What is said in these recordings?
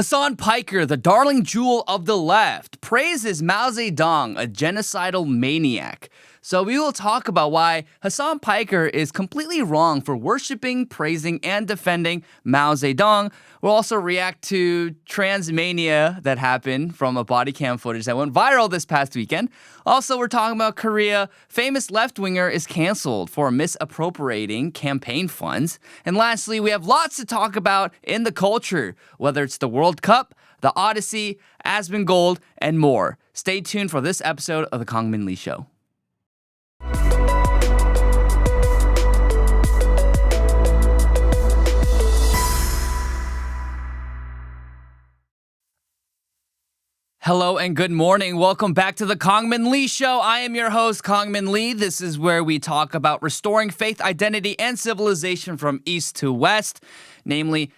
Hasan Piker, the darling jewel of the left, praises Mao Zedong, a genocidal maniac. So we will talk about why Hasan Piker is completely wrong for worshiping, praising, and defending Mao Zedong. We'll also react to transmania that happened from a body cam footage that went viral this past weekend. Also, we're talking about Korea. Famous left-winger is canceled for misappropriating campaign funds. And lastly, we have lots to talk about in the culture, whether it's the World Cup, the Odyssey, Asmongold, and more. Stay tuned for this episode of The Kangmin Lee Show. Hello and good morning. Welcome back to the Kangmin Lee Show. I am your host, Kangmin Lee. This is where we talk about restoring faith, identity, and civilization from east to west, namely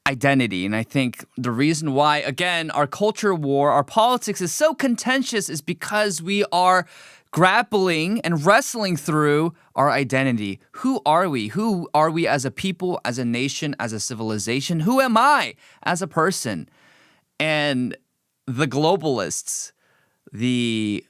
identity. And I think the reason why, again, our culture war, our politics is so contentious is because we are grappling and wrestling through our identity. Who are we? Who are we as a people, as a nation, as a civilization? Who am I as a person? And the globalists, the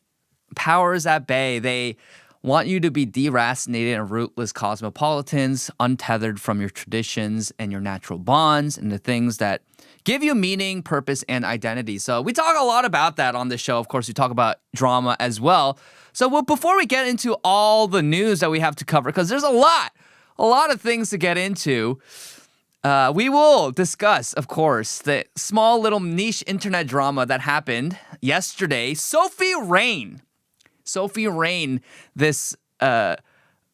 powers at bay, they want you to be deracinated and rootless cosmopolitans, untethered from your traditions and your natural bonds and the things that give you meaning, purpose, and identity. So we talk a lot about that on this show. Of course, we talk about drama as well. So before we get into all the news that we have to cover, because there's a lot of things to get into, we will discuss, of course, the small little niche internet drama that happened yesterday. Sophie Rain, this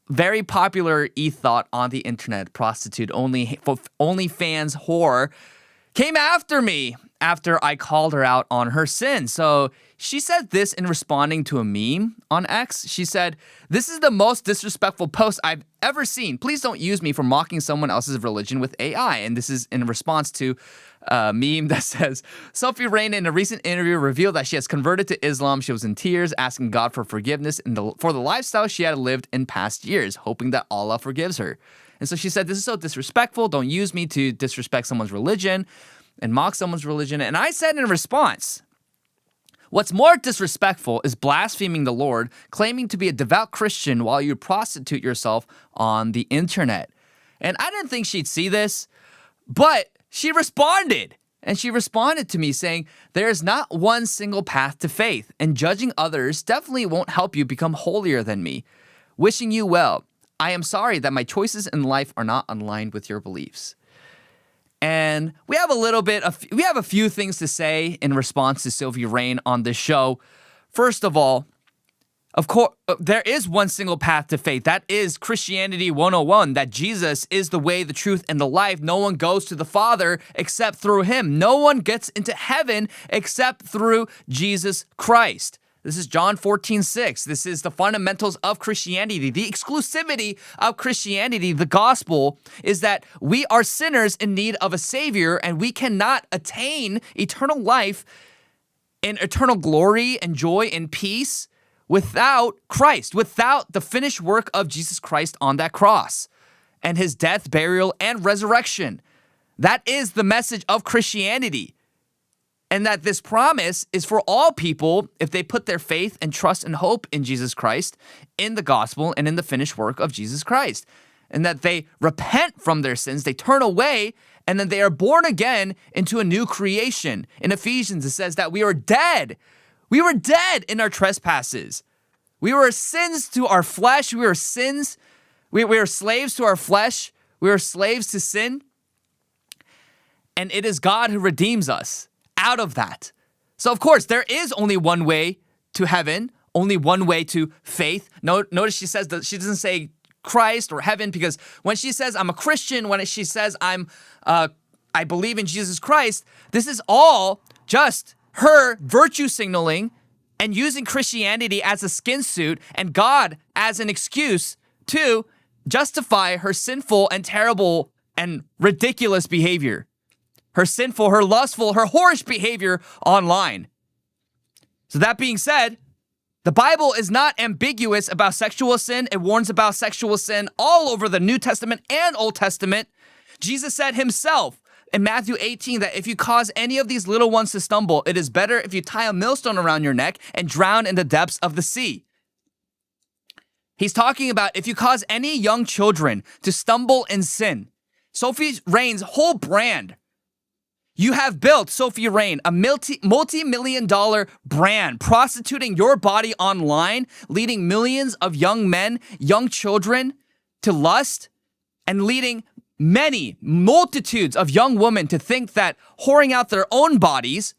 very popular e-thought on the internet, prostitute, OnlyFans whore, came after me after I called her out on her sin. So she said this in responding to a meme on X. She said, "This is the most disrespectful post I've ever seen. Please don't use me for mocking someone else's religion with AI." And this is in response to a meme that says, Sophie Rain in a recent interview revealed that she has converted to Islam. She was in tears, asking God for forgiveness for the lifestyle she had lived in past years, hoping that Allah forgives her. And so she said, "This is so disrespectful. Don't use me to disrespect someone's religion and mock someone's religion." And I said in response, "What's more disrespectful is blaspheming the Lord, claiming to be a devout Christian while you prostitute yourself on the internet." And I didn't think she'd see this, but she responded. And she responded to me saying, "There is not one single path to faith, and judging others definitely won't help you become holier than me. Wishing you well. I am sorry that my choices in life are not aligned with your beliefs." And we have a few things to say in response to Sophie Rain on this show. First of all, of course, there is one single path to faith. That is Christianity 101, that Jesus is the way, the truth, and the life. No one goes to the Father except through him. No one gets into heaven except through Jesus Christ. This is John 14:6. This is the fundamentals of Christianity. The exclusivity of Christianity, the gospel, is that we are sinners in need of a savior, and we cannot attain eternal life and eternal glory and joy and peace without Christ, without the finished work of Jesus Christ on that cross and his death, burial, and resurrection. That is the message of Christianity. And that this promise is for all people if they put their faith and trust and hope in Jesus Christ, in the gospel, and in the finished work of Jesus Christ. And that they repent from their sins, they turn away, and then they are born again into a new creation. In Ephesians, it says that we are dead. We were dead in our trespasses. We were sins to our flesh. We were slaves to our flesh. We were slaves to sin. And it is God who redeems us out of that. So of course, there is only one way to heaven, only one way to faith. Notice she says that she doesn't say Christ or heaven, because when she says I'm a Christian, when she says I believe in Jesus Christ, this is all just her virtue signaling and using Christianity as a skin suit and God as an excuse to justify her sinful and terrible and ridiculous behavior. Her sinful, her lustful, her whorish behavior online. So that being said, the Bible is not ambiguous about sexual sin. It warns about sexual sin all over the New Testament and Old Testament. Jesus said himself in Matthew 18 that if you cause any of these little ones to stumble, it is better if you tie a millstone around your neck and drown in the depths of the sea. He's talking about if you cause any young children to stumble in sin. Sophie Rain's whole brand, you have built, Sophie Rain, a multi-million-dollar brand, prostituting your body online, leading millions of young men, young children to lust, and leading multitudes of young women to think that whoring out their own bodies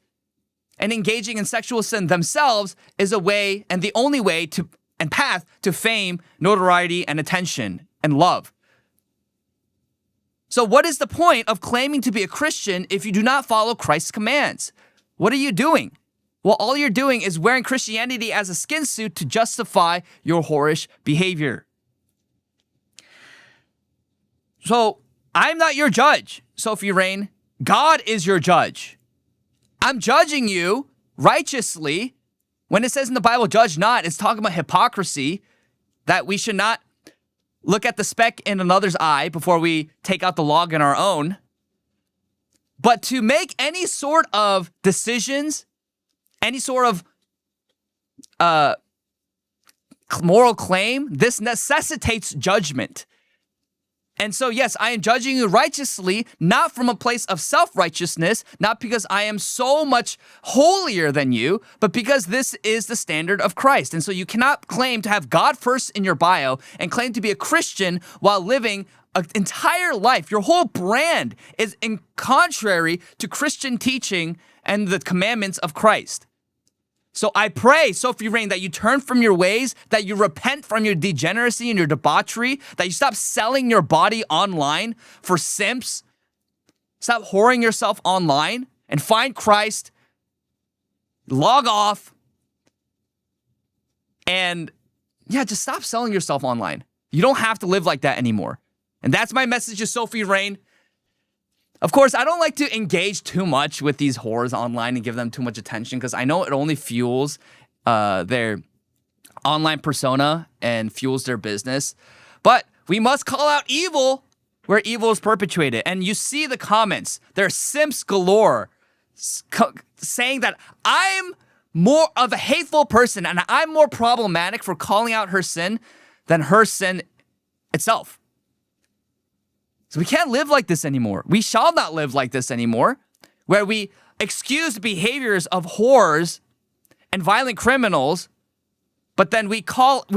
and engaging in sexual sin themselves is a way and the only way to and path to fame, notoriety, and attention and love. So what is the point of claiming to be a Christian if you do not follow Christ's commands? What are you doing? Well, all you're doing is wearing Christianity as a skin suit to justify your whorish behavior. So I'm not your judge, Sophie Rain. God is your judge. I'm judging you righteously. When it says in the Bible, judge not, it's talking about hypocrisy, that we should not look at the speck in another's eye before we take out the log in our own. But to make any sort of decisions, any sort of moral claim, this necessitates judgment. And so, yes, I am judging you righteously, not from a place of self-righteousness, not because I am so much holier than you, but because this is the standard of Christ. And so you cannot claim to have God first in your bio and claim to be a Christian while living an entire life. Your whole brand is in contrary to Christian teaching and the commandments of Christ. So I pray, Sophie Rain, that you turn from your ways, that you repent from your degeneracy and your debauchery, that you stop selling your body online for simps, stop whoring yourself online, and find Christ, log off, and just stop selling yourself online. You don't have to live like that anymore. And that's my message to Sophie Rain. Of course, I don't like to engage too much with these whores online and give them too much attention because I know it only fuels their online persona and fuels their business. But we must call out evil where evil is perpetuated. And you see the comments. There are simps galore saying that I'm more of a hateful person and I'm more problematic for calling out her sin than her sin itself. So we can't live like this anymore. We shall not live like this anymore, where we excuse the behaviors of whores and violent criminals, but then we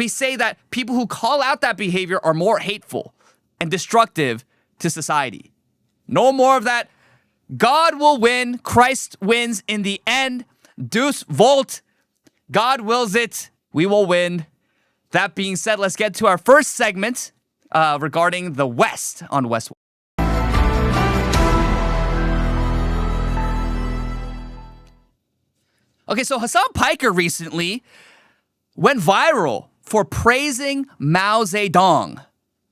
say that people who call out that behavior are more hateful and destructive to society. No more of that. God will win. Christ wins in the end. Deus Volt. God wills it. We will win. That being said, let's get to our first segment regarding the West on West. Okay, so Hasan Piker recently went viral for praising Mao Zedong.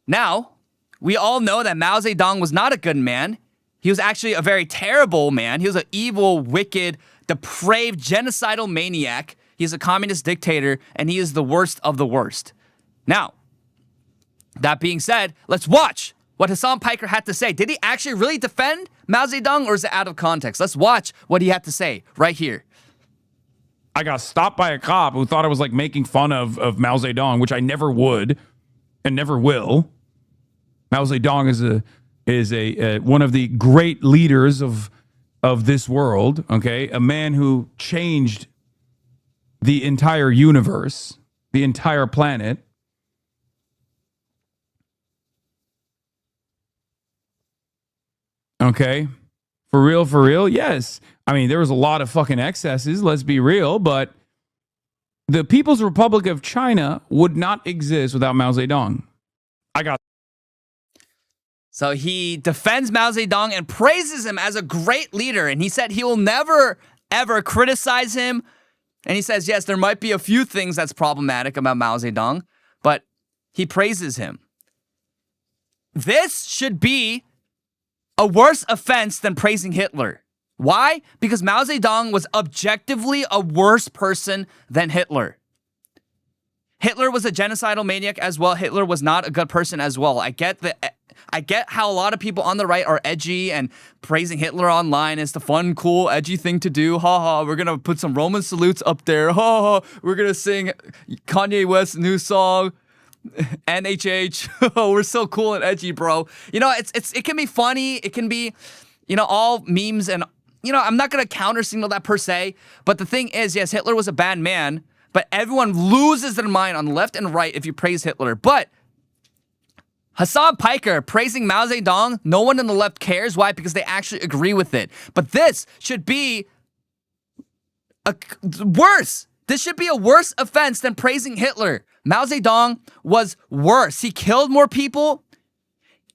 Now, we all know that Mao Zedong was not a good man. He was actually a very terrible man. He was an evil, wicked, depraved, genocidal maniac. He's a communist dictator, and he is the worst of the worst. Now, that being said, let's watch what Hasan Piker had to say. Did he actually really defend Mao Zedong, or is it out of context? Let's watch what he had to say right here. I got stopped by a cop who thought I was like making fun of Mao Zedong, which I never would and never will. Mao Zedong is a one of the great leaders of this world. Okay, a man who changed the entire universe, the entire planet. Okay, for real, yes. I mean, there was a lot of fucking excesses, let's be real, but the People's Republic of China would not exist without Mao Zedong. So he defends Mao Zedong and praises him as a great leader, and he said he will never, ever criticize him. And he says, yes, there might be a few things that's problematic about Mao Zedong, but he praises him. This should be a worse offense than praising Hitler. Why? Because Mao Zedong was objectively a worse person than Hitler. Hitler was a genocidal maniac as well. Hitler was not a good person as well. I get the I get how a lot of people on the right are edgy and praising Hitler online is the fun, cool, edgy thing to do. Ha ha, we're going to put some Roman salutes up there. Ha ha, we're going to sing Kanye West's new song. NHH. We're so cool and edgy, bro. It can be funny. It can be, all memes and, I'm not going to counter signal that per se. But the thing is, yes, Hitler was a bad man, but everyone loses their mind on the left and right if you praise Hitler. But Hasan Piker praising Mao Zedong, no one on the left cares. Why? Because they actually agree with it. But this should be worse. This should be a worse offense than praising Hitler. Mao Zedong was worse. He killed more people.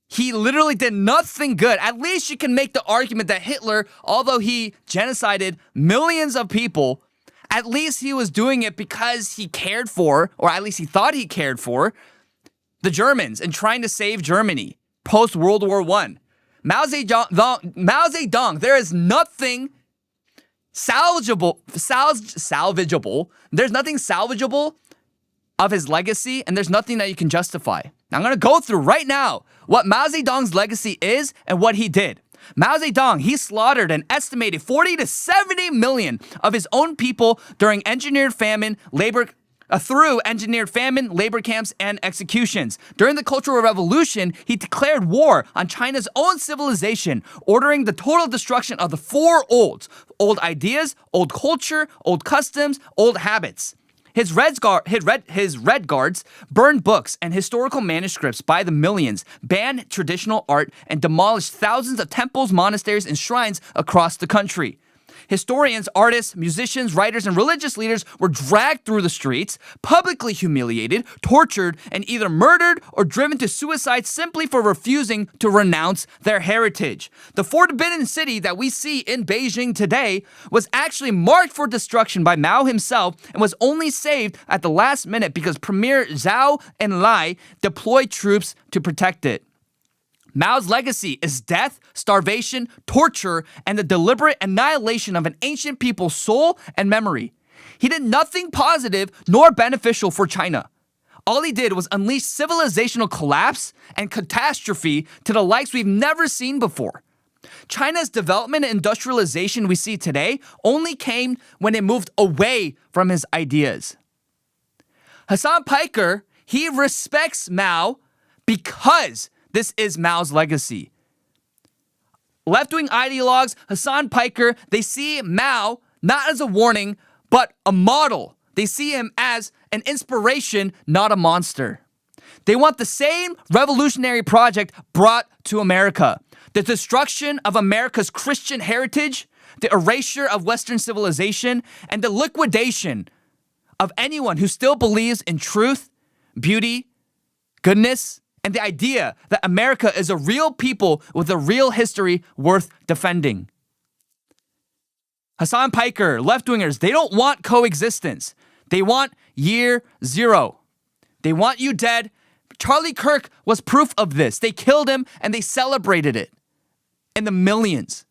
He literally did nothing good. At least you can make the argument that Hitler, although he genocided millions of people, at least he was doing it because he cared for, or at least he thought he cared for, the Germans and trying to save Germany post-World War I. Mao Zedong, there is nothing salvageable. There's nothing salvageable of his legacy, and there's nothing that you can justify. Now, I'm going to go through right now what Mao Zedong's legacy is and what he did. Mao Zedong, he slaughtered an estimated 40 to 70 million of his own people during through engineered famine, labor camps, and executions. During the Cultural Revolution, he declared war on China's own civilization, ordering the total destruction of the four olds: old ideas, old culture, old customs, old habits. His Red Guards burned books and historical manuscripts by the millions, banned traditional art, and demolished thousands of temples, monasteries, and shrines across the country. Historians, artists, musicians, writers, and religious leaders were dragged through the streets, publicly humiliated, tortured, and either murdered or driven to suicide simply for refusing to renounce their heritage. The Forbidden City that we see in Beijing today was actually marked for destruction by Mao himself and was only saved at the last minute because Premier Zhou Enlai deployed troops to protect it. Mao's legacy is death, starvation, torture, and the deliberate annihilation of an ancient people's soul and memory. He did nothing positive nor beneficial for China. All he did was unleash civilizational collapse and catastrophe to the likes we've never seen before. China's development and industrialization we see today only came when it moved away from his ideas. Hasan Piker, he respects Mao because this is Mao's legacy. Left-wing ideologues, Hasan Piker, they see Mao not as a warning, but a model. They see him as an inspiration, not a monster. They want the same revolutionary project brought to America. The destruction of America's Christian heritage, the erasure of Western civilization, and the liquidation of anyone who still believes in truth, beauty, goodness, and the idea that America is a real people with a real history worth defending. Hasan Piker, left-wingers, they don't want coexistence. They want year zero. They want you dead. Charlie Kirk was proof of this. They killed him and they celebrated it in the millions.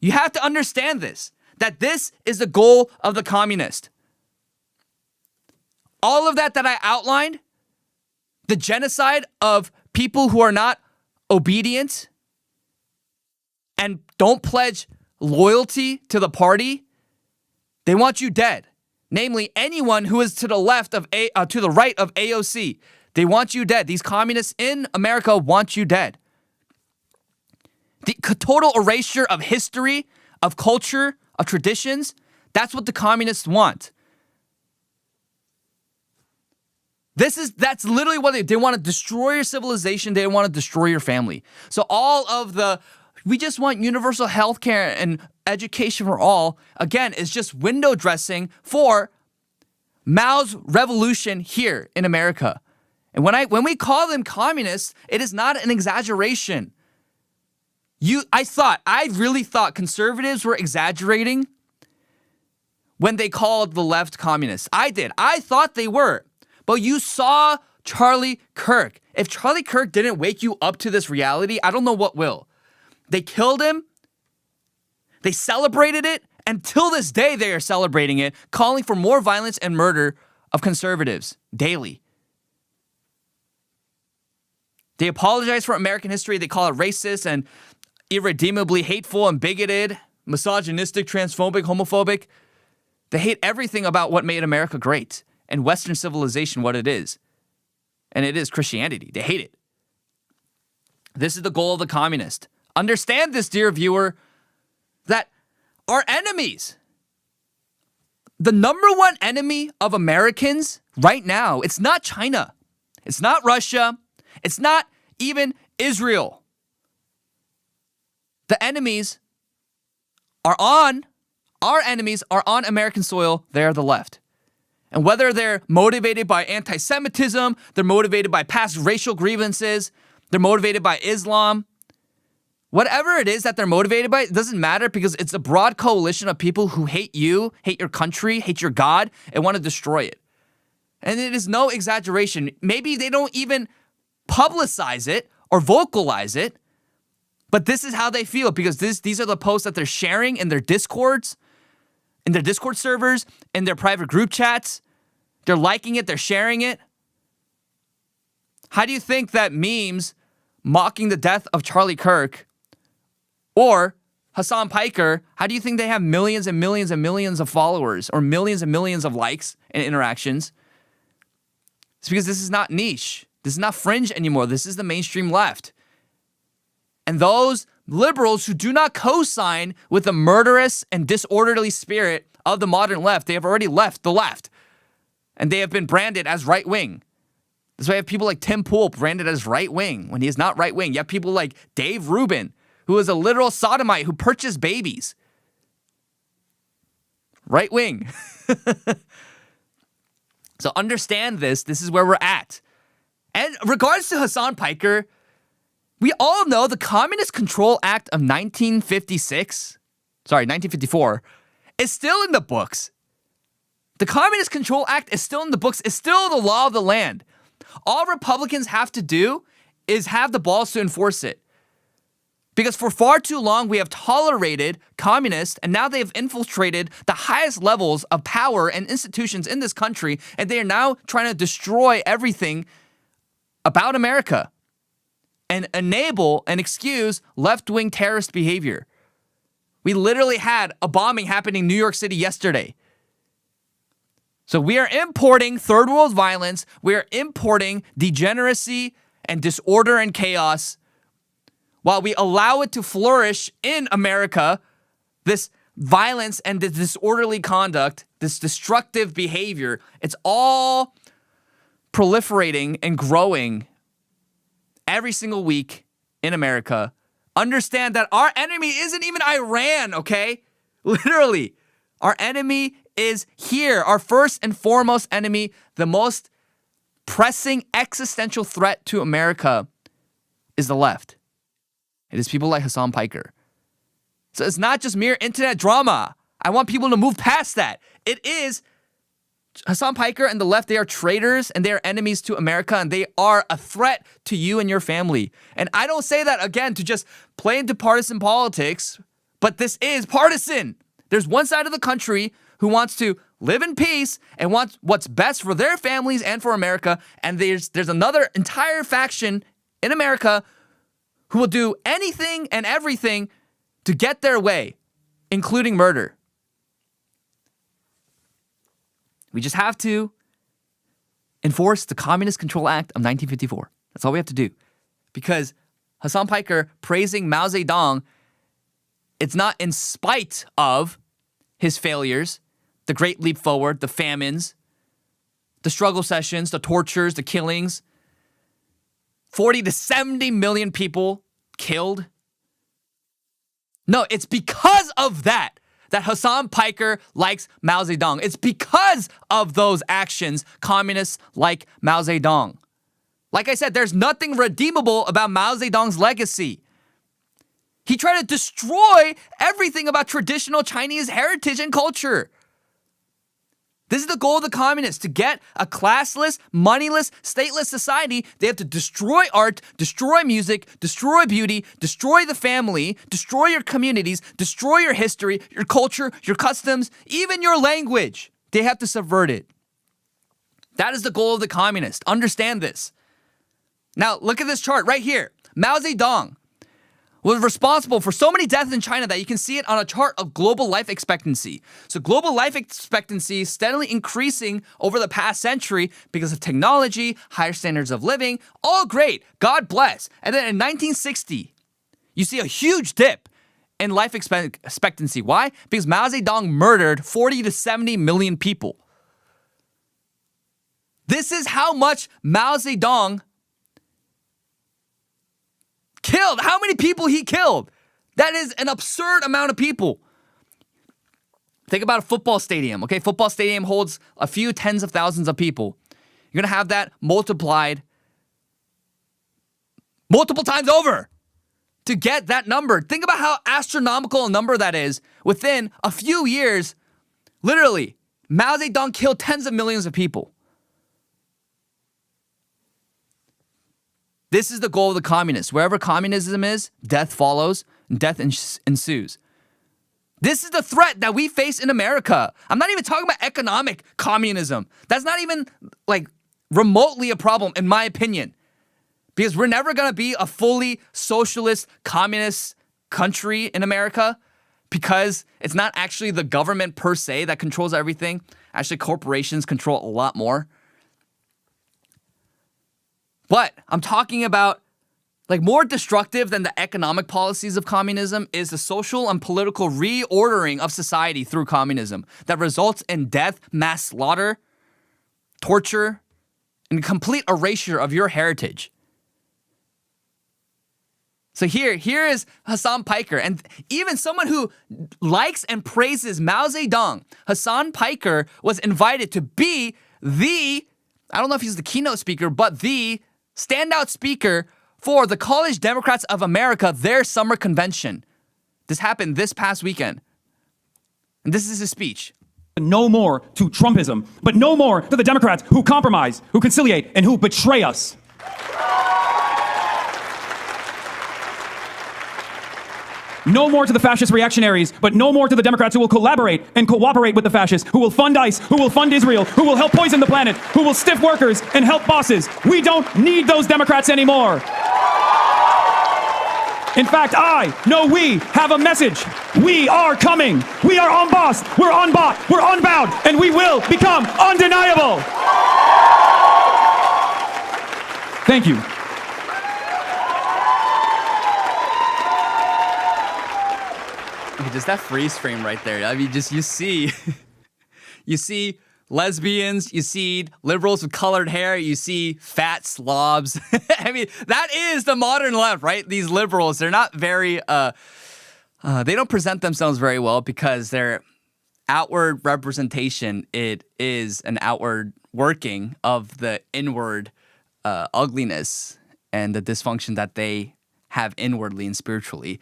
You have to understand this, that this is the goal of the communist. All of that I outlined, the genocide of people who are not obedient and don't pledge loyalty to the party, they want you dead. Namely, anyone who is to the right of AOC, they want you dead. These communists in America want you dead. The total erasure of history, of culture, of traditions, that's what the communists want. That's literally what they want to destroy your civilization. They want to destroy your family. So we just want universal health care and education for all, again, is just window dressing for Mao's revolution here in America. And when we call them communists, it is not an exaggeration. I really thought conservatives were exaggerating when they called the left communists. I did. I thought they were. But you saw Charlie Kirk. If Charlie Kirk didn't wake you up to this reality, I don't know what will. They killed him. They celebrated it. Until this day, they are celebrating it, calling for more violence and murder of conservatives daily. They apologize for American history. They call it racist and irredeemably hateful and bigoted, misogynistic, transphobic, homophobic. They hate everything about what made America great and Western civilization what it is. And it is Christianity. They hate it. This is the goal of the communist. Understand this, dear viewer, that our enemies, the number one enemy of Americans right now, it's not China. It's not Russia. It's not even Israel. The enemies are on, our enemies are on American soil. They are the left. And whether they're motivated by anti-Semitism, they're motivated by past racial grievances, they're motivated by Islam, whatever it is that they're motivated by, it doesn't matter because it's a broad coalition of people who hate you, hate your country, hate your God, and want to destroy it. And it is no exaggeration. Maybe they don't even publicize it or vocalize it, but this is how they feel because these are the posts that they're sharing in their Discords, in their Discord servers, in their private group chats. They're liking it, they're sharing it. How do you think that memes mocking the death of Charlie Kirk or Hasan Piker, how do you think they have millions and millions and millions of followers or millions and millions of likes and interactions? It's because this is not niche. This is not fringe anymore. This is the mainstream left. And those liberals who do not co-sign with the murderous and disorderly spirit of the modern left, they have already left the left. And they have been branded as right-wing. That's why you have people like Tim Pool branded as right-wing when he is not right-wing. You have people like Dave Rubin, who is a literal sodomite who purchased babies. Right-wing. So understand this. This is where we're at. And regards to Hasan Piker, we all know the Communist Control Act of 1954, is still in the books. The Communist Control Act is still in the books. It's still the law of the land. All Republicans have to do is have the balls to enforce it. Because for far too long, we have tolerated communists, and now they have infiltrated the highest levels of power and institutions in this country, and they are now trying to destroy everything about America and enable and excuse left-wing terrorist behavior. We literally had a bombing happening in New York City yesterday. So we are importing third world violence. We are importing degeneracy and disorder and chaos while we allow it to flourish in America, this violence and this disorderly conduct, this destructive behavior. It's all proliferating and growing every single week in America. Understand that our enemy isn't even Iran, okay? Literally, our enemy is here. Our first and foremost enemy, the most pressing existential threat to America is the left. It is people like Hasan Piker. So it's not just mere internet drama. I want people to move past that. It is Hasan Piker and the left, they are traitors and they are enemies to America and they are a threat to you and your family. And I don't say that, again, to just play into partisan politics, but this is partisan. There's one side of the country who wants to live in peace and wants what's best for their families and for America. And there's another entire faction in America who will do anything and everything to get their way, including murder. We just have to enforce the Communist Control Act of 1954. That's all we have to do. Because Hasan Piker praising Mao Zedong, it's not in spite of his failures, the Great Leap Forward, the famines, the struggle sessions, the tortures, the killings, 40 to 70 million people killed. No, it's because of that Hasan Piker likes Mao Zedong. It's because of those actions communists like Mao Zedong. Like I said, there's nothing redeemable about Mao Zedong's legacy. He tried to destroy everything about traditional Chinese heritage and culture. This is the goal of the communists, to get a classless, moneyless, stateless society. They have to destroy art, destroy music, destroy beauty, destroy the family, destroy your communities, destroy your history, your culture, your customs, even your language. They have to subvert it. That is the goal of the communists. Understand this. Now, look at this chart right here. Mao Zedong was responsible for so many deaths in China that you can see it on a chart of global life expectancy. So global life expectancy is steadily increasing over the past century because of technology, higher standards of living, all great, God bless. And then in 1960, you see a huge dip in life expectancy. Why? Because Mao Zedong murdered 40 to 70 million people. This is how much Mao Zedong killed. How many people he killed? That is an absurd amount of people. Think about a football stadium. Okay, football stadium holds a few tens of thousands of people. You're going to have that multiplied multiple times over to get that number. Think about how astronomical a number that is. Within a few years, literally, Mao Zedong killed tens of millions of people. This is the goal of the communists. Wherever communism is, death follows, and death ensues. This is the threat that we face in America. I'm not even talking about economic communism. That's not even like remotely a problem, in my opinion. Because we're never going to be a fully socialist, communist country in America because it's not actually the government per se that controls everything. Actually, corporations control a lot more. But I'm talking about like more destructive than the economic policies of communism is the social and political reordering of society through communism that results in death, mass slaughter, torture, and complete erasure of your heritage. So here is Hasan Piker, and even someone who likes and praises Mao Zedong, Hasan Piker was invited to be I don't know if he's the keynote speaker, but the standout speaker for the College Democrats of America, their summer convention. This happened this past weekend. And this is his speech. No more to Trumpism, but no more to the Democrats who compromise, who conciliate, and who betray us. No more to the fascist reactionaries, but no more to the Democrats who will collaborate and cooperate with the fascists, who will fund ICE, who will fund Israel, who will help poison the planet, who will stiff workers and help bosses. We don't need those Democrats anymore. In fact, we have a message. We are coming. We are unbossed. We're unbought. We're unbound. And we will become undeniable. Thank you. Just that freeze frame right there. I mean, just you see lesbians, you see liberals with colored hair, you see fat slobs. I mean, that is the modern left, right? These liberals, they're not very, they don't present themselves very well because their outward representation, it is an outward working of the inward ugliness and the dysfunction that they have inwardly and spiritually.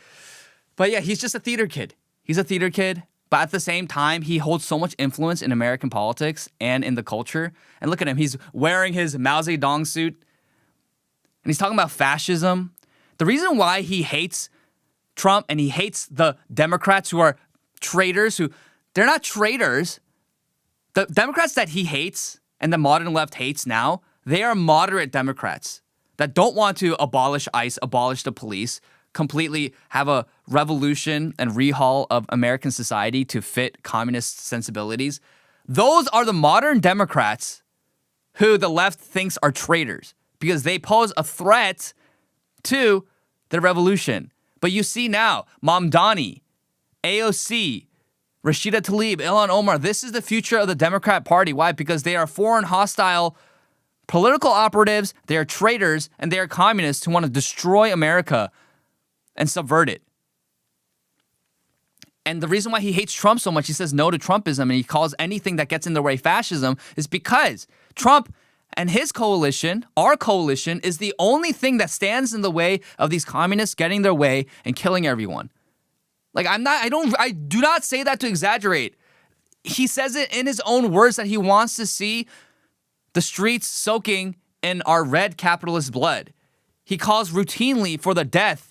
But yeah, he's just a theater kid. He's a theater kid, but at the same time, he holds so much influence in American politics and in the culture. And look at him. He's wearing his Mao Zedong suit, and he's talking about fascism. The reason why he hates Trump and he hates the Democrats who are traitors, they're not traitors. The Democrats that he hates and the modern left hates now, they are moderate Democrats that don't want to abolish ICE, abolish the police, completely have a revolution and rehaul of American society to fit communist sensibilities. Those are the modern Democrats who the left thinks are traitors because they pose a threat to the revolution. But you see now, Mamdani, AOC, Rashida Tlaib, Ilhan Omar, this is the future of the Democrat Party. Why? Because they are foreign hostile political operatives, they are traitors, and they are communists who want to destroy America and subvert it. And the reason why he hates Trump so much, he says no to Trumpism and he calls anything that gets in the way fascism, is because Trump and his coalition, our coalition, is the only thing that stands in the way of these communists getting their way and killing everyone. Like I do not say that to exaggerate. He says it in his own words that he wants to see the streets soaking in our red capitalist blood. He calls routinely for the death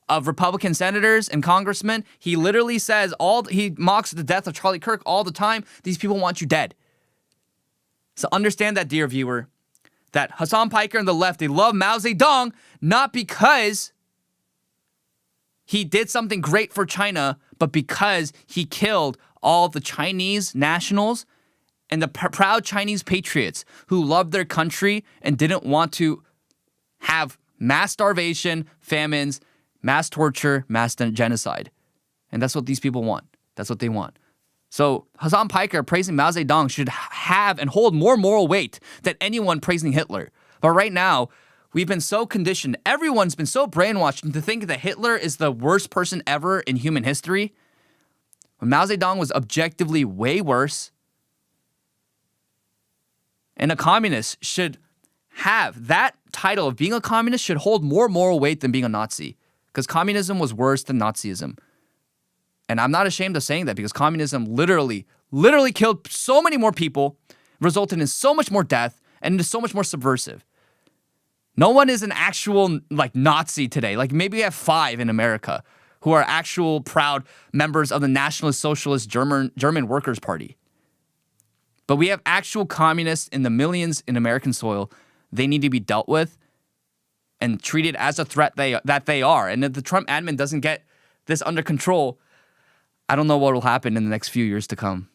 of Republican senators and congressmen. He literally says he mocks the death of Charlie Kirk all the time. These people want you dead. So understand that, dear viewer. that Hasan Piker and the left, they love Mao Zedong, not because he did something great for China, but because he killed all the Chinese nationals and the proud Chinese patriots who loved their country and didn't want to have mass starvation, famines, mass torture, mass genocide. And that's what these people want. That's what they want. So Hasan Piker praising Mao Zedong should have and hold more moral weight than anyone praising Hitler. But right now, we've been so conditioned. Everyone's been so brainwashed into thinking that Hitler is the worst person ever in human history, when Mao Zedong was objectively way worse. And a communist should have that title of being a communist should hold more moral weight than being a Nazi, because communism was worse than Nazism. And I'm not ashamed of saying that, because communism literally killed so many more people, resulted in so much more death, and is so much more subversive. No one is an actual Nazi today. Maybe we have 5 in America who are actual proud members of the Nationalist Socialist German Workers' Party. But we have actual communists in the millions in American soil. They need to be dealt with and treated as a threat that they are. And if the Trump admin doesn't get this under control, I don't know what will happen in the next few years to come.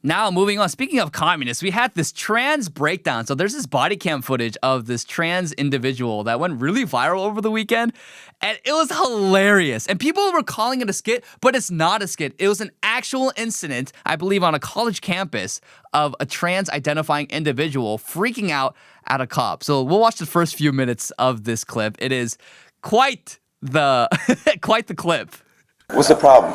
Now, moving on. Speaking of communists, we had this trans breakdown. So there's this body cam footage of this trans individual that went really viral over the weekend. And it was hilarious. And people were calling it a skit, but it's not a skit. It was an actual incident, I believe, on a college campus of a trans identifying individual freaking out at a cop. So we'll watch the first few minutes of this clip. It is quite the clip. What's the problem?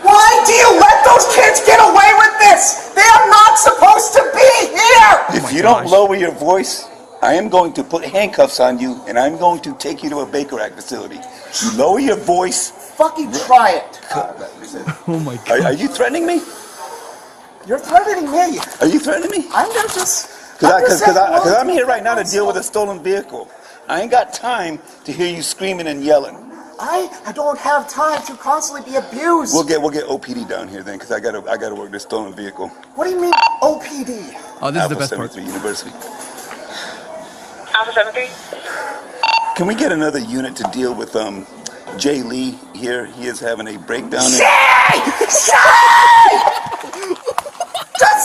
Why do you let those kids get away with this? They are not supposed to be here! If you don't lower your voice, I am going to put handcuffs on you and I'm going to take you to a Baker Act facility. You lower your voice. Fucking try it. Oh my God. Are you threatening me? You're threatening me. Are you threatening me? I'm just... Because I'm here right now to deal with a stolen vehicle. I ain't got time to hear you screaming and yelling. I don't have time to constantly be abused. We'll get OPD down here then, because I gotta work this stolen vehicle. What do you mean OPD? Oh, this Alpha is the best part. 73 University. Alpha 73? Can we get another unit to deal with Jay Lee here? He is having a breakdown. Say! Just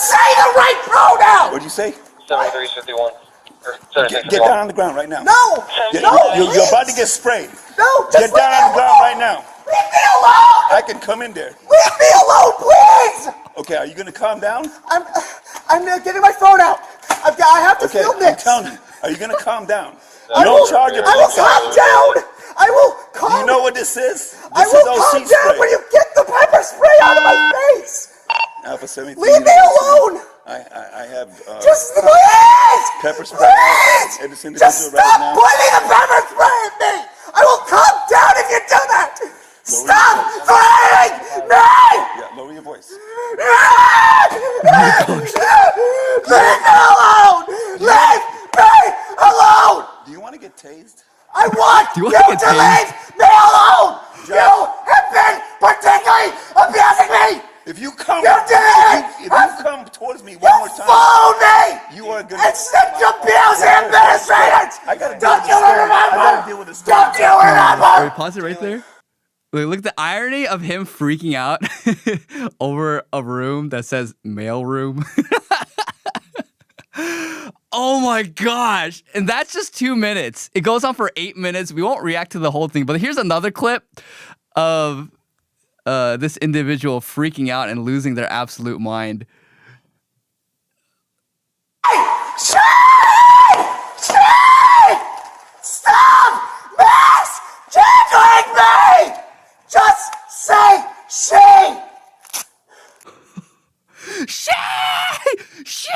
say the right pronoun! What'd you say? 7351. Get down on the ground right now. No! You're about to get sprayed. No! Get down on the ground right now. Leave me alone! I can come in there. Leave me alone, please! Okay, are you gonna calm down? I'm getting my phone out. I have to Okay, film I'm this. telling you. Are you gonna calm down? I You don't charge your I will police calm officer. down. I will calm. Do you know what this is? I This will is calm OC down spray. when you get the pepper spray out of my face. Alpha 73. Leave me alone. I have Just please. pepper spray Please. at this individual Just right stop now. pointing the pepper spray at me. I will calm down if you do that. Stop threatening me. Yeah, lower your voice. Leave me alone. Leave me alone. Do you want to get tased? I want Do you you wanna to get tased? leave me alone. You have been particularly abusing me. If you come, You did it! if you come towards me You one more time, follow me. you are gonna. And sent to abuse the administrators. I gotta deal Don't with you this story. I remember? gotta deal with this story. Don't you remember? Wait, pause it right there. Look at the irony of him freaking out over a room that says mail room. Oh my gosh. And that's just 2 minutes. It goes on for 8 minutes. We won't react to the whole thing, but here's another clip of this individual freaking out and losing their absolute mind. Shame! Shame! Stop misgendering me! Just say shame! Shame!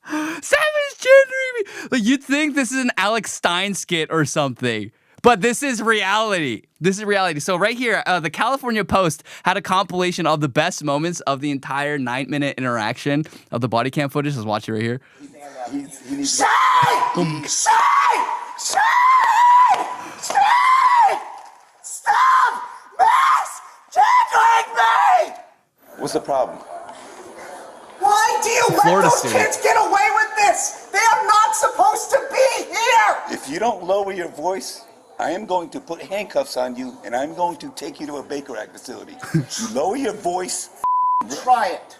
Savage gendering me. Like, you'd think this is an Alex Stein skit or something, but this is reality. This is reality. So right here, the California Post had a compilation of the best moments of the entire 9-minute interaction of the body cam footage. Let's watch it right here. He needs Shame! Shame! Shame! Shame! Stop misgendering me! What's the problem? Why do you let Florida those student. kids get away with this? They are not supposed to be here! If you don't lower your voice, I am going to put handcuffs on you and I'm going to take you to a Baker Act facility. You lower your voice. Try it.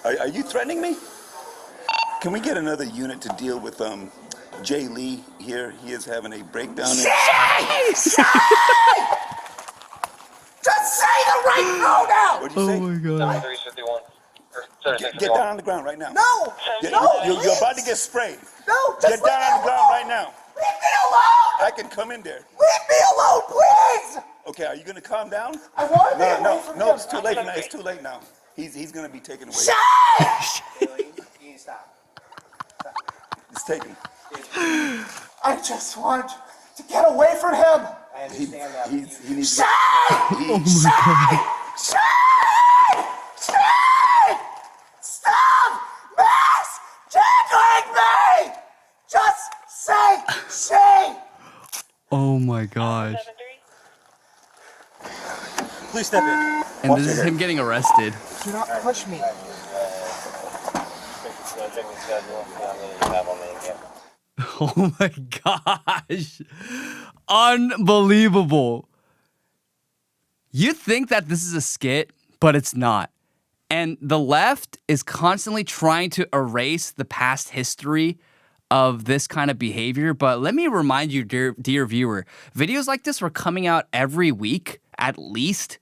Are you threatening me? Can we get another unit to deal with Jay Lee here? He is having a breakdown. Say! Say! Just say the right pronoun! What'd you say? my god. 7351. Or Get down on the ground right now. No! You're about to get sprayed. No, Get just down on the ground right now. Leave me alone! I can come in there. Leave me alone, please! Okay, are you gonna calm down? I want to be away from him. No, it's too late now. It's too late now. He's gonna be taken away. Say! It's taken. I just want to get away from him. He needs to Say! get, Say! Stop misgendering me! Just say she! Oh my gosh. 73? Please step in. And this is him getting arrested. Do not push me. Oh my gosh. Unbelievable. You think that this is a skit, but it's not. And the left is constantly trying to erase the past history of this kind of behavior. But let me remind you, dear viewer, videos like this were coming out every week, at least.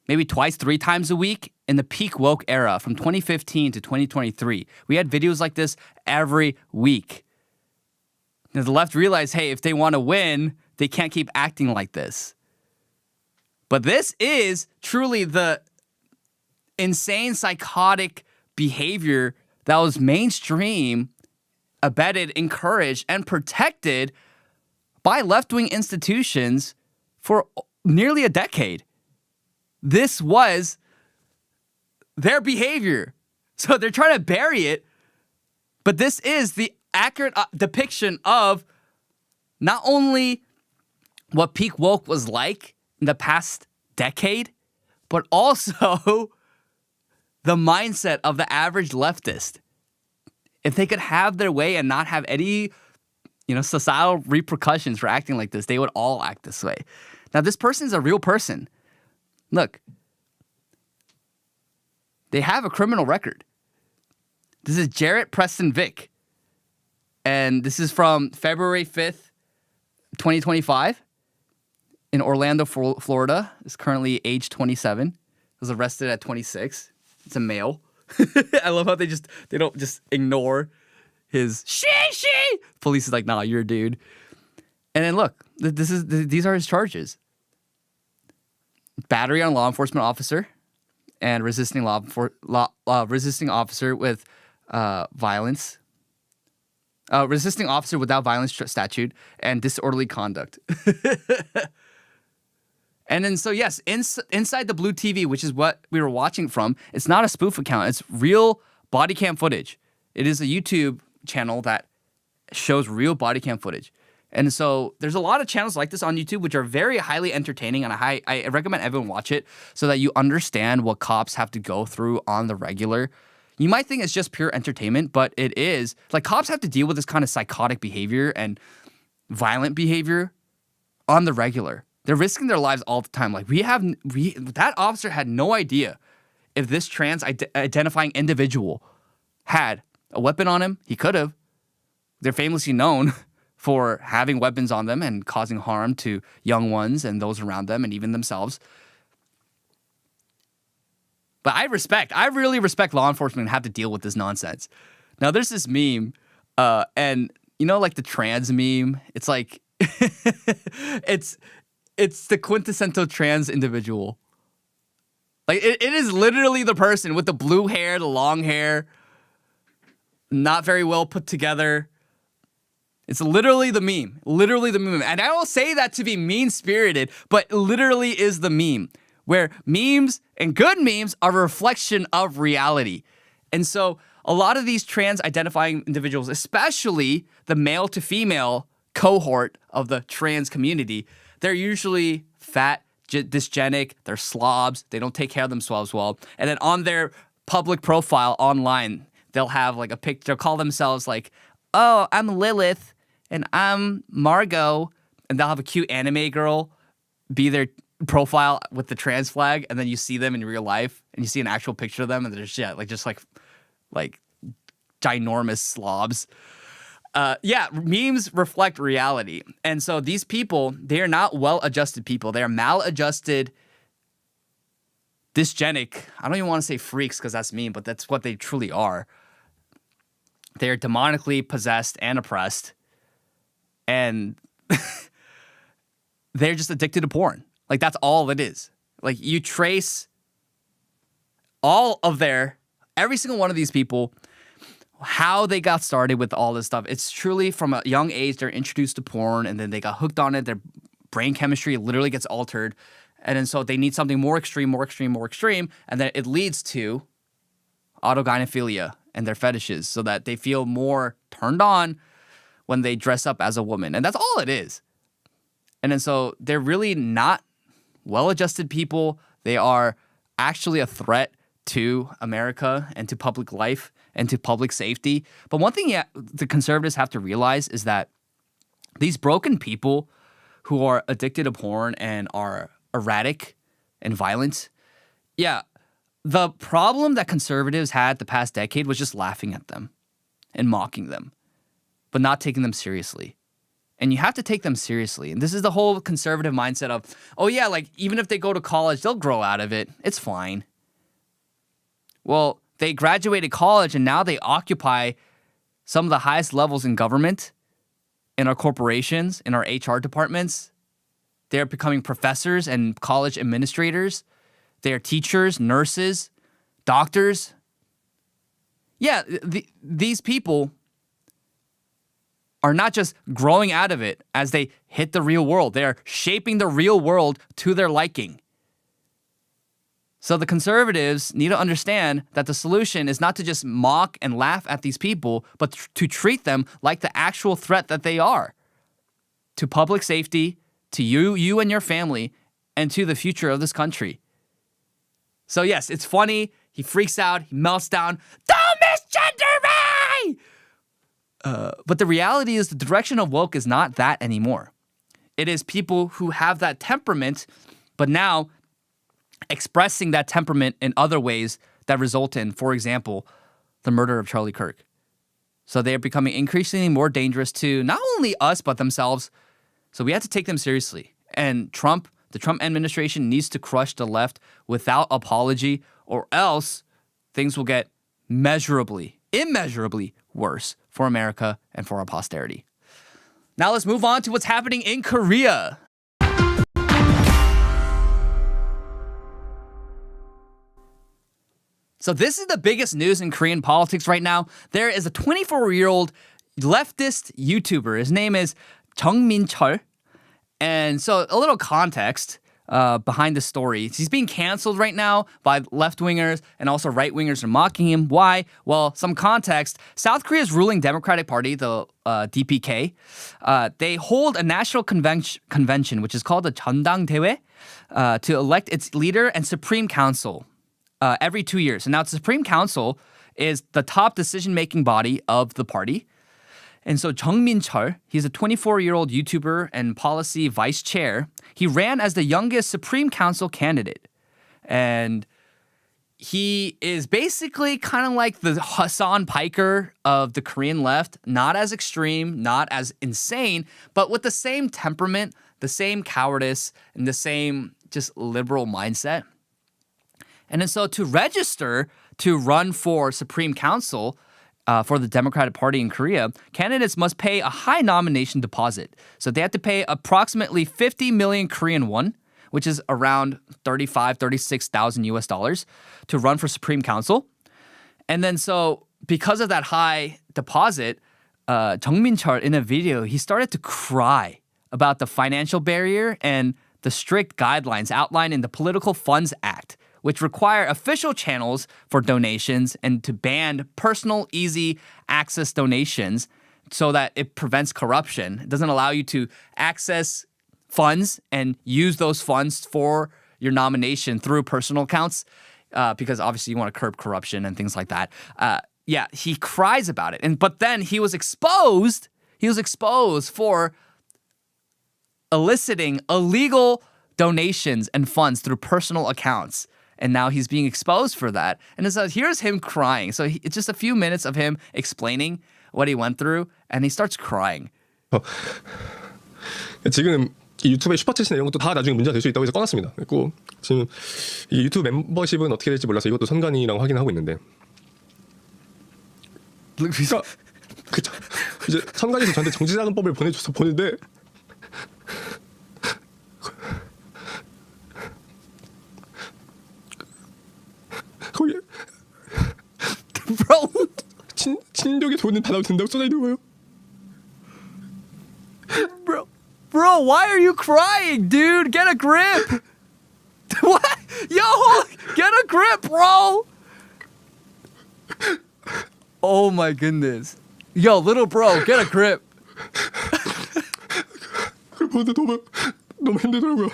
Maybe twice, 3 times a week in the peak woke era from 2015 to 2023. We had videos like this every week. And the left realized, hey, if they want to win, they can't keep acting like this. But this is truly the insane, psychotic behavior that was mainstream, abetted, encouraged, and protected by left-wing institutions for nearly a decade. This was their behavior. So they're trying to bury it, but this is the accurate depiction of not only what peak woke was like in the past decade, but also the mindset of the average leftist. If they could have their way and not have any, societal repercussions for acting like this, they would all act this way. Now, this person is a real person. Look, they have a criminal record. This is Jarrett Preston Vick. And this is from February 5th, 2025 in Orlando, Florida. Is currently age 27. Was arrested at 26. It's a male. I love how they don't just ignore his she. Police is like, nah, you're a dude. And then look, these are his charges: battery on law enforcement officer and resisting resisting officer with violence. Resisting officer without violence statute and disorderly conduct. And then, so yes, inside the blue TV, which is what we were watching from, it's not a spoof account. It's real body cam footage. It is a YouTube channel that shows real body cam footage. And so there's a lot of channels like this on YouTube, which are very highly entertaining. And I recommend everyone watch it so that you understand what cops have to go through on the regular. You might think it's just pure entertainment, but it is. Like, cops have to deal with this kind of psychotic behavior and violent behavior on the regular. They're risking their lives all the time. Like, that officer had no idea if this trans identifying individual had a weapon on him. He could have. They're famously known for having weapons on them and causing harm to young ones and those around them and even themselves. But I really respect law enforcement and have to deal with this nonsense. Now, there's this meme, and like the trans meme, it's like, it's the quintessential trans individual. Like, it is literally the person with the blue hair, the long hair, not very well put together. It's literally the meme. Literally the meme. And I don't say that to be mean-spirited, but literally is the meme. Where memes and good memes are a reflection of reality. And so a lot of these trans-identifying individuals, especially the male to female cohort of the trans community, they're usually fat, dysgenic, they're slobs, they don't take care of themselves well. And then on their public profile online, they'll have like a picture, they'll call themselves like, oh, I'm Lilith and I'm Margot. And they'll have a cute anime girl be their profile with the trans flag. And then you see them in real life and you see an actual picture of them and they're just like ginormous slobs. Memes reflect reality. And so these people, they are not well-adjusted people. They are maladjusted, dysgenic. I don't even want to say freaks because that's mean, but that's what they truly are. They are demonically possessed and oppressed. And they're just addicted to porn. Like, that's all it is. Like, you trace every single one of these people, how they got started with all this stuff. It's truly from a young age, they're introduced to porn and then they got hooked on it. Their brain chemistry literally gets altered. And then so they need something more extreme. And then it leads to autogynephilia and their fetishes so that they feel more turned on when they dress up as a woman. And that's all it is. And then so they're really not well-adjusted people. They are actually a threat to America and to public life and to public safety. But one thing the conservatives have to realize is that these broken people who are addicted to porn and are erratic and violent, the problem that conservatives had the past decade was just laughing at them and mocking them, but not taking them seriously. And you have to take them seriously. And this is the whole conservative mindset of, oh yeah, like even if they go to college, they'll grow out of it. It's fine. Well, they graduated college and now they occupy some of the highest levels in government, in our corporations, in our HR departments. They're becoming professors and college administrators. They are teachers, nurses, doctors. Yeah, these people are not just growing out of it as they hit the real world. They are shaping the real world to their liking. So the conservatives need to understand that the solution is not to just mock and laugh at these people, but to treat them like the actual threat that they are to public safety, to you and your family, and to the future of this country. So yes, it's funny. He freaks out. He melts down. Don't misgender me! But the reality is the direction of woke is not that anymore. It is people who have that temperament, but now expressing that temperament in other ways that result in, for example, the murder of Charlie Kirk. So they are becoming increasingly more dangerous to not only us, but themselves. So we have to take them seriously. And the Trump administration needs to crush the left without apology, or else things will get immeasurably worse for America and for our posterity. Now let's move on to what's happening in Korea. So this is the biggest news in Korean politics right now. There is a 24-year-old leftist YouTuber. His name is Jeong Cheol. And so a little context behind the story. He's being canceled right now by left-wingers and also right-wingers are mocking him. Why? Well, some context. South Korea's ruling Democratic Party, the DPK, they hold a national convention, which is called the 전당대회, to elect its leader and Supreme Council every 2 years. And now the Supreme Council is the top decision-making body of the party. And so Jeong Cheol, he's a 24-year-old YouTuber and policy vice chair. He ran as the youngest Supreme Council candidate. And he is basically kind of like the Hasan Piker of the Korean left, not as extreme, not as insane, but with the same temperament, the same cowardice, and the same just liberal mindset. And then so to register to run for Supreme Council for the Democratic Party in Korea, candidates must pay a high nomination deposit. So they have to pay approximately 50 million Korean won, which is around 36,000 US dollars to run for Supreme Council. And then so because of that high deposit, Jeong Cheol in a video, he started to cry about the financial barrier and the strict guidelines outlined in the Political Funds Act, which require official channels for donations and to ban personal, easy access donations so that it prevents corruption. It doesn't allow you to access funds and use those funds for your nomination through personal accounts. because obviously you want to curb corruption and things like that. Yeah, he cries about it. But then he was exposed. He was exposed for eliciting illegal donations and funds through personal accounts. And now he's being exposed for that. And so here's him crying. So it's just a few minutes of him explaining what he went through, and he starts crying. 지금 이 유튜브의 슈퍼챗이나 이런 것도 다 나중에 문제가 될 수 있다고 해서 꺼놨습니다. 그리고 지금 이 유튜브 멤버십은 어떻게 될지 몰라서 이것도 선관위랑 확인하고 있는데. 그러니까 그쵸. 이제 선관위에서 저한테 정치자금법을 보는데 거기에 Bro, 친족의 돈을 받아도 된다고 써져 있는 거예요. bro, why are you crying, dude? Get a grip. What? Yo, get a grip, bro. Oh my goodness. Yo, little bro, get a grip. 그걸 보는데 너무 힘들더라고요.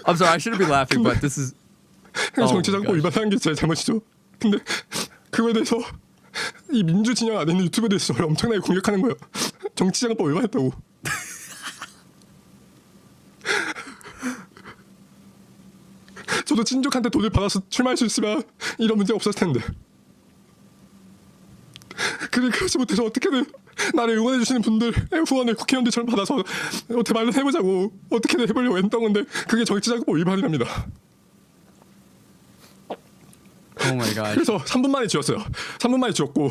I'm sorry, I shouldn't be laughing, but this is. Oh 정치자금법 위반한 게 제 잘못이죠. 근데 그거에 대해서 이 민주 진영 안에 있는 유튜브에 대해서 저를 엄청나게 공격하는 거예요. 정치자금법 위반했다고. 저도 친족한테 돈을 받아서 출마할 수 있으면 이런 문제가 없었을 텐데. 그러지 못해서 어떻게든 나를 응원해 주시는 분들의 후원을 국회의원들처럼 받아서 어떻게 마련해보자고 어떻게든 해보려고 했던 건데 그게 정치자금법 위반이랍니다. Oh my god. 그래서 3분 만에 지웠어요. 3분 만에 지웠고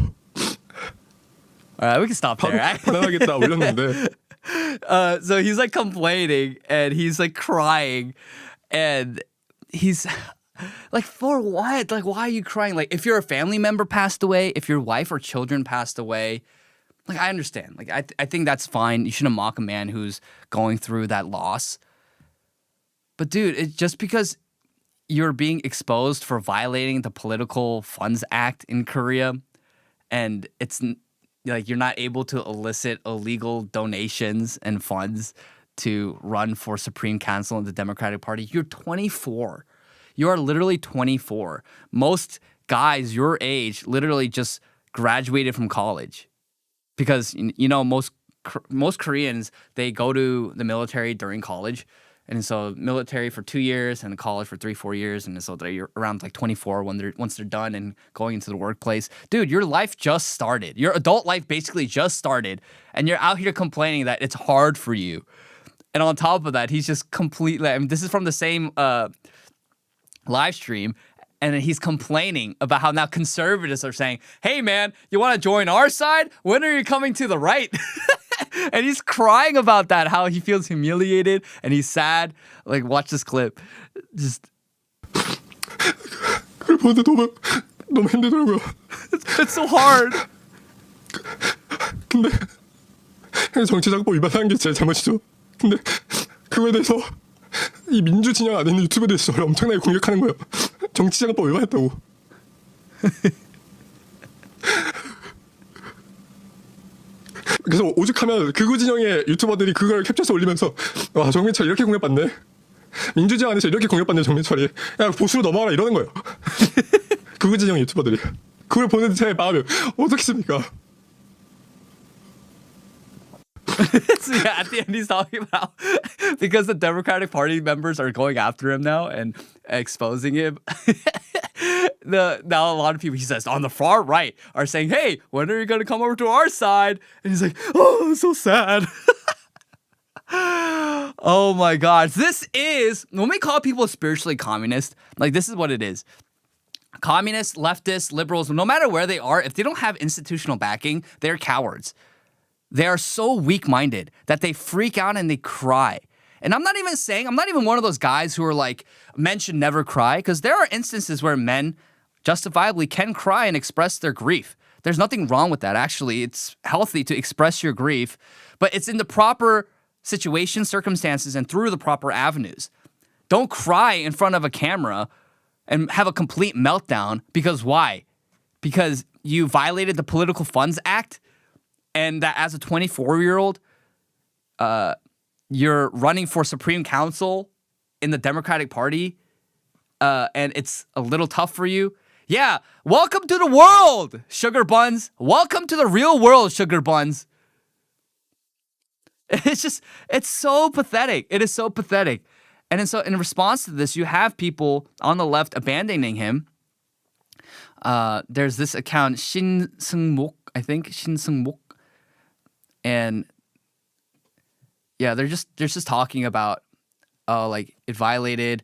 Alright, we can stop there. 반환하겠다 올렸는데. So he's like complaining and he's like crying and he's like, for what? Like, why are you crying? Like, if your family member passed away, if your wife or children passed away, like, I understand. Like, I think that's fine. You shouldn't mock a man who's going through that loss. But dude, it's just because you're being exposed for violating the Political Funds Act in Korea, and it's like you're not able to elicit illegal donations and funds to run for Supreme Council in the Democratic Party. You're 24. You are literally 24. Most guys your age literally just graduated from college, because you know most Koreans, they go to the military during college. And so military for 2 years and college for 3-4 years. And so they're around like 24 once they're done and going into the workplace. Dude, your life just started. Your adult life basically just started. And you're out here complaining that it's hard for you. And on top of that, he's just completely, I mean, this is from the same live stream. And he's complaining about how now conservatives are saying, hey man, you want to join our side? When are you coming to the right? And he's crying about that, how he feels humiliated and he's sad. Like, watch this clip. Just. 그걸 보는데 너무 힘들더라고요. It's so hard. 근데 정치자금법 위반한 게 제 잘못이죠. 근데 그거에 대해서 이 민주 진영 안에 있는 유튜브에 대해서 저를 엄청나게 공격하는 거예요. 정치자금법 위반했다고. 그래서 오죽하면 극우 진영의 유튜버들이 그걸 캡처해서 올리면서 와, 정민철 이렇게 공격받네. 민주진영 안에서 이렇게 공격받네, 정민철이. 야, 보수로 넘어가라 이러는 거예요. 극우 진영 유튜버들이. 그걸 보는 제 마음이 어떻겠습니까? So yeah, at the end he's talking about because the Democratic Party members are going after him now and exposing him. Now a lot of people, he says, on the far right are saying, hey, when are you going to come over to our side? And he's like, oh, I'm so sad. Oh my gosh. This is, when we call people spiritually communist, like this is what it is. Communists, leftists, liberals, no matter where they are, if they don't have institutional backing, they're cowards. They are so weak-minded that they freak out and they cry. And I'm not even one of those guys who are like, men should never cry, because there are instances where men justifiably can cry and express their grief. There's nothing wrong with that. Actually, it's healthy to express your grief, but it's in the proper situation, circumstances, and through the proper avenues. Don't cry in front of a camera and have a complete meltdown because why? Because you violated the Political Funds Act, and that as a 24-year-old, you're running for Supreme Council in the Democratic Party. and it's a little tough for you. Yeah, welcome to the world, sugar buns. Welcome to the real world, sugar buns. It's so pathetic. It is so pathetic. And then so in response to this, you have people on the left abandoning him. There's this account, Shin Seung-mok, I think, Shin Seung-mok. And yeah, they're just talking about like it violated.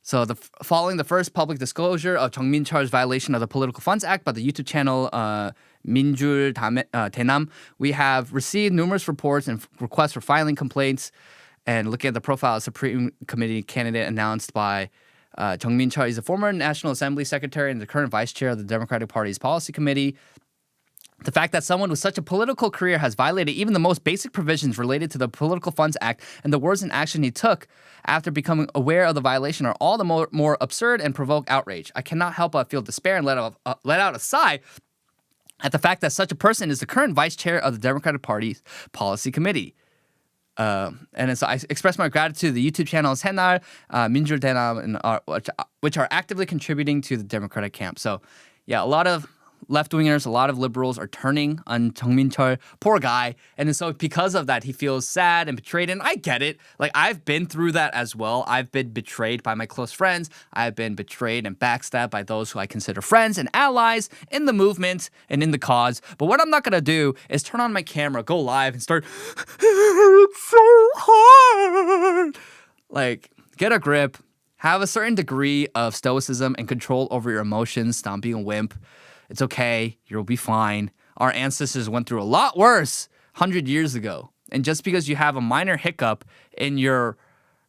So following the first public disclosure of Jeong Min-cheol's violation of the Political Funds Act by the YouTube channel Minjul Daenam, we have received numerous reports and requests for filing complaints. And looking at the profile of Supreme Committee candidate announced by Jeong Min-cheol, he's a former National Assembly Secretary and the current Vice Chair of the Democratic Party's Policy Committee. The fact that someone with such a political career has violated even the most basic provisions related to the Political Funds Act and the words and action he took after becoming aware of the violation are all the more absurd and provoke outrage. I cannot help but feel despair and let out a sigh at the fact that such a person is the current Vice Chair of the Democratic Party's Policy Committee. And so I express my gratitude to the YouTube channels Haenar, Minjul Daenam, which are actively contributing to the Democratic camp. So, yeah, a lot of left-wingers, a lot of liberals are turning on Jeong Min-cheol, poor guy. And so because of that, he feels sad and betrayed. And I get it. Like, I've been through that as well. I've been betrayed by my close friends. I've been betrayed and backstabbed by those who I consider friends and allies in the movement and in the cause. But what I'm not going to do is turn on my camera, go live, and start, it's so hard. Like, get a grip. Have a certain degree of stoicism and control over your emotions. Stop being a wimp. It's okay. You'll be fine. Our ancestors went through a lot worse 100 years ago. And just because you have a minor hiccup in your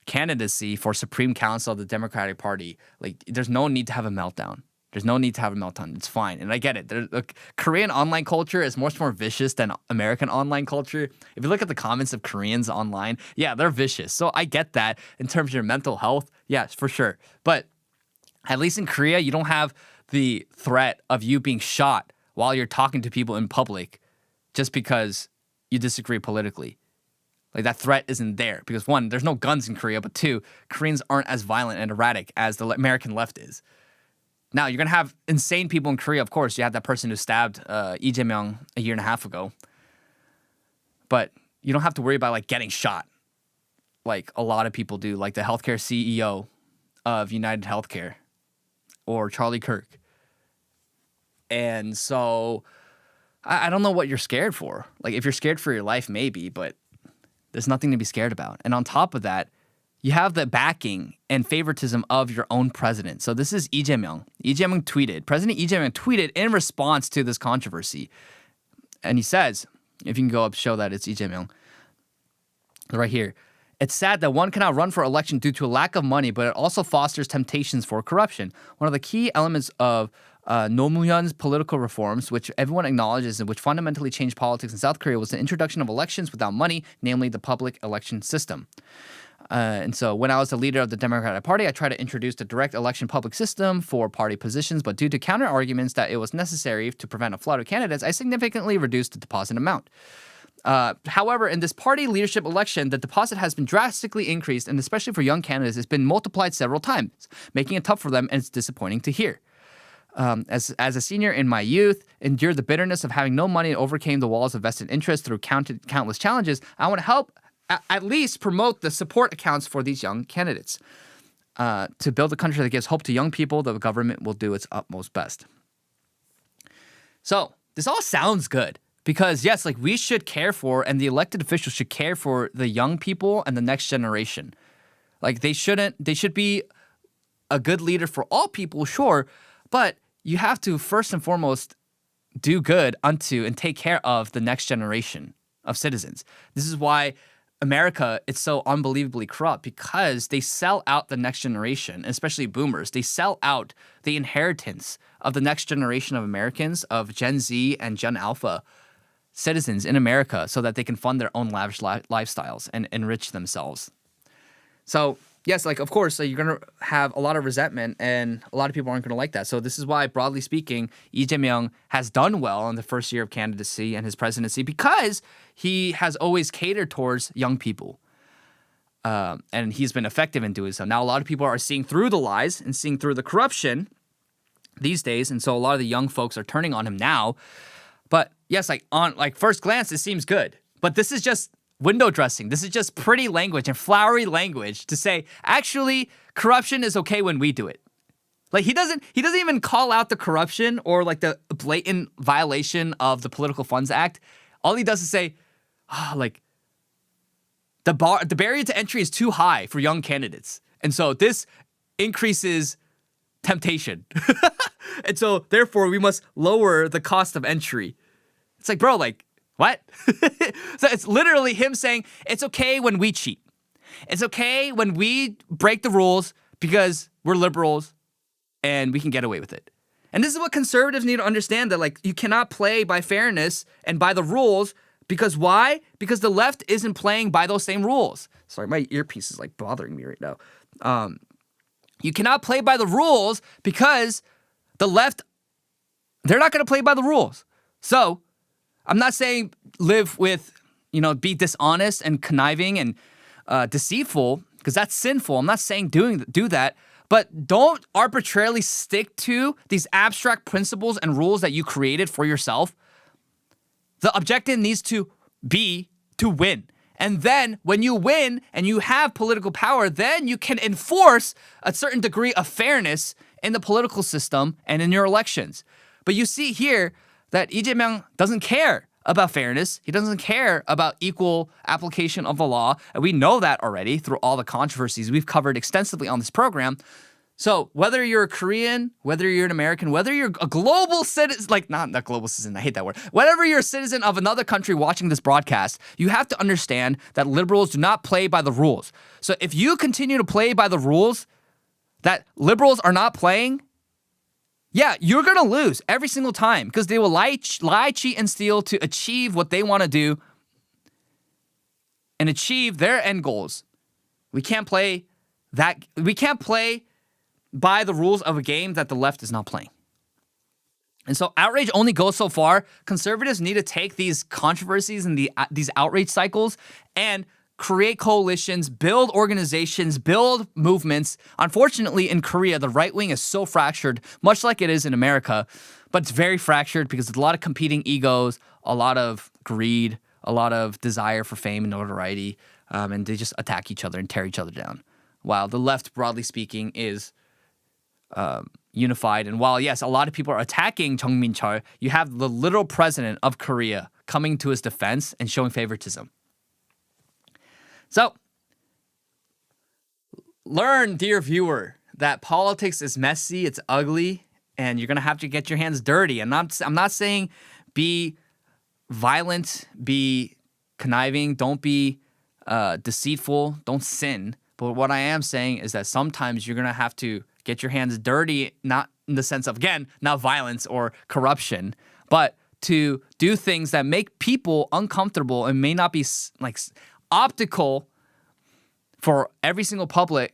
candidacy for Supreme Council of the Democratic Party, like, there's no need to have a meltdown. There's no need to have a meltdown. It's fine. And I get it. Korean online culture is much more vicious than American online culture. If you look at the comments of Koreans online, yeah, they're vicious. So I get that in terms of your mental health. Yes, for sure. But at least in Korea, you don't have the threat of you being shot while you're talking to people in public just because you disagree politically. Like, that threat isn't there because, one, there's no guns in Korea, but two, Koreans aren't as violent and erratic as the American left is. Now, you're going to have insane people in Korea, of course. You had that person who stabbed Lee Jae-myung a year and a half ago. But you don't have to worry about, like, getting shot like a lot of people do, like the healthcare CEO of United Healthcare or Charlie Kirk. And so I don't know what you're scared for. Like, if you're scared for your life, maybe, but there's nothing to be scared about. And on top of that, you have the backing and favoritism of your own president. So this is Lee Jae-myung. President Lee Jae-myung tweeted in response to this controversy. And he says, if you can go up, show that it's Lee Jae-myung. Right here. It's sad that one cannot run for election due to a lack of money, but it also fosters temptations for corruption. One of the key elements of Roh Moo-hyun's political reforms, which everyone acknowledges and which fundamentally changed politics in South Korea, was the introduction of elections without money, namely the public election system. And so when I was the leader of the Democratic Party, I tried to introduce the direct election public system for party positions, but due to counter arguments that it was necessary to prevent a flood of candidates, I significantly reduced the deposit amount. However, in this party leadership election, the deposit has been drastically increased, and especially for young candidates, it's been multiplied several times, making it tough for them, and it's disappointing to hear. As a senior in my youth, endured the bitterness of having no money and overcame the walls of vested interest through countless challenges, I want to help at least promote the support accounts for these young candidates. To build a country that gives hope to young people, the government will do its utmost best. So, this all sounds good. Because, yes, like, we should care for, and the elected officials should care for the young people and the next generation. Like, they should be a good leader for all people, sure, but you have to first and foremost do good unto and take care of the next generation of citizens. This is why America is so unbelievably corrupt, because they sell out the next generation, especially boomers. They sell out the inheritance of the next generation of Americans, of Gen Z and Gen Alpha citizens in America, so that they can fund their own lavish lifestyles and enrich themselves. So, yes, like, of course, you're going to have a lot of resentment, and a lot of people aren't going to like that. So this is why, broadly speaking, Lee Jae-myung has done well in the first year of candidacy and his presidency, because he has always catered towards young people. and he's been effective in doing so. Now, a lot of people are seeing through the lies and seeing through the corruption these days, and so a lot of the young folks are turning on him now. But yes, on first glance, it seems good. But this is just window dressing. This is just pretty language and flowery language to say, actually, corruption is okay when we do it. Like he doesn't even call out the corruption or like the blatant violation of the Political Funds Act. All he does is say, the barrier to entry is too high for young candidates. And so this increases temptation. And so therefore we must lower the cost of entry. It's like, bro, like, what? So it's literally him saying it's okay when we cheat. It's okay when we break the rules because we're liberals and we can get away with it. And this is what conservatives need to understand, that like you cannot play by fairness and by the rules. Because why? Because the left isn't playing by those same rules. Sorry, my earpiece is like bothering me right now. You cannot play by the rules because the left, they're not going to play by the rules. So I'm not saying live with, be dishonest and conniving and deceitful, because that's sinful. I'm not saying do that. But don't arbitrarily stick to these abstract principles and rules that you created for yourself. The objective needs to be to win. And then when you win and you have political power, then you can enforce a certain degree of fairness in the political system and in your elections. But you see here that Lee Jae-myung doesn't care about fairness. He doesn't care about equal application of the law. And we know that already through all the controversies we've covered extensively on this program. So whether you're a Korean, whether you're an American, whether you're a global citizen, not global citizen, I hate that word. Whatever you're a citizen of another country watching this broadcast, you have to understand that liberals do not play by the rules. So if you continue to play by the rules that liberals are not playing, yeah, you're going to lose every single time because they will lie, cheat, and steal to achieve what they want to do and achieve their end goals. We can't play by the rules of a game that the left is not playing. And so outrage only goes so far. Conservatives need to take these controversies and these outrage cycles and create coalitions, build organizations, build movements. Unfortunately, in Korea, the right wing is so fractured, much like it is in America, but it's very fractured because there's a lot of competing egos, a lot of greed, a lot of desire for fame and notoriety, and they just attack each other and tear each other down. While the left, broadly speaking, is unified. And while, yes, a lot of people are attacking Jeong Min-cheol, you have the literal president of Korea coming to his defense and showing favoritism. So, learn, dear viewer, that politics is messy, it's ugly, and you're going to have to get your hands dirty. And I'm not saying be violent, be conniving, don't be deceitful, don't sin. But what I am saying is that sometimes you're going to have to get your hands dirty, not in the sense of, again, not violence or corruption, but to do things that make people uncomfortable and may not be optical for every single public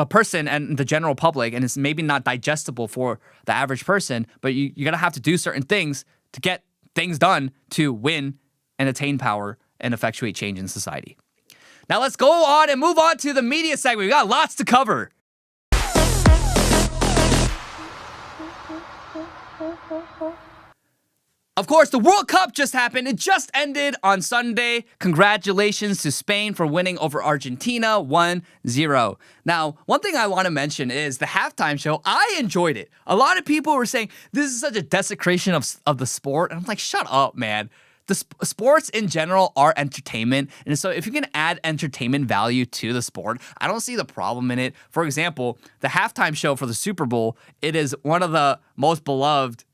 person and the general public, and it's maybe not digestible for the average person, but you're going to have to do certain things to get things done to win and attain power and effectuate change in society. Now let's go on and move on to the media segment. We got lots to cover. Of course, the World Cup just happened. It just ended on Sunday. Congratulations to Spain for winning over Argentina 1-0. Now, one thing I want to mention is the halftime show. I enjoyed it. A lot of people were saying this is such a desecration of the sport. And I'm like, shut up, man. The sports in general are entertainment. And so if you can add entertainment value to the sport, I don't see the problem in it. For example, the halftime show for the Super Bowl, it is one of the most beloved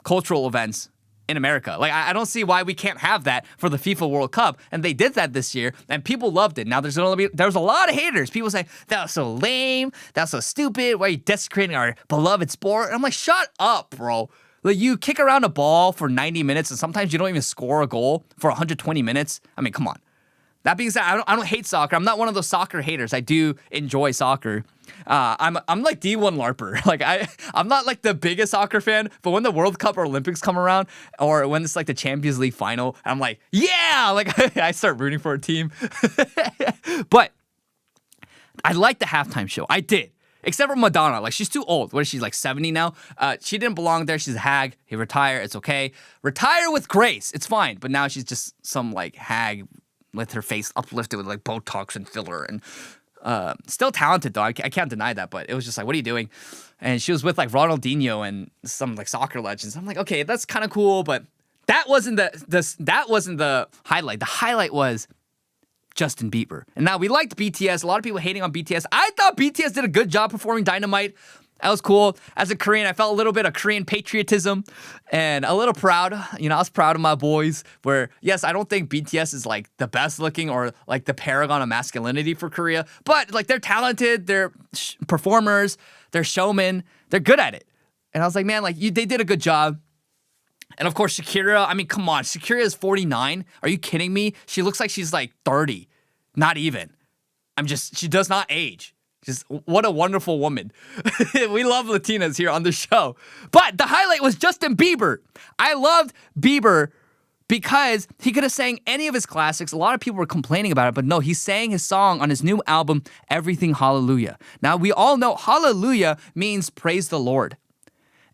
cultural events in America. Like, I don't see why we can't have that for the FIFA World Cup. And they did that this year, and people loved it. Now, there's a lot of haters. People say, that was so lame. That was so stupid. Why are you desecrating our beloved sport? And I'm like, shut up, bro. Like, you kick around a ball for 90 minutes, and sometimes you don't even score a goal for 120 minutes. I mean, come on. That being said, I don't hate soccer. I'm not one of those soccer haters. I do enjoy soccer. I'm like D1 LARPer. Like I'm not like the biggest soccer fan, but when the World Cup or Olympics come around, or when it's like the Champions League final, I'm like, yeah, like I start rooting for a team. But I liked the halftime show. I did. Except for Madonna. Like, she's too old. What is she, like 70 now? She didn't belong there. She's a hag. Hey, retire. It's okay. Retire with grace. It's fine. But now she's just some, like, hag with her face uplifted with, like, Botox and filler. And still talented, though. I can't deny that. But it was just like, what are you doing? And she was with, like, Ronaldinho and some, like, soccer legends. I'm like, okay, that's kind of cool. But that wasn't the highlight. The highlight was Justin Bieber. And now we liked BTS. A lot of people hating on BTS. I thought BTS did a good job performing Dynamite. That was cool. As a Korean, I felt a little bit of Korean patriotism and a little proud. You know, I was proud of my boys where, yes, I don't think BTS is like the best looking or like the paragon of masculinity for Korea, but like they're talented, they're performers, they're showmen, they're good at it. And I was like, man, like they did a good job. And of course, Shakira, I mean, come on. Shakira is 49. Are you kidding me? She looks like she's like 30. Not even. She does not age. Just what a wonderful woman. We love Latinas here on the show. But the highlight was Justin Bieber. I loved Bieber because he could have sang any of his classics. A lot of people were complaining about it, but no, he sang his song on his new album, Everything Hallelujah. Now, we all know hallelujah means praise the Lord.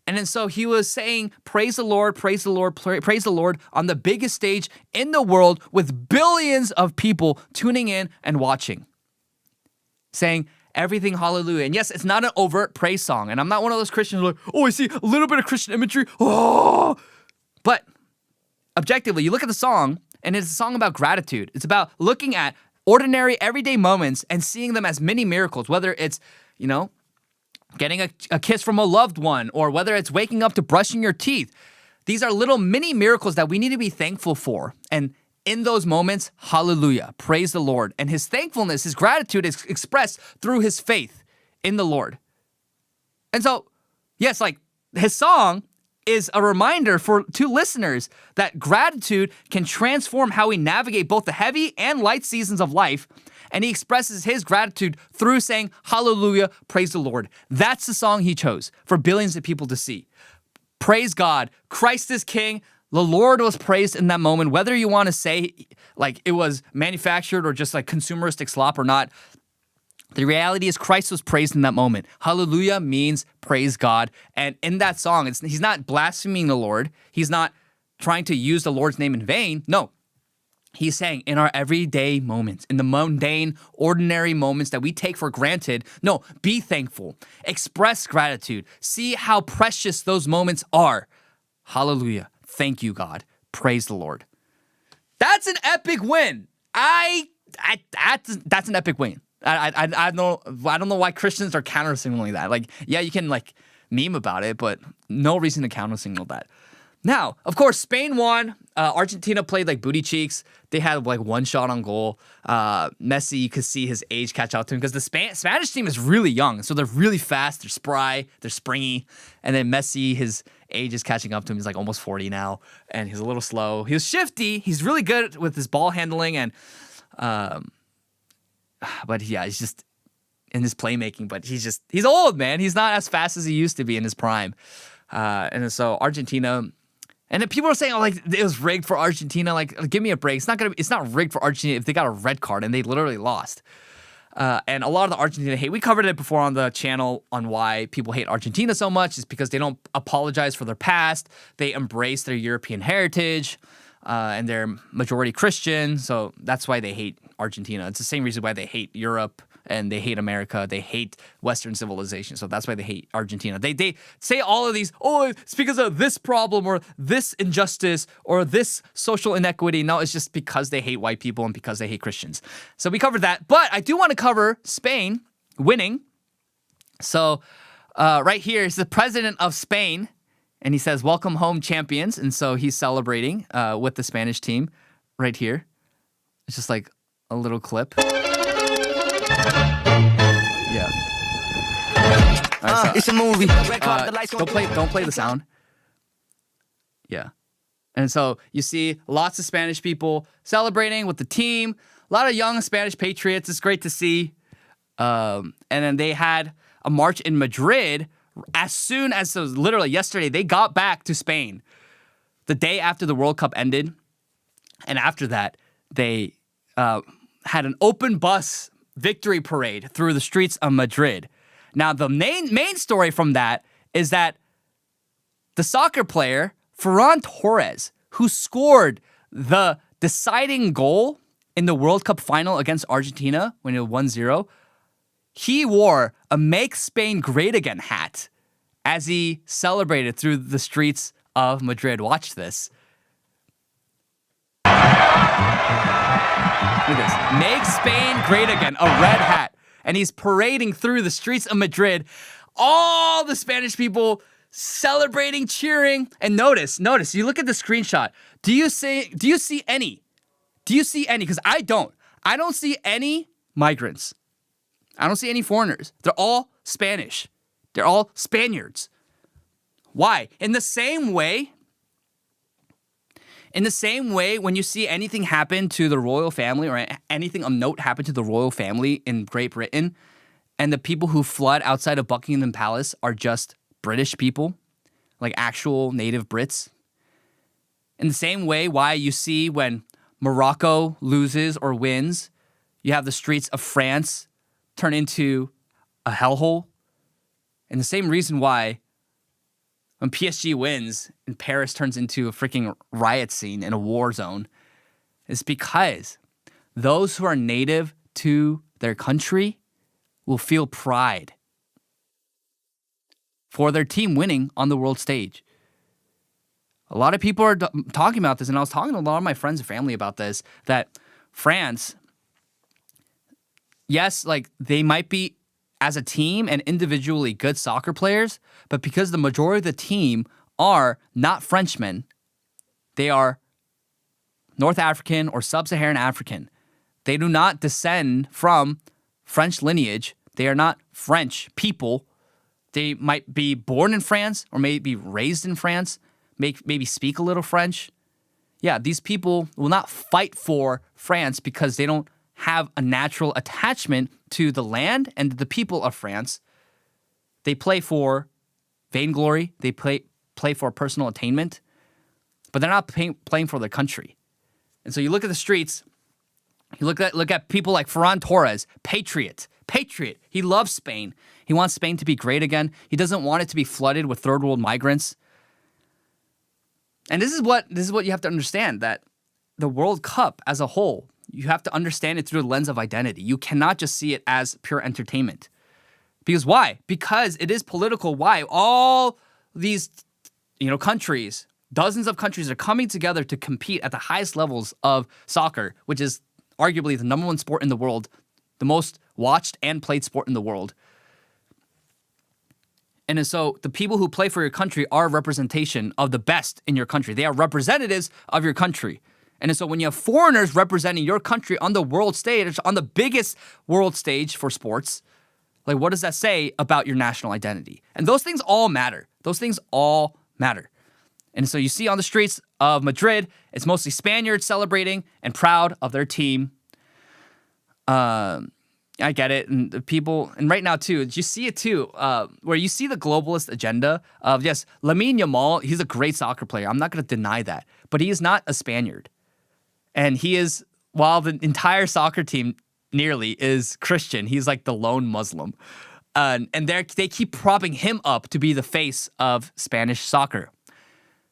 And then so he was saying, praise the Lord, praise the Lord, praise the Lord on the biggest stage in the world with billions of people tuning in and watching. Saying, everything hallelujah. And yes, it's not an overt praise song. And I'm not one of those Christians who are like, oh, I see a little bit of Christian imagery. Oh, but objectively, you look at the song and it's a song about gratitude. It's about looking at ordinary, everyday moments and seeing them as mini miracles, whether it's, you know, getting a kiss from a loved one, or whether it's waking up to brushing your teeth. These are little mini miracles that we need to be thankful for. And in those moments, hallelujah, praise the Lord. And his thankfulness, his gratitude is expressed through his faith in the Lord. And so, yes, like his song is a reminder to listeners that gratitude can transform how we navigate both the heavy and light seasons of life. And he expresses his gratitude through saying, hallelujah, praise the Lord. That's the song he chose for billions of people to see. Praise God. Christ is King. The Lord was praised in that moment, whether you want to say like it was manufactured or just like consumeristic slop or not. The reality is Christ was praised in that moment. Hallelujah means praise God. And in that song, he's not blaspheming the Lord. He's not trying to use the Lord's name in vain. No. He's saying in our everyday moments, in the mundane, ordinary moments that we take for granted, no, be thankful. Express gratitude. See how precious those moments are. Hallelujah. Thank you, God. Praise the Lord. That's an epic win. That's an epic win. I don't know why Christians are counter signaling that. Like, yeah, you can like meme about it, but no reason to counter signal that. Now, of course, Spain won. Argentina played like booty cheeks. They had like one shot on goal. Messi, you could see his age catch out to him because the Spanish team is really young. So they're really fast. They're spry. They're springy. And then Messi, his age is catching up to him. He's like almost 40 now. And he's a little slow. He was shifty. He's really good with his ball handling. And but yeah, he's just in his playmaking. But he's old, man. He's not as fast as he used to be in his prime. And so Argentina... And then people are saying, oh, like it was rigged for Argentina. Like, give me a break. It's not rigged for Argentina if they got a red card and they literally lost. And a lot of the Argentina hate, we covered it before on the channel on why people hate Argentina so much is because they don't apologize for their past. They embrace their European heritage, and they're majority Christian. So that's why they hate Argentina. It's the same reason why they hate Europe and they hate America. They hate Western civilization. So that's why they hate Argentina. They say all of these, oh, it's because of this problem or this injustice or this social inequity. No, it's just because they hate white people and because they hate Christians. So we covered that. But I do want to cover Spain winning. So right here is the president of Spain. And he says, welcome home, champions. And so he's celebrating with the Spanish team right here. It's just like a little clip. Yeah. Right, so, it's a movie. Don't play the sound. Yeah. And so you see lots of Spanish people celebrating with the team. A lot of young Spanish patriots. It's great to see. And then they had a march in Madrid as soon as, so literally yesterday, they got back to Spain the day after the World Cup ended. And after that, they had an open bus victory parade through the streets of Madrid. Now, the main story from that is that the soccer player, Ferran Torres, who scored the deciding goal in the World Cup final against Argentina when it was 1-0, he wore a Make Spain Great Again hat as he celebrated through the streets of Madrid. Watch this. Look at this. Make Spain Great Again, a red hat. And he's parading through the streets of Madrid. All the Spanish people celebrating, cheering. And notice, you look at the screenshot. Do you see any? Because I don't. I don't see any migrants. I don't see any foreigners. They're all Spanish. They're all Spaniards. Why? In the same way, when you see anything happen to the royal family or anything of note happen to the royal family in Great Britain, and the people who flood outside of Buckingham Palace are just British people, like actual native Brits. In the same way, why you see when Morocco loses or wins, you have the streets of France turn into a hellhole. And the same reason why when PSG wins and Paris turns into a freaking riot scene and a war zone is because those who are native to their country will feel pride for their team winning on the world stage. A lot of people are talking about this, and I was talking to a lot of my friends and family about this, that France, yes, like they might be as a team and individually good soccer players, but because the majority of the team are not Frenchmen, they are North African or Sub-Saharan African. They do not descend from French lineage. They are not French people. They might be born in France or maybe raised in France, maybe speak a little French. Yeah, these people will not fight for France because they don't have a natural attachment to the land and the people of France. They play for vainglory. They play for personal attainment, but they're not playing for their country. And so you look at the streets, you look at people like Ferran Torres, patriot. He loves Spain. He wants Spain to be great again. He doesn't want it to be flooded with third world migrants. And this is what you have to understand, that the World Cup as a whole, you have to understand it through the lens of identity. You cannot just see it as pure entertainment. Because why? Because it is political. Why? All these, countries, dozens of countries are coming together to compete at the highest levels of soccer, which is arguably the number one sport in the world, the most watched and played sport in the world. And so the people who play for your country are a representation of the best in your country. They are representatives of your country. And so when you have foreigners representing your country on the world stage, on the biggest world stage for sports, like what does that say about your national identity? And those things all matter. And so you see on the streets of Madrid, it's mostly Spaniards celebrating and proud of their team. I get it. And the people, and right now too, you see it too, where you see the globalist agenda of, yes, Lamine Yamal, he's a great soccer player. I'm not going to deny that. But he is not a Spaniard. And he is, while the entire soccer team nearly is Christian, he's like the lone Muslim. And they keep propping him up to be the face of Spanish soccer.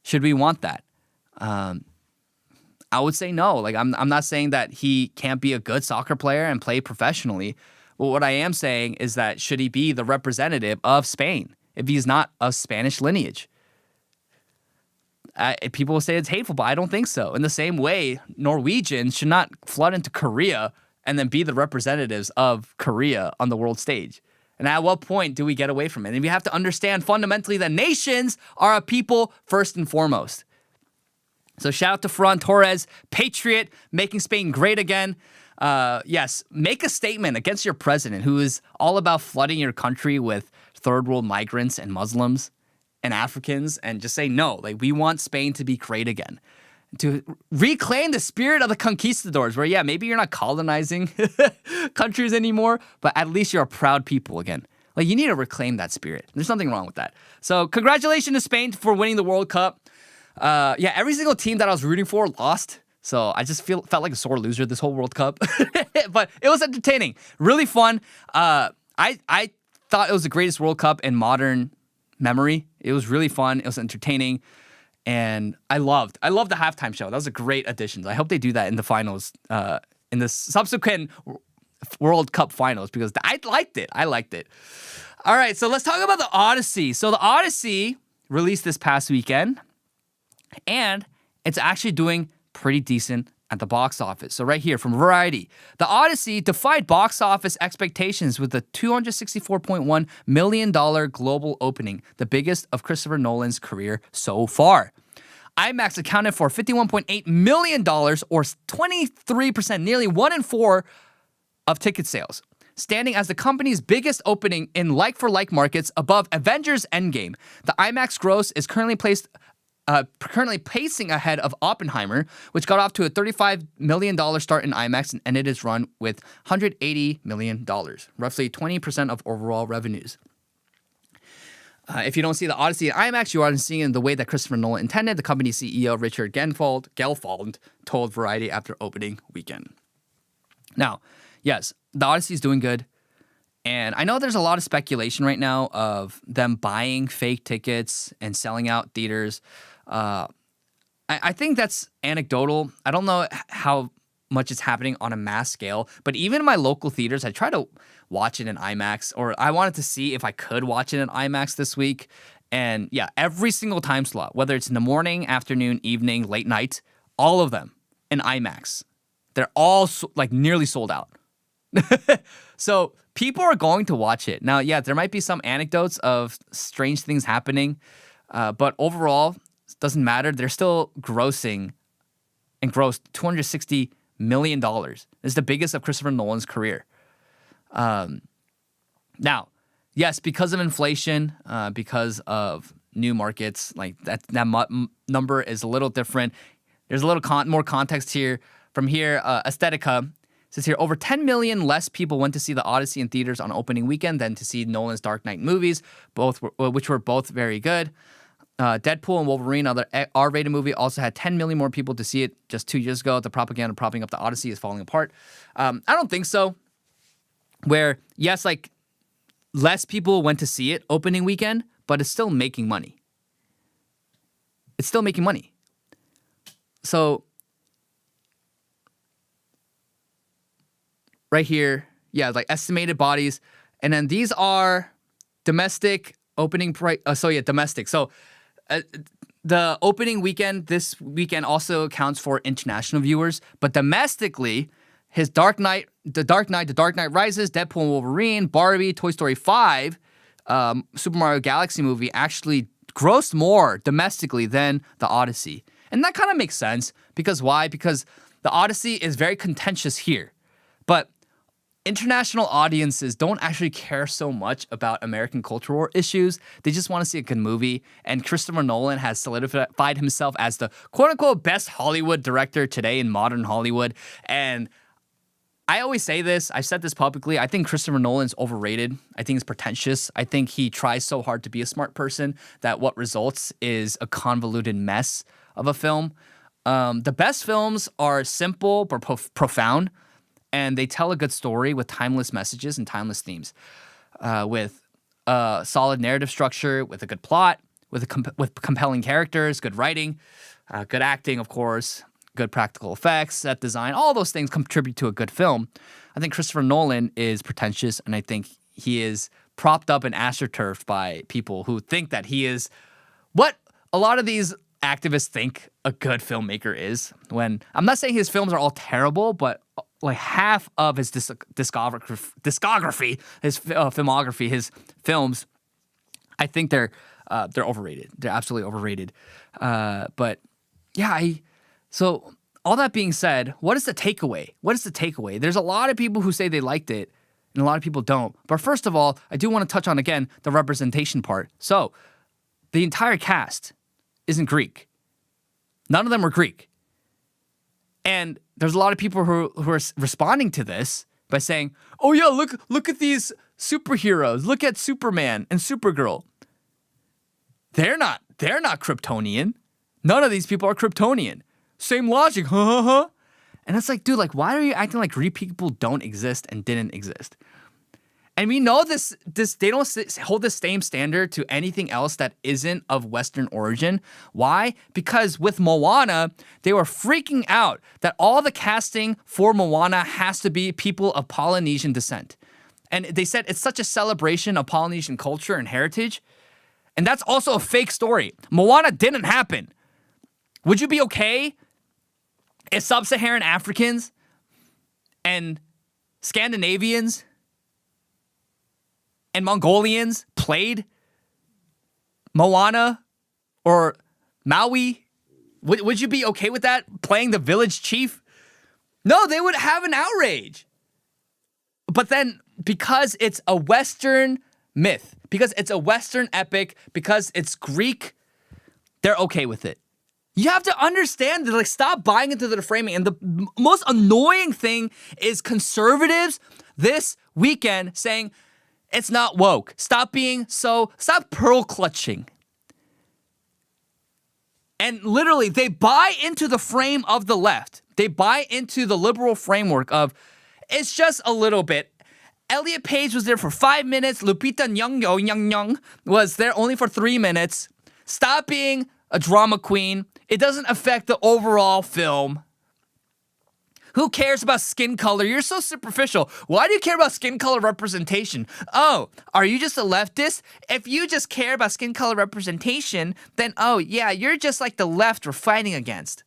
Should we want that? I would say no. Like I'm not saying that he can't be a good soccer player and play professionally. But what I am saying is that should he be the representative of Spain if he's not of Spanish lineage? People will say it's hateful, but I don't think so. In the same way, Norwegians should not flood into Korea and then be the representatives of Korea on the world stage. And at what point do we get away from it? And we have to understand fundamentally that nations are a people first and foremost. So shout out to Ferran Torres, patriot, making Spain great again. Yes, make a statement against your president who is all about flooding your country with third world migrants and Muslims and Africans, and just say no. Like, we want Spain to be great again. To reclaim the spirit of the conquistadors, where, yeah, maybe you're not colonizing countries anymore, but at least you're a proud people again. Like, you need to reclaim that spirit. There's nothing wrong with that. So congratulations to Spain for winning the World Cup. Yeah, every single team that I was rooting for lost. So I just felt like a sore loser this whole World Cup, but it was entertaining, really fun. I thought it was the greatest World Cup in modern memory. It was really fun. It was entertaining, and I loved the halftime show. That was a great addition. I hope they do that in the finals, in the subsequent World Cup finals, because I liked it. All right, so let's talk about the Odyssey. So the Odyssey released this past weekend, and it's actually doing pretty decent at the box office. So right here from Variety, the Odyssey defied box office expectations with a $264.1 million global opening, the biggest of Christopher Nolan's career so far. IMAX accounted for $51.8 million, or 23%, nearly 1 in 4 of ticket sales, standing as the company's biggest opening in like-for-like markets above Avengers Endgame. The IMAX gross is currently pacing ahead of Oppenheimer, which got off to a $35 million start in IMAX and ended its run with $180 million, roughly 20% of overall revenues. If you don't see the Odyssey in IMAX, you aren't seeing it in the way that Christopher Nolan intended, the company's CEO Richard Gelfond told Variety after opening weekend. Now, yes, the Odyssey is doing good. And I know there's a lot of speculation right now of them buying fake tickets and selling out theaters. I think that's anecdotal. I don't know how much is happening on a mass scale, but even in my local theaters, I try to watch it in IMAX, or I wanted to see if I could watch it in IMAX this week. And yeah, every single time slot, whether it's in the morning, afternoon, evening, late night, all of them in IMAX, they're all nearly sold out. So people are going to watch it. Now, yeah, there might be some anecdotes of strange things happening, but overall, it doesn't matter. They're still grossed $260 million. It's the biggest of Christopher Nolan's career. Now, yes, because of inflation, because of new markets, like that number is a little different. There's a little more context here. From here, Aesthetica says here, over 10 million less people went to see the Odyssey in theaters on opening weekend than to see Nolan's Dark Knight movies, which were both very good. Deadpool and Wolverine, another R-rated movie, also had 10 million more people to see it just 2 years ago. The propaganda propping up the Odyssey is falling apart. I don't think so. Where, yes, less people went to see it opening weekend, but it's still making money. So, right here, yeah, estimated bodies. And then these are domestic opening price. Domestic. So the opening weekend this weekend also accounts for international viewers, but domestically, his The Dark Knight Rises, Deadpool and Wolverine, Barbie, Toy Story 5, Super Mario Galaxy movie actually grossed more domestically than the Odyssey. And that kind of makes sense. Because why? Because the Odyssey is very contentious here. But international audiences don't actually care so much about American cultural issues. They just want to see a good movie. And Christopher Nolan has solidified himself as the quote-unquote best Hollywood director today in modern Hollywood. And I always say this. I've said this publicly. I think Christopher Nolan's overrated. I think he's pretentious. I think he tries so hard to be a smart person that what results is a convoluted mess of a film. The best films are simple but profound. And they tell a good story with timeless messages and timeless themes, with a solid narrative structure, with a good plot, with compelling characters, good writing, good acting, of course, good practical effects, set design. All those things contribute to a good film. I think Christopher Nolan is pretentious, and I think he is propped up and astroturfed by people who think that he is what a lot of these activists think a good filmmaker is. When I'm not saying his films are all terrible, but half of his discography, his filmography, his films, I think they're overrated. They're absolutely overrated. But yeah, so all that being said, what is the takeaway? There's a lot of people who say they liked it, and a lot of people don't. But first of all, I do want to touch on again the representation part. So the entire cast isn't Greek. None of them are Greek. And there's a lot of people who are responding to this by saying, "Oh yeah, look at these superheroes. Look at Superman and Supergirl. They're not Kryptonian. None of these people are Kryptonian. Same logic, huh? And it's like, dude, like, why are you acting like Greek people don't exist and didn't exist? And we know this they don't hold the same standard to anything else that isn't of Western origin. Why? Because with Moana, they were freaking out that all the casting for Moana has to be people of Polynesian descent. And they said it's such a celebration of Polynesian culture and heritage. And that's also a fake story. Moana didn't happen. Would you be okay if sub-Saharan Africans and Scandinavians and Mongolians played Moana or Maui? Would you be okay with that, playing the village chief? No, they would have an outrage. But then, because it's a Western myth, because it's a Western epic, because it's Greek, they're okay with it. You have to understand that, like, stop buying into the framing. And the most annoying thing is conservatives this weekend saying, it's not woke. Stop pearl clutching. And literally, they buy into the frame of the left. They buy into the liberal framework of, it's just a little bit. Elliot Page was there for 5 minutes. Lupita Nyong'o was there only for 3 minutes. Stop being a drama queen. It doesn't affect the overall film. Who cares about skin color? You're so superficial. Why do you care about skin color representation? Oh, are you just a leftist? If you just care about skin color representation, then oh yeah, you're just like the left we're fighting against.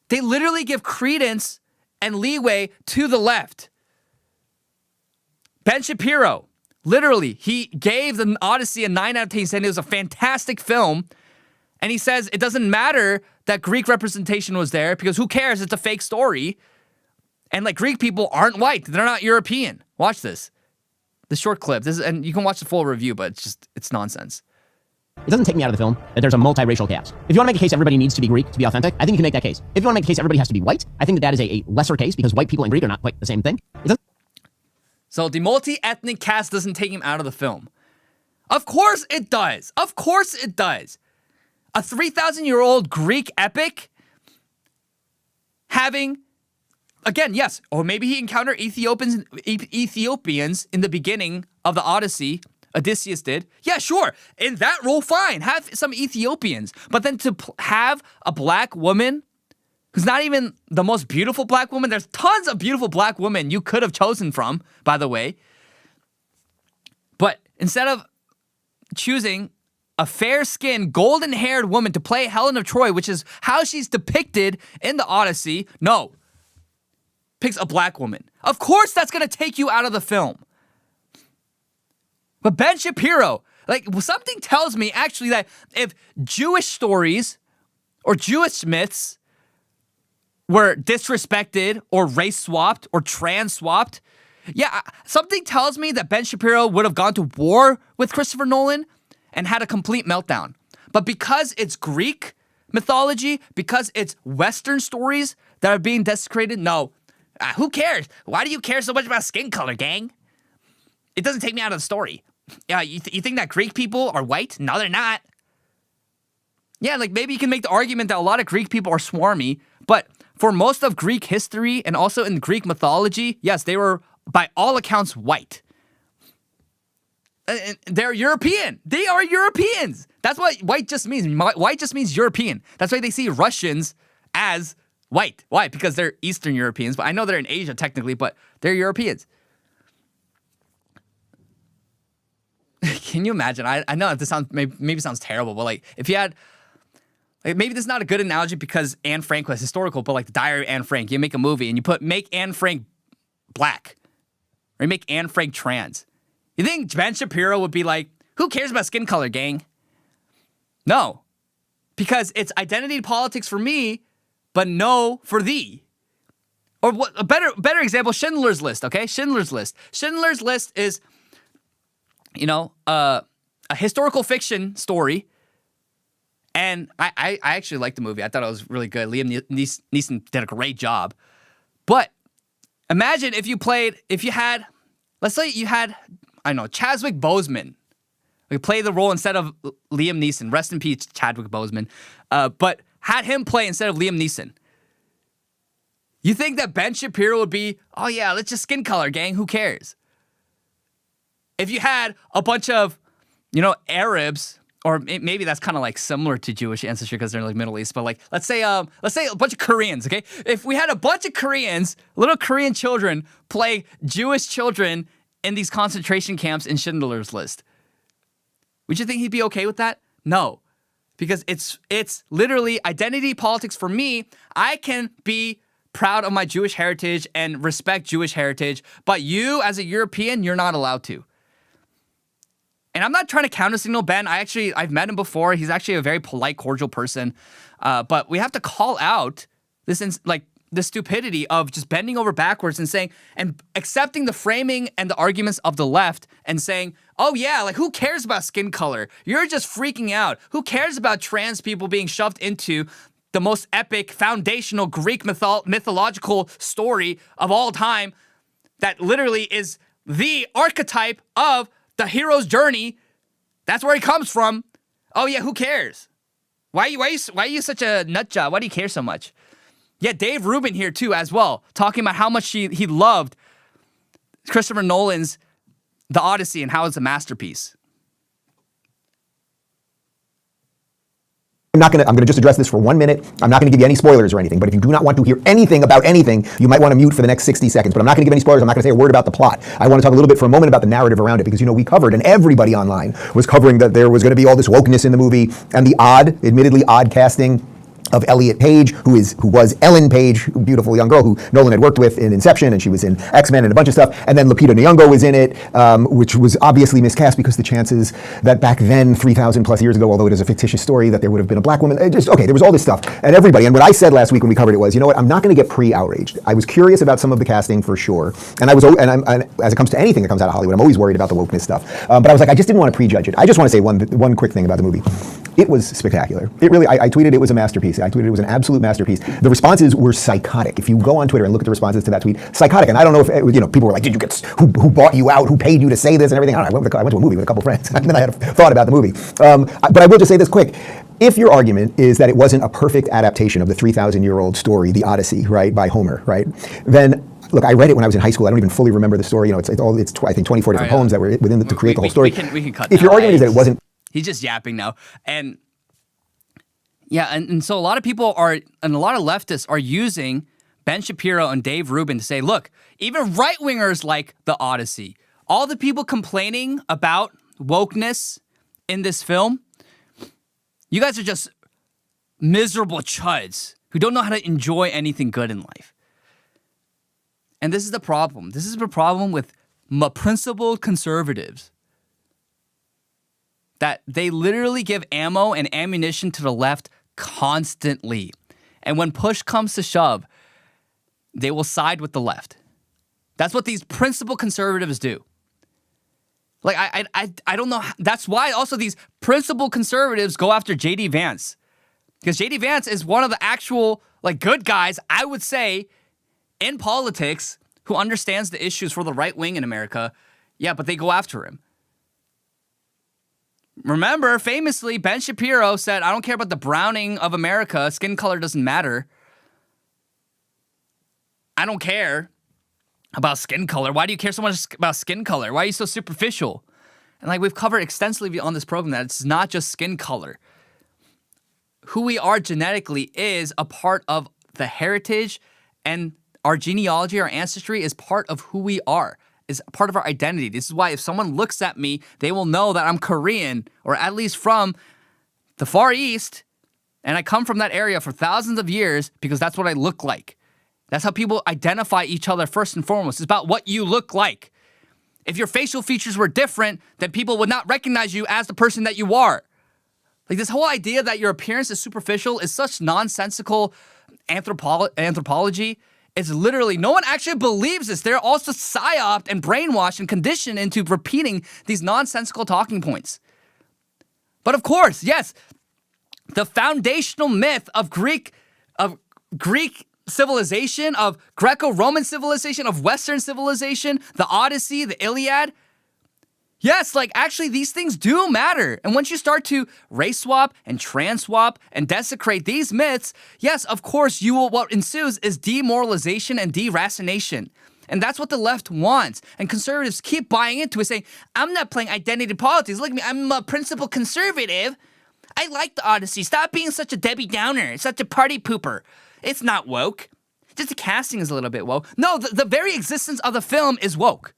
They literally give credence and leeway to the left. Ben Shapiro, literally, he gave the Odyssey a 9 out of 10. He said it was a fantastic film. And he says it doesn't matter that Greek representation was there because who cares? It's a fake story. And like Greek people aren't white. They're not European. Watch this. The short clip. And you can watch the full review, but it's nonsense. It doesn't take me out of the film that there's a multiracial cast. If you want to make a case everybody needs to be Greek to be authentic, I think you can make that case. If you want to make a case everybody has to be white, I think that is a lesser case because white people and Greek are not quite the same thing. So the multi-ethnic cast doesn't take him out of the film. Of course it does. Of course it does. A 3,000-year-old Greek epic having, again, yes, or maybe he encountered Ethiopians in the beginning of the Odyssey. Odysseus did. Yeah, sure. In that role, fine. Have some Ethiopians. But then to have a black woman who's not even the most beautiful black woman. There's tons of beautiful black women you could have chosen from, by the way. But instead of choosing a fair-skinned, golden-haired woman to play Helen of Troy, which is how she's depicted in the Odyssey, no. Picks a black woman. Of course that's going to take you out of the film. But Ben Shapiro, like, something tells me actually that if Jewish stories or Jewish myths were disrespected or race-swapped or trans-swapped, yeah, something tells me that Ben Shapiro would have gone to war with Christopher Nolan and had a complete meltdown. But because it's Greek mythology, because it's Western stories that are being desecrated, no. Who cares? Why do you care so much about skin color, gang? It doesn't take me out of the story. Yeah, you think that Greek people are white? No, they're not. Yeah, like maybe you can make the argument that a lot of Greek people are swarmy, but for most of Greek history and also in Greek mythology, yes, they were by all accounts white. They're European. They are Europeans. That's what white just means. White just means European. That's why they see Russians as white. Why? Because they're Eastern Europeans. But I know they're in Asia technically, but they're Europeans. Can you imagine? I know this sounds maybe sounds terrible, but like if you had, like, maybe this is not a good analogy because Anne Frank was historical, but like the Diary of Anne Frank, you make a movie and you make Anne Frank black, or you make Anne Frank trans. You think Ben Shapiro would be like, who cares about skin color, gang? No. Because it's identity politics for me, but no for thee. Or what a better example, Schindler's List, okay? Schindler's List. Schindler's List is, you know, a historical fiction story. And I actually liked the movie. I thought it was really good. Liam Neeson did a great job. But imagine if you had, let's say you had, I don't know, Chadwick Boseman, Like, play the role instead of Liam Neeson. Rest in peace, Chadwick Boseman. But had him play instead of Liam Neeson. You think that Ben Shapiro would be, oh yeah, let's just skin color, gang. Who cares? If you had a bunch of, Arabs, or maybe that's kind of like similar to Jewish ancestry because they're like Middle East, but like let's say a bunch of Koreans, okay? If we had a bunch of Koreans, little Korean children play Jewish children in these concentration camps in Schindler's List, would you think he'd be okay with that? No, because it's literally identity politics for me. I can be proud of my Jewish heritage and respect Jewish heritage, but you as a European, you're not allowed to. And I'm not trying to counter-signal Ben. I've met him before. He's actually a very polite, cordial person. But we have to call out the stupidity of just bending over backwards and saying, and accepting the framing and the arguments of the left and saying, oh yeah, like who cares about skin color? You're just freaking out. Who cares about trans people being shoved into the most epic, foundational Greek mythological story of all time that literally is the archetype of the hero's journey? That's where he comes from. Oh yeah, who cares? Why are you such a nut job? Why do you care so much? Yeah, Dave Rubin here too as well, talking about how much he loved Christopher Nolan's The Odyssey and how it's a masterpiece. I'm going to just address this for 1 minute. I'm not going to give you any spoilers or anything, but if you do not want to hear anything about anything, you might want to mute for the next 60 seconds. But I'm not going to give any spoilers. I'm not going to say a word about the plot. I want to talk a little bit for a moment about the narrative around it, because, we covered, and everybody online was covering that there was going to be all this wokeness in the movie, and the admittedly odd casting of Elliot Page, who was Ellen Page, a beautiful young girl who Nolan had worked with in Inception, and she was in X-Men and a bunch of stuff. And then Lupita Nyong'o was in it, which was obviously miscast because the chances that back then, 3,000 plus years ago, although it is a fictitious story, that there would have been a black woman, there was all this stuff. And everybody, and what I said last week when we covered it was, you know what, I'm not going to get pre-outraged. I was curious about some of the casting for sure. And as it comes to anything that comes out of Hollywood, I'm always worried about the wokeness stuff. But I was like, I just didn't want to prejudge it. I just want to say one quick thing about the movie. It was spectacular. It really, I tweeted it was a masterpiece. I tweeted it was an absolute masterpiece. The responses were psychotic. If you go on Twitter and look at the responses to that tweet, psychotic. And I don't know if, people were like, did you get, who bought you out? Who paid you to say this and everything? I don't know. I went to a movie with a couple friends. And then I had a thought about the movie. But I will just say this quick. If your argument is that it wasn't a perfect adaptation of the 3,000-year-old story, the Odyssey, right, by Homer, right, then look, I read it when I was in high school. I don't even fully remember the story. It's I think 24 different poems that were within to create the whole story. We can cut if your argument is that it wasn't, he's just yapping now. And yeah, and so a lot of people a lot of leftists are using Ben Shapiro and Dave Rubin to say, look, even right-wingers like the Odyssey. All the people complaining about wokeness in this film, you guys are just miserable chuds who don't know how to enjoy anything good in life. And this is the problem. This is the problem with principled conservatives. That they literally give ammo and ammunition to the left constantly. And when push comes to shove, they will side with the left. That's what these principled conservatives do. Like, I don't know. That's why also these principled conservatives go after J.D. Vance. Because J.D. Vance is one of the actual, good guys, I would say, in politics who understands the issues for the right wing in America. Yeah, but they go after him. Remember, famously, Ben Shapiro said, I don't care about the browning of America. Skin color doesn't matter. I don't care about skin color. Why do you care so much about skin color? Why are you so superficial? And we've covered extensively on this program that it's not just skin color. Who we are genetically is a part of the heritage, and our genealogy, our ancestry is part of who we are. Is part of our identity. This is why if someone looks at me, they will know that I'm Korean, or at least from the Far East, and I come from that area for thousands of years because that's what I look like. That's how people identify each other first and foremost. It's about what you look like. If your facial features were different, then people would not recognize you as the person that you are. This whole idea that your appearance is superficial is such nonsensical anthropology. It's literally, no one actually believes this. They're also psyoped and brainwashed and conditioned into repeating these nonsensical talking points. But of course, yes, the foundational myth of Greek civilization, of Greco-Roman civilization, of Western civilization, the Odyssey, the Iliad, Yes, like actually these things do matter. And once you start to race swap and trans swap and desecrate these myths, yes, of course what ensues is demoralization and deracination. And that's what the left wants. And conservatives keep buying into it, saying, I'm not playing identity politics. Look at me, I'm a principled conservative. I like the Odyssey. Stop being such a Debbie Downer, such a party pooper. It's not woke. Just the casting is a little bit woke. No, the very existence of the film is woke.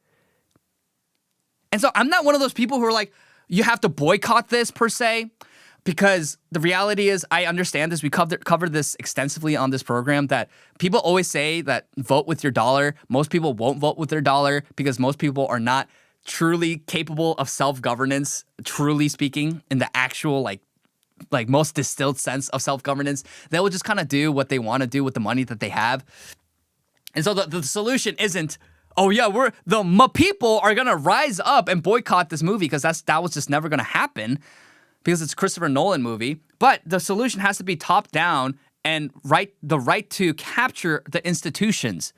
And so I'm not one of those people who are like, you have to boycott this per se, because the reality is I understand this. We covered this extensively on this program, that people always say that vote with your dollar. Most people won't vote with their dollar because most people are not truly capable of self-governance, truly speaking, in the actual like most distilled sense of self-governance. They will just kind of do what they want to do with the money that they have. And so the solution isn't, oh yeah, the people are going to rise up and boycott this movie, because that was just never going to happen because it's a Christopher Nolan movie. But the solution has to be top down and the right to capture the institutions.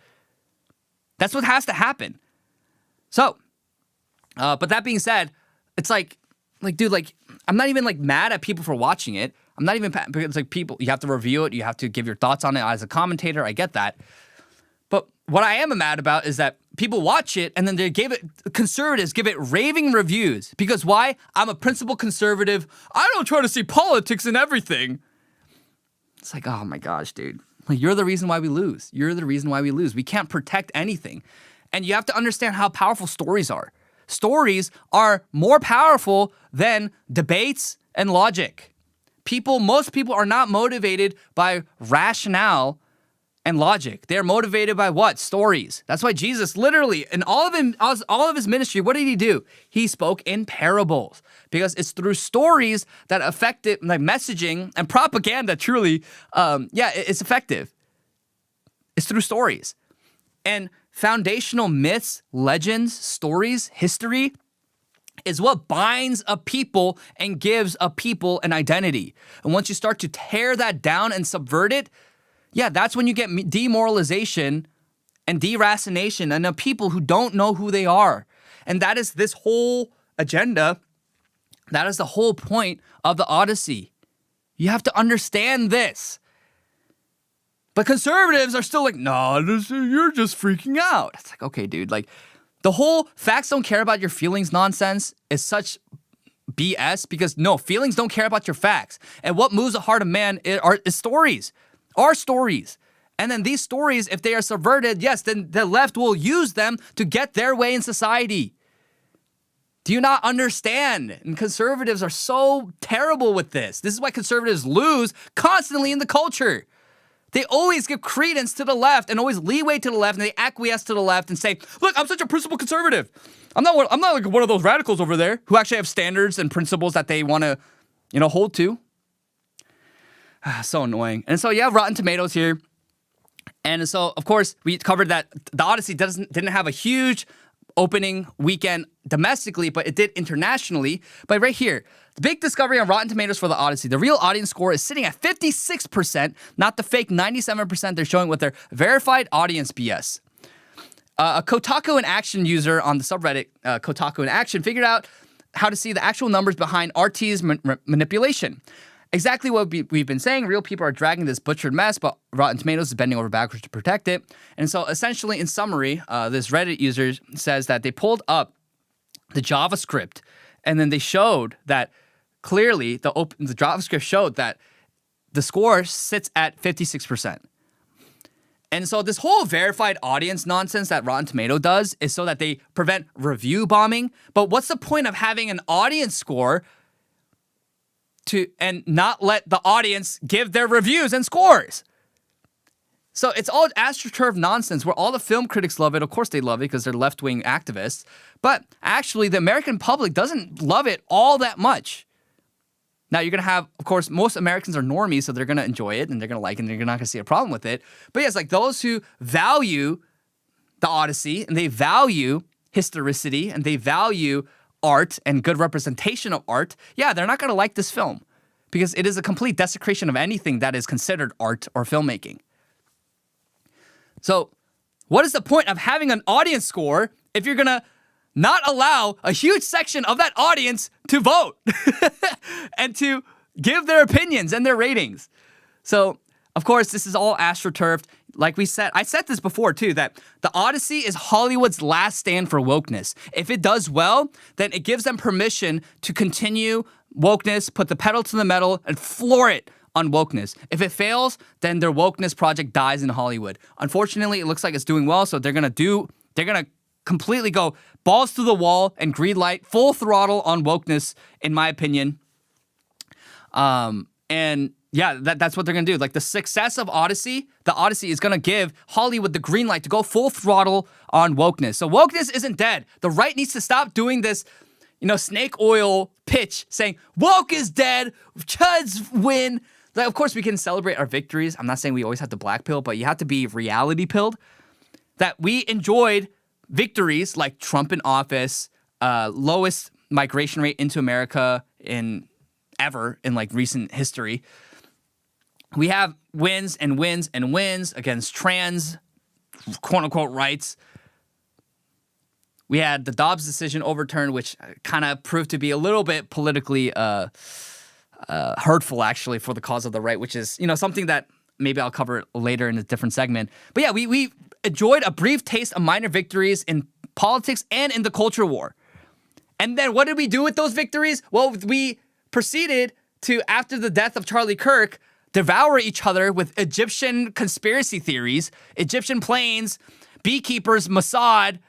That's what has to happen. So, but that being said, it's like, dude, like, I'm not even like mad at people for watching it. I'm not even, because it's like people, you have to review it. You have to give your thoughts on it as a commentator. I get that. But what I am mad about is that people watch it and then conservatives give it raving reviews. Because why? I'm a principled conservative. I don't try to see politics in everything. It's like, oh my gosh, dude. Like, you're the reason why we lose. You're the reason why we lose. We can't protect anything. And you have to understand how powerful stories are. Stories are more powerful than debates and logic. Most people are not motivated by rationale and logic. They're motivated by what? Stories. That's why Jesus literally, in all of his ministry, what did he do? He spoke in parables, because it's through stories that affected, like, messaging and propaganda. Truly, it's effective. It's through stories. And foundational myths, legends, stories, history is what binds a people and gives a people an identity. And once you start to tear that down and subvert it, yeah, that's when you get demoralization and deracination and people who don't know who they are. And that is this whole agenda. That is the whole point of the Odyssey. You have to understand this. But conservatives are still like, no, you're just freaking out. It's like, okay, dude, like, the whole facts don't care about your feelings nonsense is such BS, because no, feelings don't care about your facts. And what moves the heart of man is stories. Are stories. And then these stories, if they are subverted, yes, then the left will use them to get their way in society. Do you not understand? And conservatives are so terrible with this. This is why conservatives lose constantly in the culture. They always give credence to the left and always leeway to the left, and they acquiesce to the left and say, look, I'm such a principled conservative. I'm not like one of those radicals over there who actually have standards and principles that they want to, hold to. So annoying. And so you have Rotten Tomatoes here. And so, of course, we covered that the Odyssey didn't have a huge opening weekend domestically, but it did internationally. But right here, the big discovery on Rotten Tomatoes for the Odyssey, the real audience score is sitting at 56%, not the fake 97% they're showing with their verified audience BS. A Kotaku in Action user on the subreddit Kotaku in Action figured out how to see the actual numbers behind RT's manipulation. Exactly what we've been saying. Real people are dragging this butchered mess, but Rotten Tomatoes is bending over backwards to protect it. And so essentially, in summary, this Reddit user says that they pulled up the JavaScript, and then they showed that clearly the JavaScript showed that the score sits at 56%. And so this whole verified audience nonsense that Rotten Tomato does is so that they prevent review bombing. But what's the point of having an audience score and not let the audience give their reviews and scores? So it's all astroturf nonsense where all the film critics love it. Of course they love it because they're left-wing activists. But actually, the American public doesn't love it all that much. Now, you're going to have, of course, most Americans are normies, so they're going to enjoy it, and they're going to like it, and they're not going to see a problem with it. But yes, like those who value the Odyssey, and they value historicity, and they value art and good representation of art, yeah, they're not going to like this film because it is a complete desecration of anything that is considered art or filmmaking. So what is the point of having an audience score if you're going to not allow a huge section of that audience to vote and to give their opinions and their ratings. So, of course, this is all astroturfed. Like we said, I said this before too, that the Odyssey is Hollywood's last stand for wokeness. If it does well, then it gives them permission to continue wokeness, put the pedal to the metal, and floor it on wokeness. If it fails, then their wokeness project dies in Hollywood. Unfortunately, it looks like it's doing well, so they're gonna completely go balls to the wall and green light, full throttle on wokeness, in my opinion. And yeah, that's what they're gonna do. Like the success of the Odyssey is gonna give Hollywood the green light to go full throttle on wokeness. So wokeness isn't dead. The right needs to stop doing this, snake oil pitch saying woke is dead, chuds win. Like, of course, we can celebrate our victories. I'm not saying we always have to black pill, but you have to be reality pilled. That we enjoyed victories like Trump in office, lowest migration rate into America ever in like recent history. We have wins and wins and wins against trans, quote unquote, rights. We had the Dobbs decision overturned, which kind of proved to be a little bit politically hurtful, actually, for the cause of the right, which is, something that maybe I'll cover later in a different segment. But yeah, we enjoyed a brief taste of minor victories in politics and in the culture war. And then what did we do with those victories? Well, we proceeded to, after the death of Charlie Kirk, devour each other with Egyptian conspiracy theories, Egyptian planes, beekeepers, Mossad,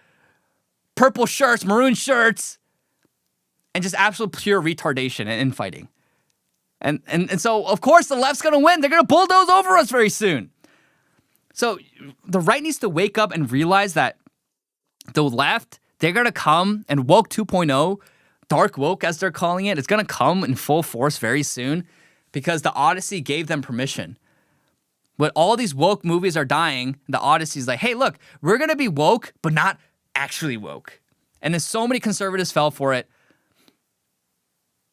purple shirts, maroon shirts, and just absolute pure retardation and infighting. And so, of course, the left's going to win. They're going to bulldoze over us very soon. So the right needs to wake up and realize that the left, they're going to come, and woke 2.0, dark woke as they're calling it, it's going to come in full force very soon because the Odyssey gave them permission. When all these woke movies are dying, the Odyssey's like, hey, look, we're going to be woke, but not actually woke. And then so many conservatives fell for it.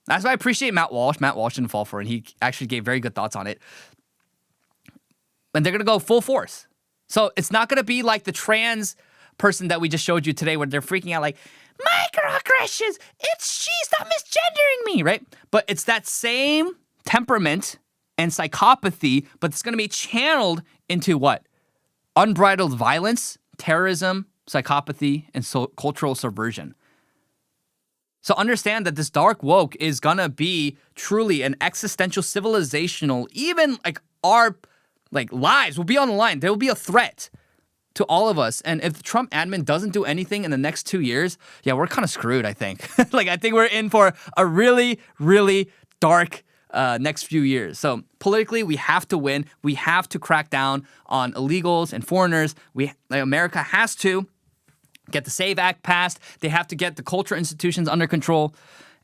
That's why I appreciate Matt Walsh. Matt Walsh didn't fall for it. And he actually gave very good thoughts on it. And they're going to go full force. So it's not going to be like the trans person that we just showed you today where they're freaking out like, microaggressions, she's not misgendering me, right? But it's that same temperament and psychopathy, but it's going to be channeled into what? Unbridled violence, terrorism, psychopathy, and cultural subversion. So understand that this dark woke is gonna be truly an existential, civilizational, even like our lives will be on the line. There will be a threat to all of us. And if the Trump admin doesn't do anything in the next 2 years, yeah, we're kind of screwed, I think. I think we're in for a really, really dark next few years. So politically, we have to win. We have to crack down on illegals and foreigners. America has to get the SAVE Act passed. They have to get the cultural institutions under control.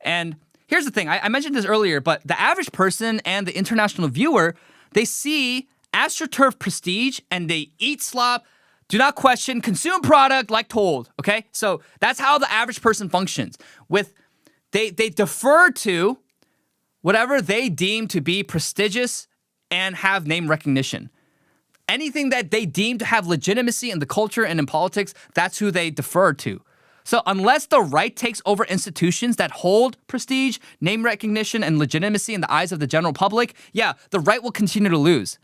And here's the thing. I mentioned this earlier, but the average person and the international viewer, they see AstroTurf prestige and they eat slop, do not question, consume product like told, okay? So that's how the average person functions. They defer to whatever they deem to be prestigious and have name recognition. Anything that they deem to have legitimacy in the culture and in politics, that's who they defer to. So unless the right takes over institutions that hold prestige, name recognition, and legitimacy in the eyes of the general public, yeah, the right will continue to lose.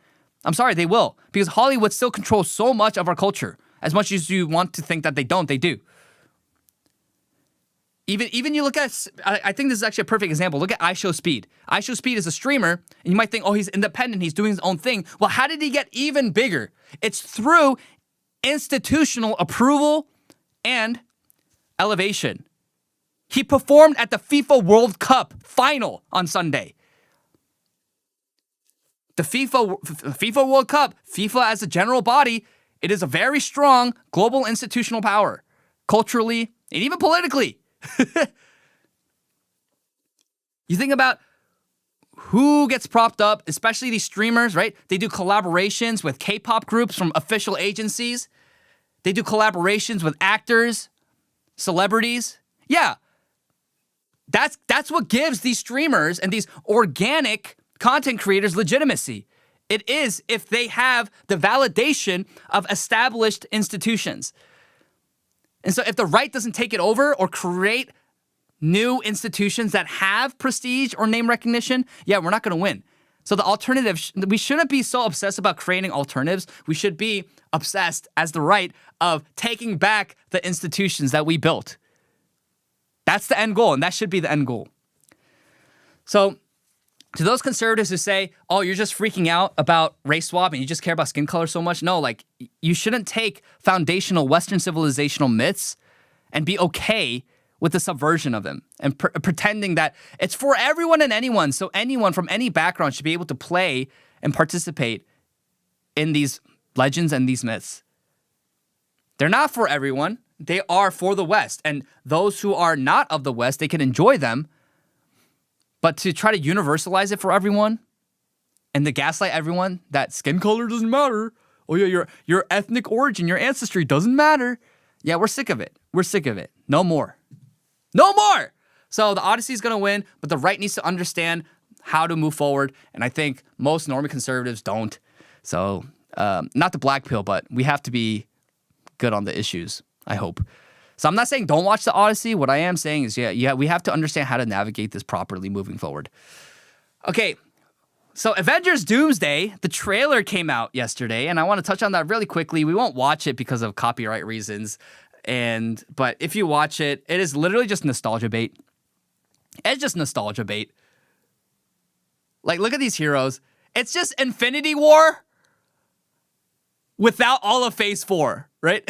I'm sorry, they will. Because Hollywood still controls so much of our culture. As much as you want to think that they don't, they do. Even you look at, I think this is actually a perfect example. Look at iShowSpeed. iShowSpeed is a streamer, and you might think, oh, he's independent, he's doing his own thing. Well, how did he get even bigger? It's through institutional approval and elevation. He performed at the FIFA World Cup final on Sunday. The FIFA World Cup, FIFA as a general body, it is a very strong global institutional power, culturally and even politically. You think about who gets propped up, especially these streamers, right? They do collaborations with K-pop groups from official agencies. They do collaborations with actors, celebrities. Yeah, that's what gives these streamers and these organic content creators legitimacy. It is if they have the validation of established institutions. And so if the right doesn't take it over or create new institutions that have prestige or name recognition, yeah, we're not going to win. So the alternative, we shouldn't be so obsessed about creating alternatives. We should be obsessed as the right of taking back the institutions that we built. That's the end goal, and that should be the end goal. So to those conservatives who say, oh, you're just freaking out about race swap and you just care about skin color so much. No, like, you shouldn't take foundational Western civilizational myths and be okay with the subversion of them and pretending that it's for everyone and anyone. So anyone from any background should be able to play and participate in these legends and these myths. They're not for everyone. They are for the West. And those who are not of the West, they can enjoy them. But to try to universalize it for everyone and to gaslight everyone that skin color doesn't matter. Oh yeah, your ethnic origin, your ancestry doesn't matter. Yeah, we're sick of it. We're sick of it. No more. No more! So the Odyssey is going to win, but the right needs to understand how to move forward. And I think most normie conservatives don't. So not the black pill, but we have to be good on the issues, I hope. So I'm not saying don't watch the Odyssey. What I am saying is, yeah, we have to understand how to navigate this properly moving forward. Okay, so Avengers Doomsday, the trailer came out yesterday, and I want to touch on that really quickly. We won't watch it because of copyright reasons, but if you watch it, it is literally just nostalgia bait. It's just nostalgia bait. Like, look at these heroes. It's just Infinity War without all of Phase 4, right?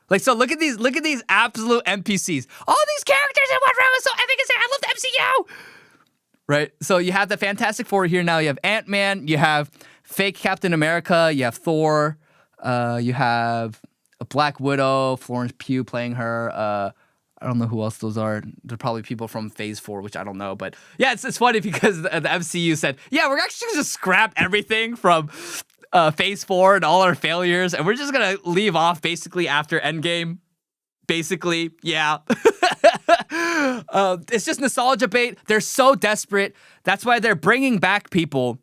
Like, so look at these absolute NPCs. All these characters in one row is so epic. I love the MCU. Right? So you have the Fantastic Four here now. You have Ant-Man. You have fake Captain America. You have Thor. You have a Black Widow, Florence Pugh playing her. I don't know who else those are. They're probably people from Phase 4, which I don't know. But yeah, it's funny because the MCU said, yeah, we're actually going to scrap everything from Phase 4 and all our failures, and we're just going to leave off basically after Endgame. Basically, yeah. It's just nostalgia bait. They're so desperate. That's why they're bringing back people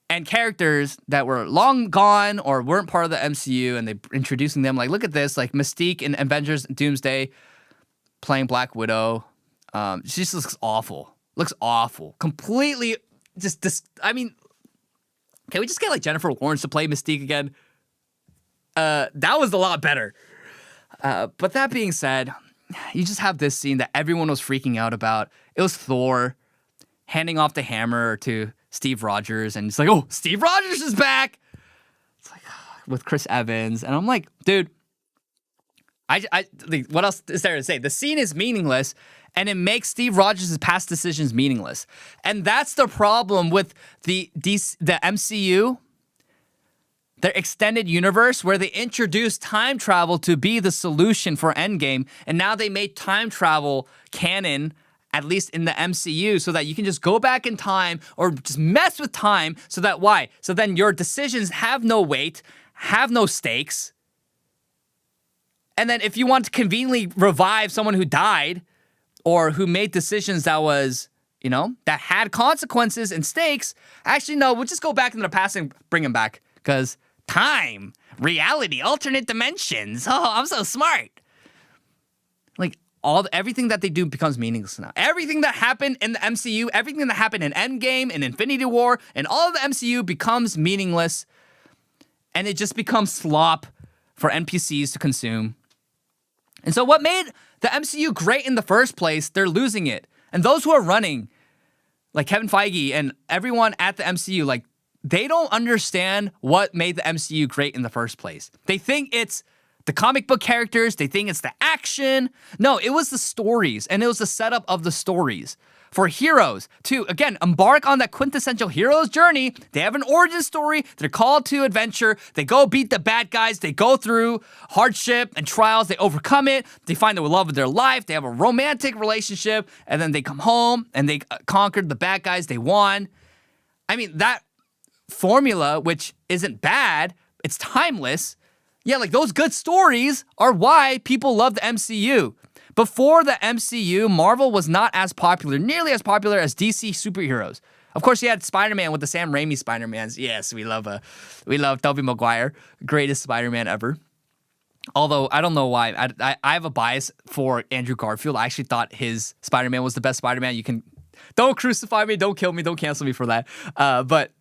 and characters that were long gone or weren't part of the MCU, and they're introducing them. Like, look at this, like Mystique in Avengers Doomsday playing Black Widow. She just looks awful. Looks awful. Completely I mean, can we just get like Jennifer Lawrence to play Mystique again? That was a lot better. But that being said, you just have this scene that everyone was freaking out about. It was Thor handing off the hammer to Steve Rogers, and it's like, oh, Steve Rogers is back. It's like, with Chris Evans, and I'm like, dude, what else is there to say? The scene is meaningless, and it makes Steve Rogers' past decisions meaningless. And that's the problem with the MCU, their extended universe, where they introduced time travel to be the solution for Endgame, and now they made time travel canon, at least in the MCU, so that you can just go back in time or just mess with time, so that why? So then your decisions have no weight, have no stakes. And then if you want to conveniently revive someone who died or who made decisions that was, that had consequences and stakes, actually, no, we'll just go back into the past and bring him back. Because time, reality, alternate dimensions. Oh, I'm so smart. Like, everything that they do becomes meaningless now. Everything that happened in the MCU, everything that happened in Endgame and Infinity War and all of the MCU becomes meaningless. And it just becomes slop for NPCs to consume. And so what made the MCU great in the first place, they're losing it. And those who are running, like Kevin Feige and everyone at the MCU, like, they don't understand what made the MCU great in the first place. They think it's the comic book characters. They think it's the action. No, it was the stories, and it was the setup of the stories. For heroes to, again, embark on that quintessential hero's journey, they have an origin story. They're called to adventure. They go beat the bad guys. They go through hardship and trials. They overcome it. They find the love of their life. They have a romantic relationship, and then they come home, and they conquered the bad guys. They won. I mean, that formula, which isn't bad, it's timeless. Yeah, like, those good stories are why people love the MCU. Before the MCU, Marvel was not as popular, nearly as popular as DC superheroes. Of course, you had Spider-Man with the Sam Raimi Spider-Mans. Yes, we love Tobey Maguire, greatest Spider-Man ever. Although I don't know why. I have a bias for Andrew Garfield. I actually thought his Spider-Man was the best Spider-Man. Don't crucify me, don't kill me, don't cancel me for that. But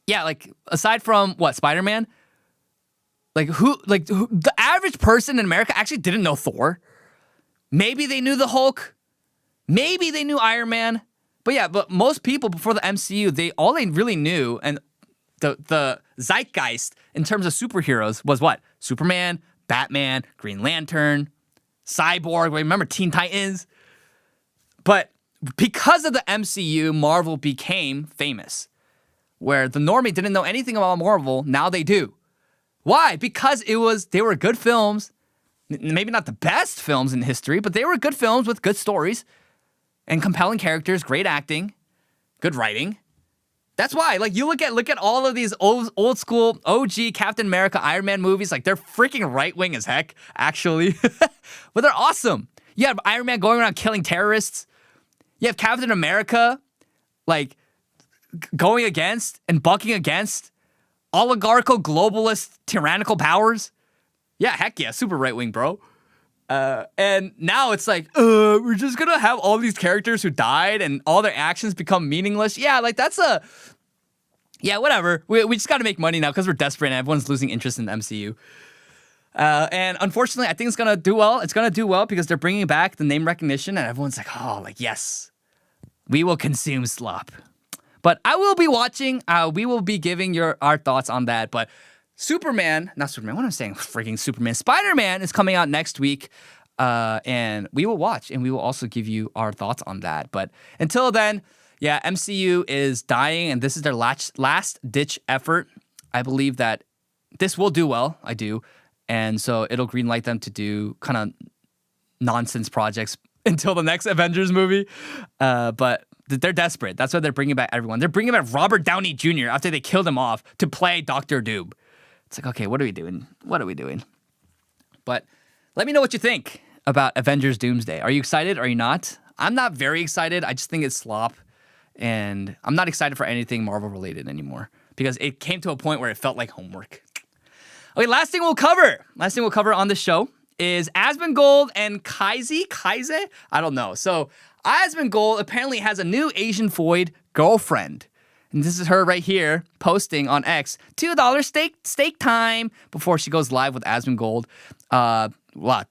yeah, like aside from what Spider-Man, who the average person in America actually didn't know Thor. Maybe they knew the Hulk. Maybe they knew Iron Man. But most people before the MCU, all they really knew and the zeitgeist in terms of superheroes was what? Superman, Batman, Green Lantern, Cyborg. Remember Teen Titans? But because of the MCU, Marvel became famous. Where the normie didn't know anything about Marvel, now they do. Why? Because they were good films. Maybe not the best films in history, but they were good films with good stories and compelling characters, great acting, good writing. That's why, like, you look at all of these old school OG Captain America, Iron Man movies, like, they're freaking right-wing as heck, actually. But they're awesome. You have Iron Man going around killing terrorists. You have Captain America, like, going against and bucking against oligarchical, globalist, tyrannical powers. Yeah, heck yeah, super right-wing, bro. And now it's like, we're just gonna have all these characters who died and all their actions become meaningless. Yeah, like yeah, whatever. We just gotta make money now because we're desperate and everyone's losing interest in the MCU. And unfortunately, I think it's gonna do well. It's gonna do well because they're bringing back the name recognition and everyone's like, oh, like, yes, we will consume slop. But I will be watching. We will be giving our thoughts on that. But not Superman, what am I saying? Freaking Superman. Spider-Man is coming out next week, and we will watch, and we will also give you our thoughts on that. But until then, yeah, MCU is dying, and this is their last-ditch effort. I believe that this will do well. I do. And so it'll greenlight them to do kind of nonsense projects until the next Avengers movie. But they're desperate. That's why they're bringing back everyone. They're bringing back Robert Downey Jr. after they killed him off to play Doctor Doom. It's like, okay, what are we doing? What are we doing? But let me know what you think about Avengers Doomsday. Are you excited? Are you not? I'm not very excited. I just think it's slop. And I'm not excited for anything Marvel related anymore because it came to a point where it felt like homework. Okay, last thing we'll cover on the show is Asmongold and Kaise? I don't know. So Asmongold apparently has a new Asian void girlfriend. And this is her right here posting on X, $2 steak time before she goes live with Asmongold.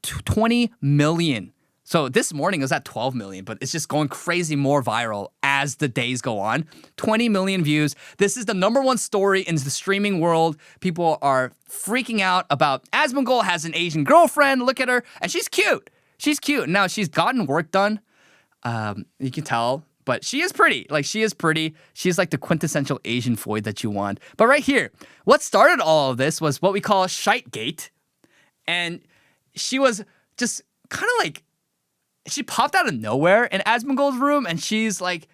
20 million. So this morning it was at 12 million, but it's just going crazy more viral as the days go on. 20 million views. This is the #1 story in the streaming world. People are freaking out about Asmongold has an Asian girlfriend. Look at her. And she's cute. She's cute. Now she's gotten work done. You can tell. But she is pretty. Like, she is pretty. She's like the quintessential Asian void that you want. But right here, what started all of this was what we call Shitegate. And she was just kind of like, she popped out of nowhere in Asmongold's room. And she's like,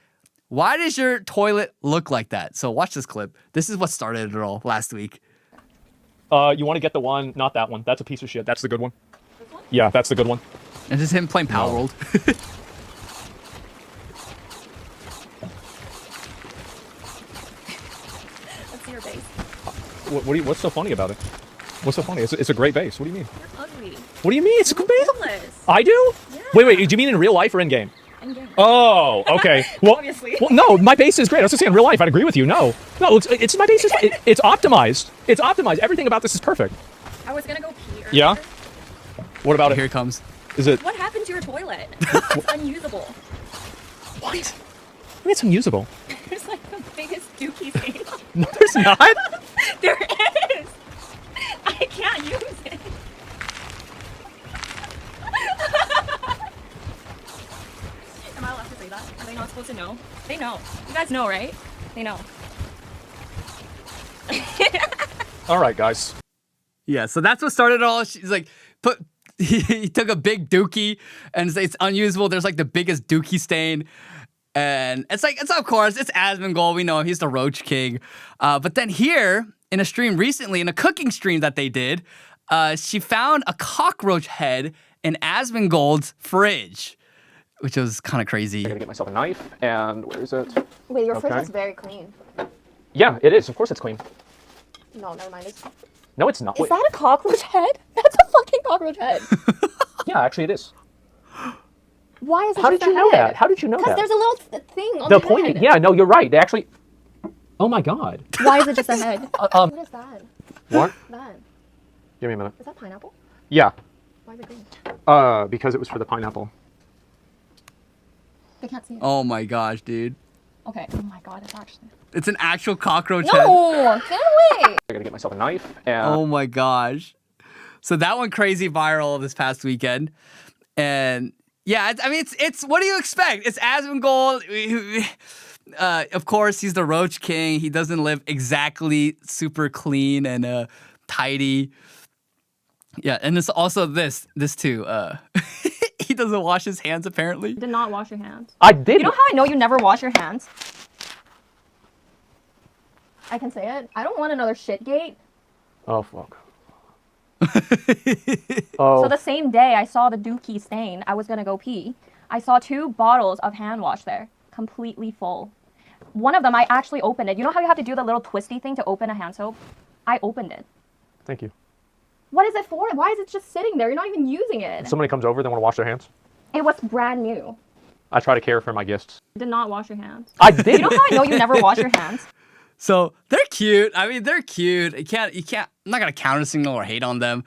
why does your toilet look like that? So watch this clip. This is what started it all last week. You want to get the one, not that one. That's a piece of shit. That's the good one. This one? Yeah, that's the good one. And this is him playing Power World. What's so funny about it? What's so funny? It's a great base. What do you mean? You're ugly. What do you mean? It's a good base. Topless. I do? Yeah. Wait. Do you mean in real life or in game? In game. Oh, okay. Well, obviously. Well, no, my base is great. I was just saying in real life, I'd agree with you. No, it's my base. It's optimized. It's optimized. Everything about this is perfect. I was gonna go pee earlier. Yeah. What about it? Here it comes. Is it? What happened to your toilet? It's unusable. What? I mean, it's unusable. There's like the biggest dookie stain. No, there's not. There is. I can't use it. Am I allowed to say that? Are they not supposed to know? They know. You guys know, right? They know. All right, guys. Yeah, so that's what started it all. She's like, he took a big dookie and it's unusable. There's like the biggest dookie stain. And it's of course, it's Asmongold. We know him. He's the Roach King. But then here, in a stream recently, in a cooking stream that they did, she found a cockroach head in Asmongold's fridge, which was kind of crazy. I'm gonna get myself a knife, and where is it? Wait, your fridge is very clean. Yeah, it is. Of course it's clean. No, never mind. No, it's not. Is that a cockroach head? That's a fucking cockroach head. Yeah, actually it is. Why is it How just did you a know head? that? How did you know that? Because there's a little thing on The the pointing. head. Yeah, no, you're right. They actually. Oh my god. Why is it just a head? What is that? What? That. Give me a minute. Is that pineapple? Yeah. Why is it green? Because it was for the pineapple. They can't see it. Oh my gosh, dude. Okay. Oh my god, it's actually. It's an actual cockroach head. No! Get away! I gotta get myself a knife. And Oh my gosh. So that went crazy viral this past weekend. And yeah, I mean, it's what do you expect? It's Asmongold. Of course, he's the Roach King. He doesn't live exactly super clean and tidy. Yeah, and it's also this too. He doesn't wash his hands apparently. You did not wash your hands. I did. You know how I know you never wash your hands? I can say it. I don't want another shitgate. Oh fuck. So the same day I saw the dookie stain, I was gonna go pee. I saw 2 bottles of hand wash there, completely full. One of them I actually opened it. You know how you have to do the little twisty thing to open a hand soap? I opened it. Thank you. What is it for? Why is it just sitting there? You're not even using it. If somebody comes over, they want to wash their hands. It was brand new. I try to care for my guests. You did not wash your hands. I did. You know how I know you never wash your hands? So they're cute. I mean, they're cute. You can't. I'm not gonna counter signal or hate on them.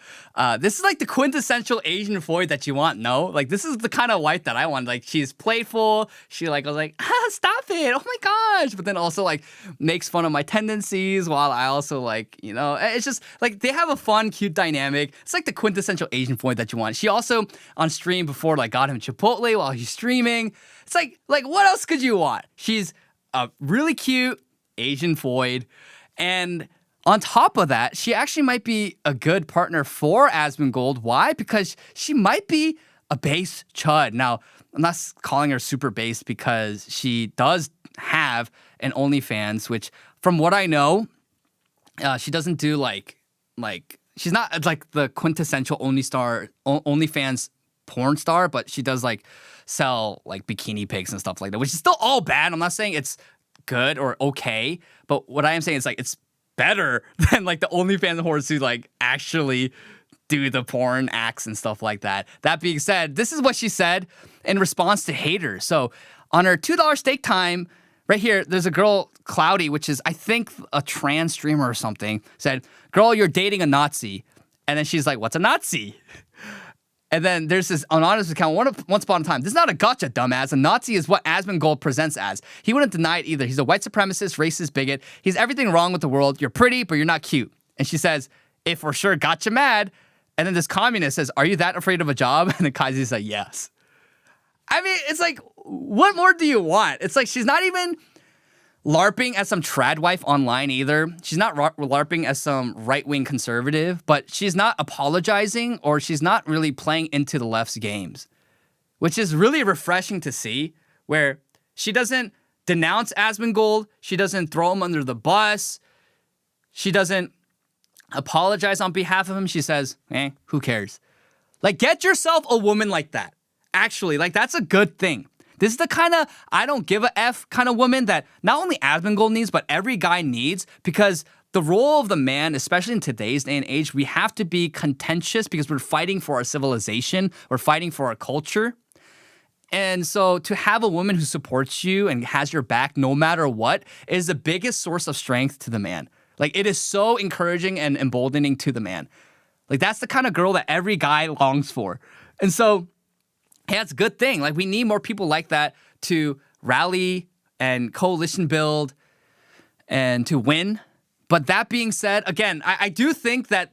This is like the quintessential Asian void that you want. No, like this is the kind of wife that I want. Like she's playful. She like was like, stop it. Oh my gosh. But then also like makes fun of my tendencies while I also like, you know, it's just like they have a fun, cute dynamic. It's like the quintessential Asian void that you want. She also on stream before like got him Chipotle while he's streaming. It's like what else could you want? She's really cute Asian void, and on top of that, she actually might be a good partner for Asmongold. Why? Because she might be a base chud. Now, I'm not calling her super base because she does have an OnlyFans, which from what I know, she doesn't do like she's not like the quintessential OnlyFans porn star, but she does like sell like bikini pics and stuff like that, which is still all bad. I'm not saying it's good or okay, but what I am saying is like it's better than like the OnlyFans whores who like actually do the porn acts and stuff like that. That being said, this is what she said in response to haters. So on her $2 steak time, right here, there's a girl, Cloudy, which is I think a trans streamer or something, said, "Girl, you're dating a Nazi." And then she's like, "What's a Nazi?" And then there's this anonymous account, once upon a time. This is not a gotcha, dumbass. A Nazi is what Asmongold presents as. He wouldn't deny it either. He's a white supremacist, racist, bigot. He's everything wrong with the world. You're pretty, but you're not cute. And she says, "If for sure gotcha mad." And then this communist says, "Are you that afraid of a job?" And then Kaise said, "Yes." I mean, it's like, what more do you want? It's like she's not even LARPing as some trad wife online either. She's not LARPing as some right-wing conservative, but she's not apologizing or she's not really playing into the left's games, which is really refreshing to see, where she doesn't denounce Asmongold, she doesn't throw him under the bus, she doesn't apologize on behalf of him. She says, who cares? Like, get yourself a woman like that. Actually, like, that's a good thing. This is the kind of I don't give a F kind of woman that not only Asmongold needs, but every guy needs, because the role of the man, especially in today's day and age, we have to be contentious because we're fighting for our civilization, we're fighting for our culture. And so to have a woman who supports you and has your back no matter what is the biggest source of strength to the man. Like, it is so encouraging and emboldening to the man. Like, that's the kind of girl that every guy longs for. And so, hey, that's a good thing. Like, we need more people like that to rally and coalition build and to win. But that being said, again, I do think that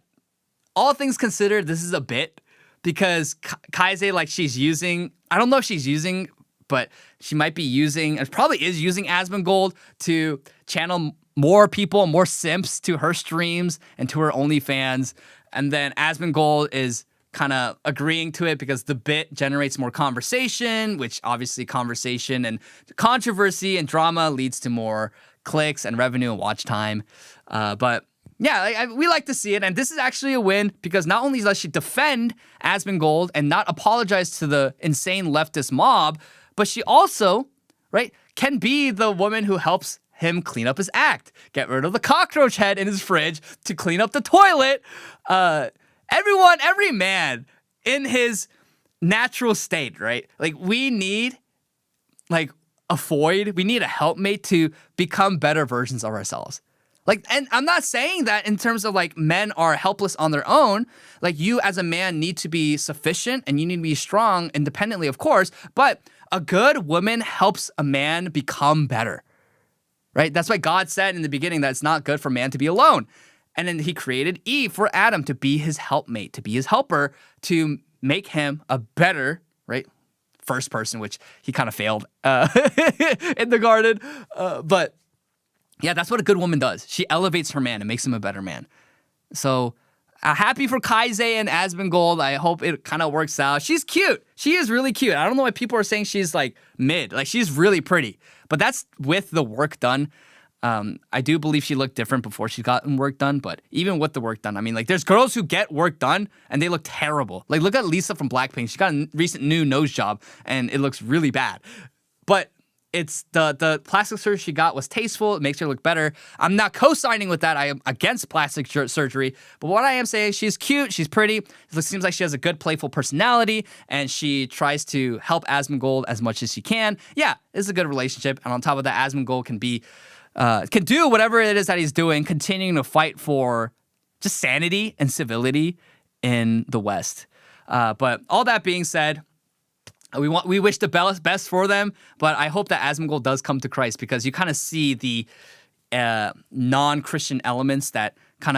all things considered, this is a bit, because Kaise, like, she's using, I don't know if she's using, but she might be using, and probably is using Asmongold to channel more people, more simps to her streams and to her OnlyFans. And then Asmongold is kind of agreeing to it because the bit generates more conversation, which obviously conversation and controversy and drama leads to more clicks and revenue and watch time. But yeah, we like to see it. And this is actually a win because not only does she defend Asmongold and not apologize to the insane leftist mob, but she also, right, can be the woman who helps him clean up his act. Get rid of the cockroach head in his fridge to clean up the toilet. Every man in his natural state, right? Like we need like a foid. We need a helpmate to become better versions of ourselves. Like, and I'm not saying that in terms of like men are helpless on their own. Like you as a man need to be sufficient and you need to be strong independently, of course. But a good woman helps a man become better, right? That's why God said in the beginning that it's not good for man to be alone. And then he created Eve for Adam to be his helpmate, to be his helper, to make him a better, right? First person, which he kind of failed in the garden. But yeah, that's what a good woman does. She elevates her man and makes him a better man. So happy for Kaise and Asmongold. I hope it kind of works out. She's cute. She is really cute. I don't know why people are saying she's like mid. Like she's really pretty. But that's with the work done. I do believe she looked different before she got work done. But even with the work done, I mean, like there's girls who get work done and they look terrible. Like look at Lisa from Blackpink. She got a recent new nose job and it looks really bad. But it's the plastic surgery she got was tasteful. It makes her look better. I'm not co-signing with that. I am against plastic surgery. But what I am saying, she's cute. She's pretty. It seems like she has a good, playful personality. And she tries to help Asmongold as much as she can. Yeah, it's a good relationship. And on top of that, Asmongold can do whatever it is that he's doing, continuing to fight for just sanity and civility in the West. But all that being said, we wish the best for them, but I hope that Asmongold does come to Christ because you kind of see the non-Christian elements that kind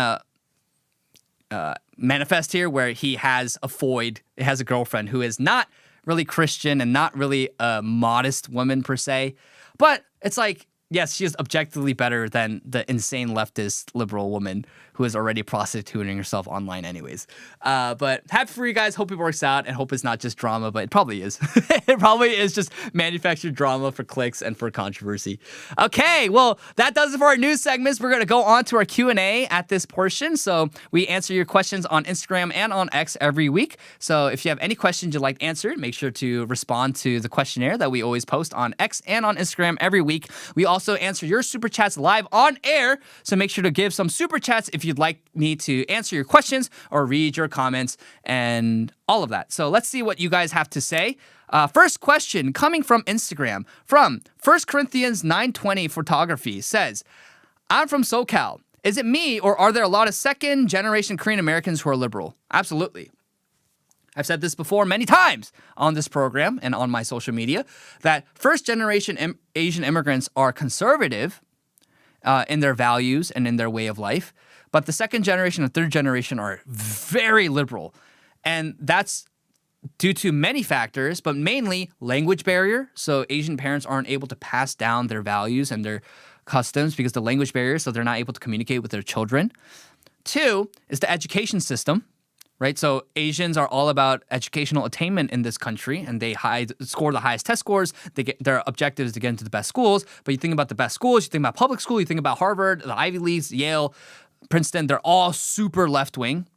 of manifest here, where he has a foid, he has a girlfriend who is not really Christian and not really a modest woman per se, but it's like, yes, she is objectively better than the insane leftist liberal woman who is already prostituting herself online anyways. But happy for you guys. Hope it works out and hope it's not just drama, but it probably is. It probably is just manufactured drama for clicks and for controversy. Okay, well, that does it for our news segments. We're going to go on to our Q&A at this portion. So we answer your questions on Instagram and on X every week. So if you have any questions you'd like answered, make sure to respond to the questionnaire that we always post on X and on Instagram every week. We also answer your super chats live on air. So make sure to give some super chats if you'd like me to answer your questions or read your comments and all of that. So let's see what you guys have to say. First question coming from Instagram from 1 Corinthians 9:20 Photography says, I'm from SoCal. Is it me or are there a lot of second generation Korean Americans who are liberal? Absolutely. I've said this before many times on this program and on my social media that first generation Asian immigrants are conservative in their values and in their way of life. But the second generation and third generation are very liberal. And that's due to many factors, but mainly language barrier. So Asian parents aren't able to pass down their values and their customs because of the language barrier, so they're not able to communicate with their children. 2 is the education system. Right, so Asians are all about educational attainment in this country, and they score the highest test scores. Their objective is to get into the best schools. But you think about the best schools, you think about public school, you think about Harvard, the Ivy Leagues, Yale, Princeton. They're all super left wing.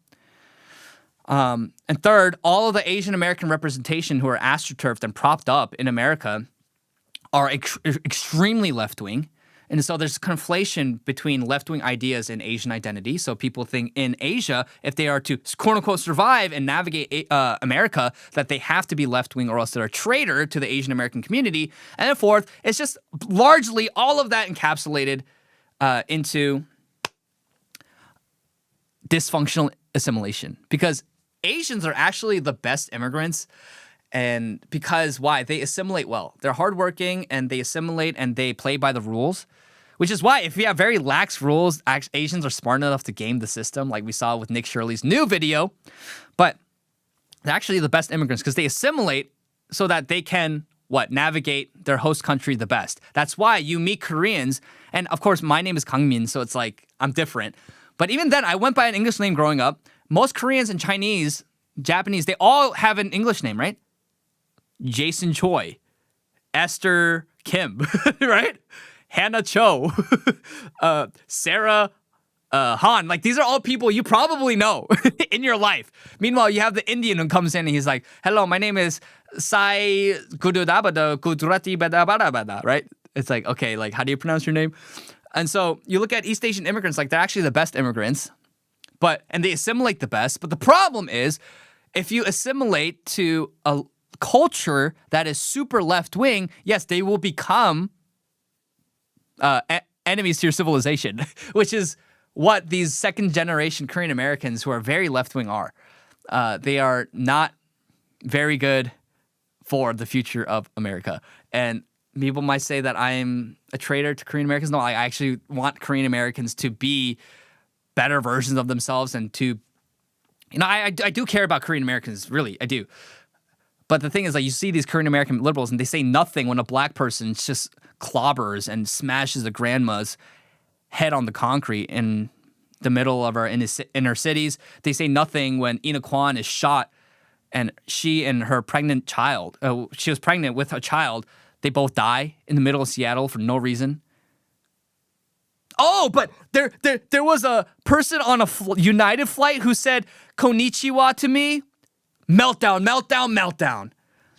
And third, all of the Asian American representation who are astroturfed and propped up in America are extremely left wing. And so there's conflation between left-wing ideas and Asian identity. So people think in Asia, if they are to quote-unquote survive and navigate America, that they have to be left-wing or else they're a traitor to the Asian American community. And then fourth, it's just largely all of that encapsulated into dysfunctional assimilation. Because Asians are actually the best immigrants. And because why? They assimilate well. They're hardworking and they assimilate and they play by the rules. Which is why if we have very lax rules, Asians are smart enough to game the system, like we saw with Nick Shirley's new video. But they're actually the best immigrants because they assimilate so that they can, navigate their host country the best. That's why you meet Koreans. And of course, my name is Kangmin, so it's like I'm different. But even then, I went by an English name growing up. Most Koreans and Chinese, Japanese, they all have an English name, right? Jason Choi, Esther Kim, right? Hannah Cho, Sarah Han. Like, these are all people you probably know in your life. Meanwhile, you have the Indian who comes in and he's like, hello, my name is Sai Gududabada Gudurati Bada Bada Bada, right? It's like, okay, like how do you pronounce your name? And so you look at East Asian immigrants, like they're actually the best immigrants, and they assimilate the best. But the problem is, if you assimilate to a culture that is super left wing, yes, they will become enemies to your civilization, which is what these second generation Korean Americans who are very left wing are. They are not very good for the future of America. And people might say that I'm a traitor to Korean Americans. No, I actually want Korean Americans to be better versions of themselves and to, I do care about Korean Americans, really, I do. But the thing is, like, you see these Korean American liberals and they say nothing when a black person just clobbers and smashes a grandma's head on the concrete in the middle of our inner cities. They say nothing when Ina Kwan is shot and she and her pregnant child, she was pregnant with a child, they both die in the middle of Seattle for no reason. Oh, but there was a person on a United flight who said konnichiwa to me. Meltdown, meltdown, meltdown.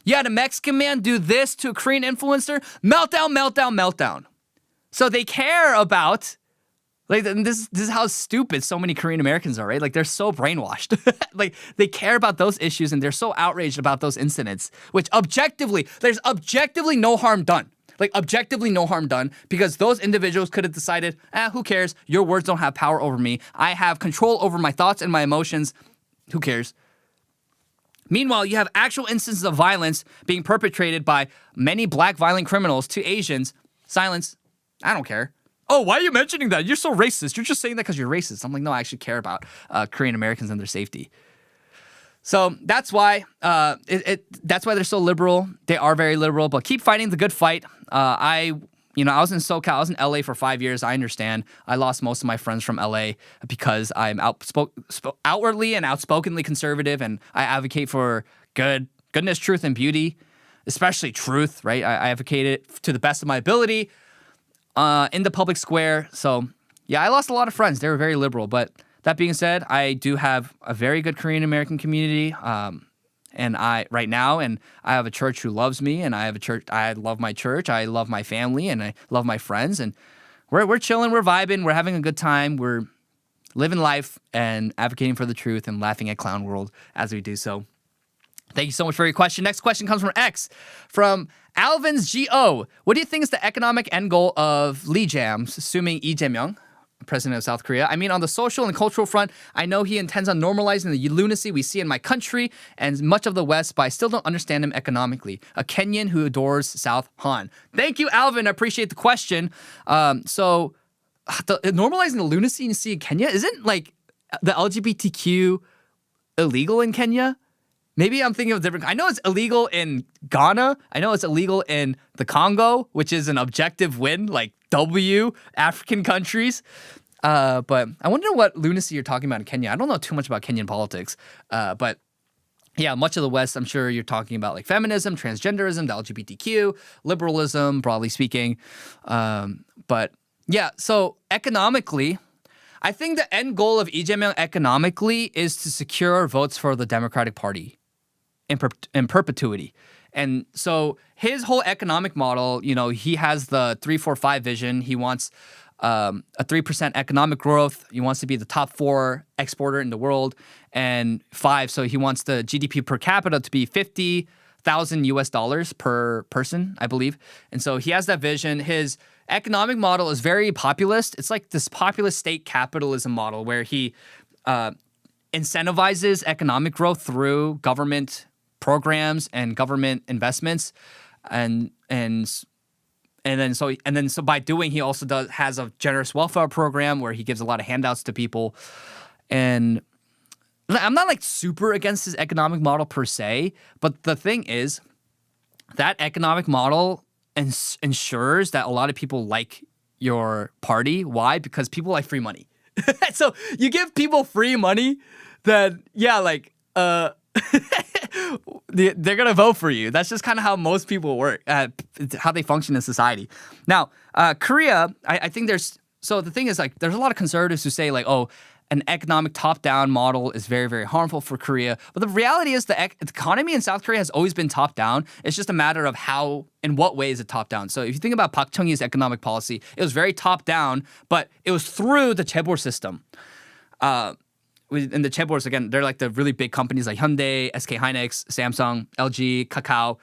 You had a Mexican man do this to a Korean influencer. Meltdown, meltdown, meltdown. So they care about, like, this is how stupid so many Korean Americans are, right? Like, they're so brainwashed. Like, they care about those issues and they're so outraged about those incidents, which there's objectively no harm done. Like, objectively no harm done, because those individuals could have decided, who cares? Your words don't have power over me. I have control over my thoughts and my emotions. Who cares? Meanwhile, you have actual instances of violence being perpetrated by many black violent criminals to Asians. Silence. I don't care. Oh, why are you mentioning that? You're so racist. You're just saying that because you're racist. I'm like, no, I actually care about Korean Americans and their safety. So that's why that's why they're so liberal. They are very liberal, but keep fighting the good fight. I was in SoCal. I was in LA for 5 years. I understand. I lost most of my friends from LA because I'm outwardly and outspokenly conservative, and I advocate for goodness, truth, and beauty, especially truth, right? I advocate it to the best of my ability in the public square. So, yeah, I lost a lot of friends. They were very liberal. But that being said, I do have a very good Korean American community. And I have a church who loves me, and I love my church, I love my family, and I love my friends, and we're chilling, we're vibing, we're having a good time, we're living life and advocating for the truth and laughing at Clown World as we do so. Thank you so much for your question. Next question comes from X, from Alvin's GO. What do you think is the economic end goal of Lee Jae-myung, assuming Lee Jae-myung, president of South Korea? I mean, on the social and cultural front, I know he intends on normalizing the lunacy we see in my country and much of the West, but I still don't understand him economically. A Kenyan who adores South Han. Thank you, Alvin. I appreciate the question. So, normalizing the lunacy you see in Kenya, isn't like the LGBTQ illegal in Kenya? Maybe I'm thinking of different. I know it's illegal in Ghana. I know it's illegal in the Congo, which is an objective win, like W, African countries. But I wonder what lunacy you're talking about in Kenya. I don't know too much about Kenyan politics. But yeah, much of the West, I'm sure you're talking about like feminism, transgenderism, the LGBTQ, liberalism, broadly speaking. But yeah, so economically, I think the end goal of Lee Jae-myung economically is to secure votes for the Democratic Party in perpetuity. And so his whole economic model, he has the 3-4-5 vision. He wants a 3% economic growth. He wants to be the top 4 exporter in the world. And 5, so he wants the GDP per capita to be $50,000 per person, I believe. And so he has that vision. His economic model is very populist. It's like this populist state capitalism model where he incentivizes economic growth through government programs and government investments, and then by doing, he also has a generous welfare program where he gives a lot of handouts to people. And I'm not like super against his economic model per se, but the thing is that economic model ensures that a lot of people like your party. Why? Because people like free money. So you give people free money, then they're gonna vote for you. That's just kind of how most people work, how they function in society. Now, Korea, I think the thing is, like, there's a lot of conservatives who say like, oh, an economic top-down model is very, very harmful for Korea. But the reality is the economy in South Korea has always been top-down. It's just a matter of how, in what way is it top-down. So if you think about Park Chung-hee's economic policy, it was very top-down, but it was through the chaebol system. In the chaebols, again, they're like the really big companies like Hyundai, SK Hynix, Samsung, LG, Kakao.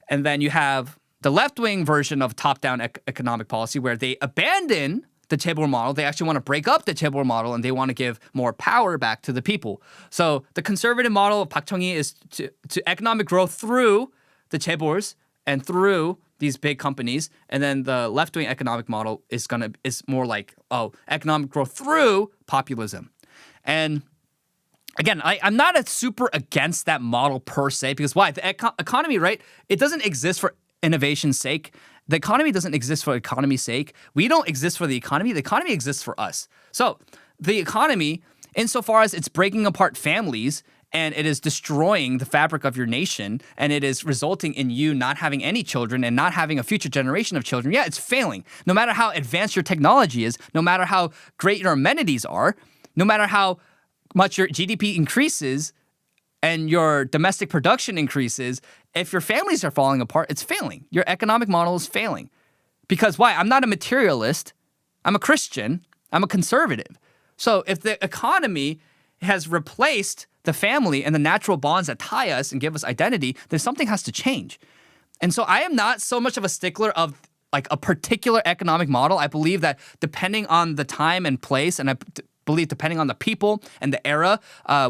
And then you have the left-wing version of top-down economic policy where they abandon the chaebol model. They actually want to break up the chaebol model and they want to give more power back to the people. So the conservative model of Park Chung-hee is to economic growth through the chaebols and through these big companies. And then the left-wing economic model is more like, economic growth through populism. And again, I'm not super against that model per se, because why? The economy, right? It doesn't exist for innovation's sake. The economy doesn't exist for economy's sake. We don't exist for the economy. The economy exists for us. So the economy, insofar as it's breaking apart families and it is destroying the fabric of your nation and it is resulting in you not having any children and not having a future generation of children, yeah, it's failing. No matter how advanced your technology is, no matter how great your amenities are, no matter how much your GDP increases and your domestic production increases, if your families are falling apart, it's failing. Your economic model is failing. Because why? I'm not a materialist. I'm a Christian. I'm a conservative. So if the economy has replaced the family and the natural bonds that tie us and give us identity, then something has to change. And so I am not so much of a stickler of like a particular economic model. I believe that depending on the time and place, and I believe depending on the people and the era,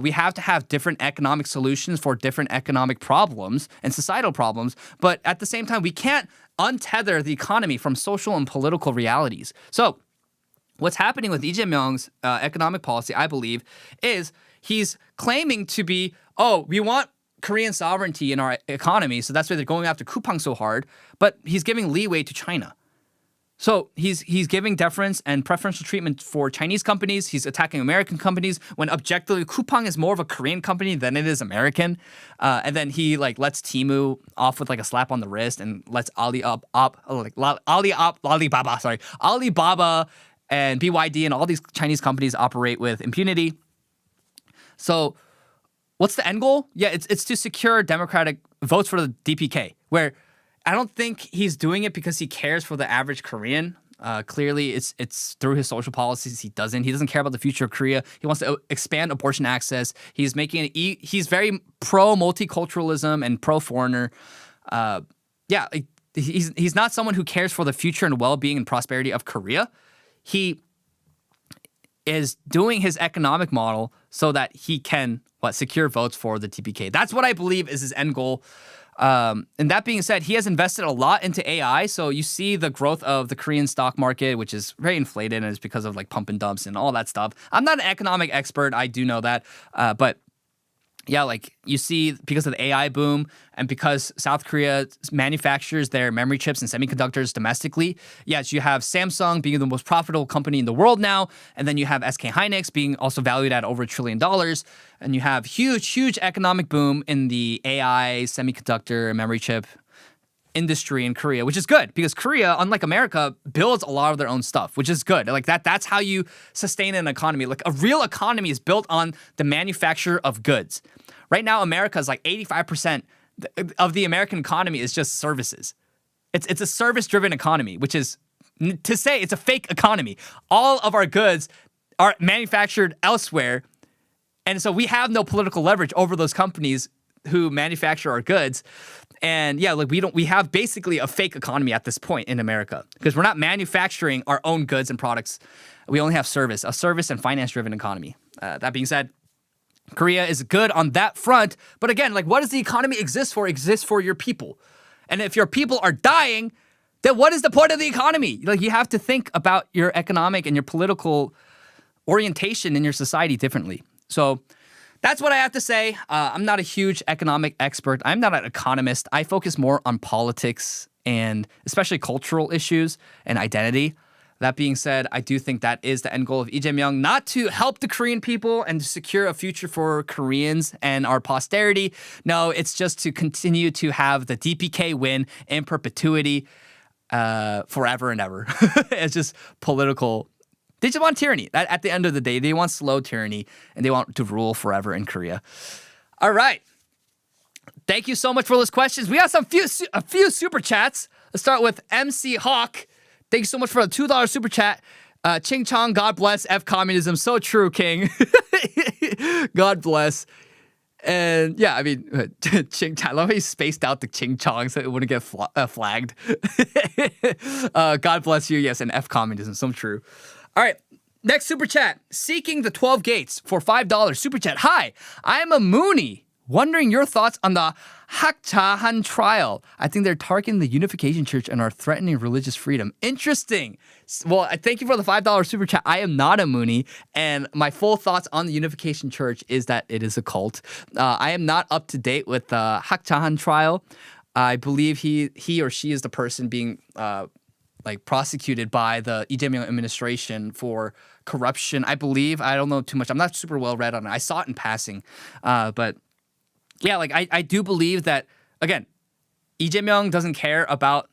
we have to have different economic solutions for different economic problems and societal problems. But at the same time, we can't untether the economy from social and political realities. So what's happening with Lee Jae-myung's economic policy, I believe, is he's claiming to be, we want Korean sovereignty in our economy, so that's why they're going after Kupang so hard, but he's giving leeway to China. So he's giving deference and preferential treatment for Chinese companies. He's attacking American companies when objectively Kupang is more of a Korean company than it is American. And then he lets Temu off with a slap on the wrist and lets Alibaba and BYD and all these Chinese companies operate with impunity. So what's the end goal? Yeah, it's to secure democratic votes for the DPK, where I don't think he's doing it because he cares for the average Korean. Clearly, it's through his social policies. He doesn't care about the future of Korea. He wants to expand abortion access. He's he's very pro multiculturalism and pro foreigner. He's not someone who cares for the future and well-being and prosperity of Korea. He is doing his economic model so that he can secure votes for the TPK. That's what I believe is his end goal. And that being said, he has invested a lot into AI. So you see the growth of the Korean stock market, which is very inflated, and it's because of pump and dumps and all that stuff. I'm not an economic expert. I do know that. But yeah, you see because of the AI boom and because South Korea manufactures their memory chips and semiconductors domestically, yes, you have Samsung being the most profitable company in the world now. And then you have SK Hynix being also valued at over $1 trillion. And you have huge economic boom in the AI, semiconductor, and memory chip industry in Korea, which is good because Korea, unlike America, builds a lot of their own stuff, which is good. That's how you sustain an economy. A real economy is built on the manufacture of goods. Right now, America is 85% of the American economy is just services. It's a service-driven economy, which is to say it's a fake economy. All of our goods are manufactured elsewhere, and so we have no political leverage over those companies who manufacture our goods. And yeah, we have basically a fake economy at this point in America because we're not manufacturing our own goods and products. We only have a service and finance-driven economy. That being said, Korea is good on that front. But again, what does the economy exist for? It exists for your people. And if your people are dying, then what is the point of the economy? You have to think about your economic and your political orientation in your society differently. So that's what I have to say. I'm not a huge economic expert. I'm not an economist. I focus more on politics and especially cultural issues and identity. That being said, I do think that is the end goal of Lee Jae-myung, not to help the Korean people and to secure a future for Koreans and our posterity. No, it's just to continue to have the DPK win in perpetuity forever and ever. It's just political They just want tyranny. At the end of the day, they want slow tyranny, and they want to rule forever in Korea. All right. Thank you so much for those questions. We have a few super chats. Let's start with MC Hawk. Thank you so much for the $2 super chat. Ching Chong, God bless F communism. So true, King. God bless. And yeah, I mean, Ching Chong. I love how he spaced out the Ching Chong so it wouldn't get flagged. God bless you. Yes, and F communism. So true. All right. Next super chat. Seeking the 12 gates for $5 super chat. Hi, I am a Mooney. Wondering your thoughts on the Hakchahan trial. I think they're targeting the Unification Church and are threatening religious freedom. Interesting. Well, I thank you for the $5 super chat. I am not a Mooney, and my full thoughts on the Unification Church is that it is a cult. I am not up to date with the Hakchahan trial. I believe he or she is the person being prosecuted by the Lee Jae-myung administration for corruption. I believe. I don't know too much. I'm not super well read on it. I saw it in passing, but. Yeah, I do believe that, again, Lee Jae-myung doesn't care about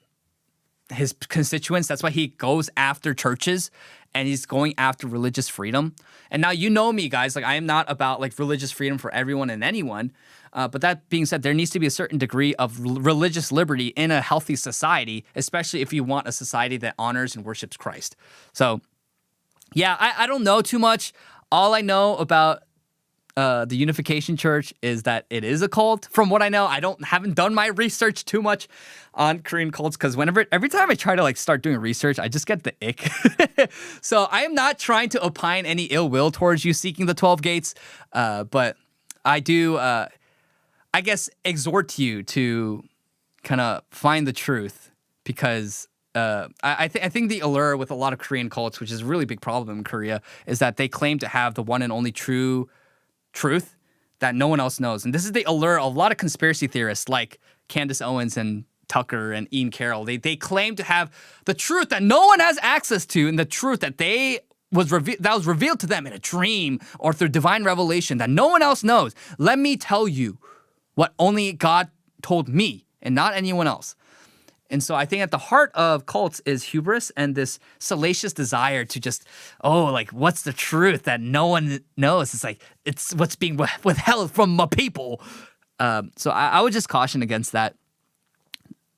his constituents. That's why he goes after churches and he's going after religious freedom. And now you know me, guys. I am not about religious freedom for everyone and anyone. But that being said, there needs to be a certain degree of religious liberty in a healthy society, especially if you want a society that honors and worships Christ. So, yeah, I don't know too much. All I know about the Unification Church is that it is a cult. From what I know, haven't done my research too much on Korean cults because every time I try to start doing research, I just get the ick. So I am not trying to opine any ill will towards you seeking the 12 gates, but I do, I guess, exhort you to kind of find the truth because I think the allure with a lot of Korean cults, which is a really big problem in Korea, is that they claim to have the one and only true truth that no one else knows. And this is the allure of a lot of conspiracy theorists like Candace Owens and Tucker and Ian Carroll. They claim to have the truth that no one has access to and the truth that was revealed to them in a dream or through divine revelation that no one else knows. Let me tell you what only God told me and not anyone else. And so I think at the heart of cults is hubris and this salacious desire to just, what's the truth that no one knows? It's what's being withheld from my people. So I would just caution against that.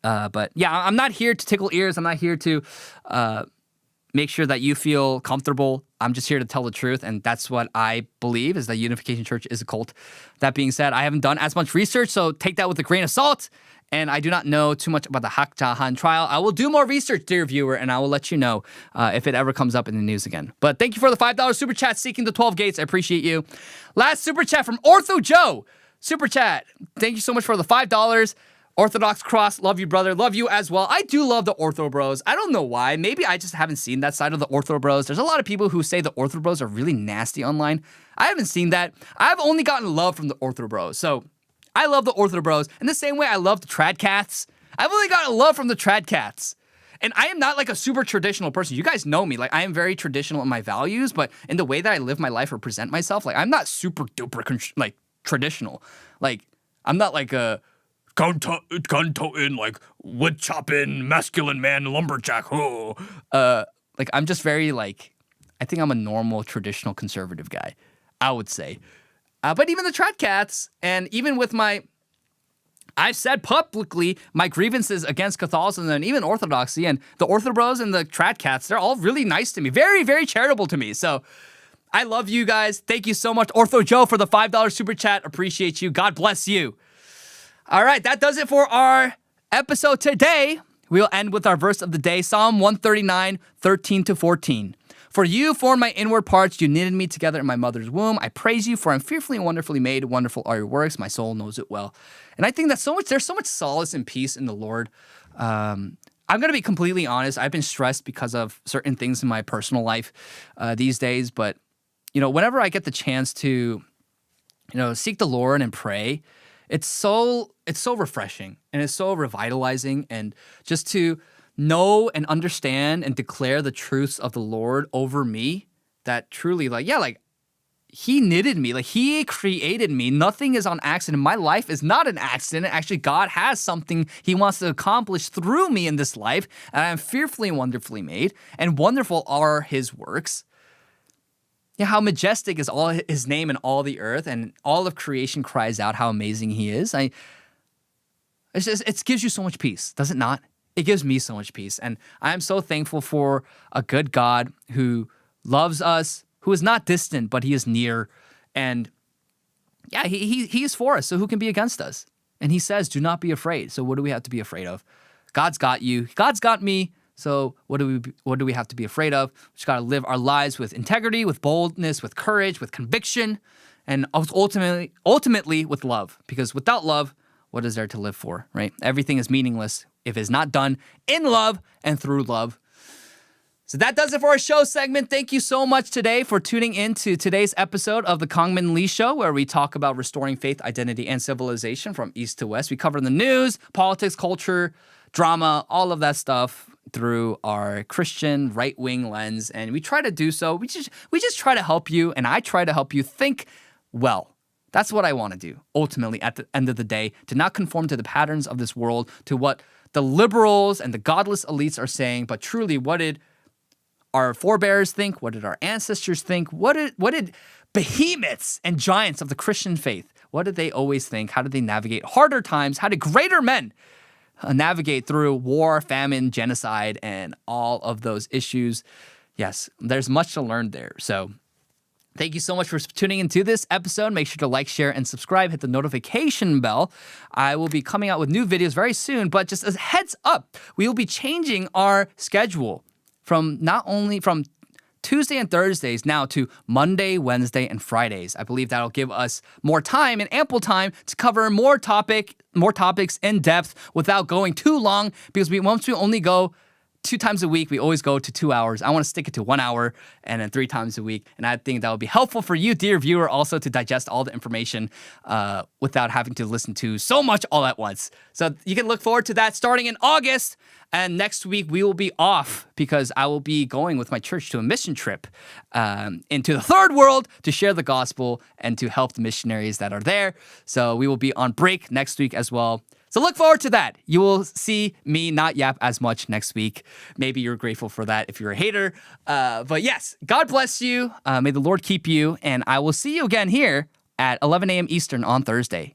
But yeah, I'm not here to tickle ears. I'm not here to make sure that you feel comfortable. I'm just here to tell the truth. And that's what I believe is that Unification Church is a cult. That being said, I haven't done as much research, so take that with a grain of salt. And I do not know too much about the Hakchahan trial. I will do more research, dear viewer, and I will let you know if it ever comes up in the news again. But thank you for the $5 super chat seeking the 12 gates. I appreciate you. Last super chat from Ortho Joe. Super chat. Thank you so much for the $5. Orthodox Cross. Love you, brother. Love you as well. I do love the Ortho Bros. I don't know why. Maybe I just haven't seen that side of the Ortho Bros. There's a lot of people who say the Ortho Bros are really nasty online. I haven't seen that. I've only gotten love from the Ortho Bros. So I love the Ortho Bros. In the same way I love the Trad Cats. I've only gotten love from the Trad Cats. And I am not a super traditional person. You guys know me. I am very traditional in my values, but in the way that I live my life or present myself, I'm not super duper traditional. I'm not a gun-toting, wood-chopping, masculine man, lumberjack. I'm just very, I think I'm a normal, traditional, conservative guy, I would say. But even the Trad Cats, and even with I've said publicly my grievances against Catholicism and even Orthodoxy, and the Ortho Bros and the Trad Cats, they're all really nice to me. Very, very charitable to me. So I love you guys. Thank you so much, Ortho Joe, for the $5 super chat. Appreciate you. God bless you. All right, that does it for our episode today. We'll end with our verse of the day, Psalm 139, 13-14. For you formed my inward parts, you knitted me together in my mother's womb. I praise you, for I'm fearfully and wonderfully made. Wonderful are your works. My soul knows it well. And I think there's so much solace and peace in the Lord. I'm going to be completely honest. I've been stressed because of certain things in my personal life these days. But, whenever I get the chance to, seek the Lord and pray, it's so refreshing and it's so revitalizing. And just to know and understand and declare the truths of the Lord over me, that truly, He knitted me, He created me. Nothing is on accident. My life is not an accident. Actually, God has something He wants to accomplish through me in this life, and I am fearfully and wonderfully made, and wonderful are His works. Yeah, how majestic is all his name in all the earth, and all of creation cries out how amazing he is. It gives you so much peace, does it not? It gives me so much peace. And I am so thankful for a good God who loves us, who is not distant, but he is near. And yeah, he is for us, so who can be against us? And he says, do not be afraid. So what do we have to be afraid of? God's got you. God's got me. So what do we have to be afraid of? We just got to live our lives with integrity, with boldness, with courage, with conviction, and ultimately with love. Because without love, what is there to live for, right? Everything is meaningless if it's not done in love and through love. So that does it for our show segment. Thank you so much today for tuning in to today's episode of the Kongmin Lee Show, where we talk about restoring faith, identity, and civilization from east to west. We cover the news, politics, culture, drama, all of that stuff through our Christian right-wing lens, and we try to do so. We just try to help you, and I try to help you think well. That's what I want to do, ultimately, at the end of the day, to not conform to the patterns of this world, to what the liberals and the godless elites are saying, but truly, what did our forebears think? What did our ancestors think? What did behemoths and giants of the Christian faith, what did they always think? How did they navigate harder times? How did greater men navigate through war, famine, genocide, and all of those issues? Yes, there's much to learn there. So thank you so much for tuning into this episode. Make sure to like, share, and subscribe. Hit the notification bell. I will be coming out with new videos very soon, but just as a heads up, we will be changing our schedule from not only from Tuesday and Thursdays now to Monday, Wednesday, and Fridays. I believe that'll give us more time and ample time to cover more topics in depth without going too long, because once we only go 2 times a week, we always go to 2 hours. I want to stick it to 1 hour and then 3 times a week. And I think that would be helpful for you, dear viewer, also to digest all the information without having to listen to so much all at once. So you can look forward to that starting in August. And next week, we will be off because I will be going with my church to a mission trip into the third world to share the gospel and to help the missionaries that are there. So we will be on break next week as well. So look forward to that. You will see me not yap as much next week. Maybe you're grateful for that if you're a hater. But yes, God bless you. May the Lord keep you. And I will see you again here at 11 a.m. Eastern on Thursday.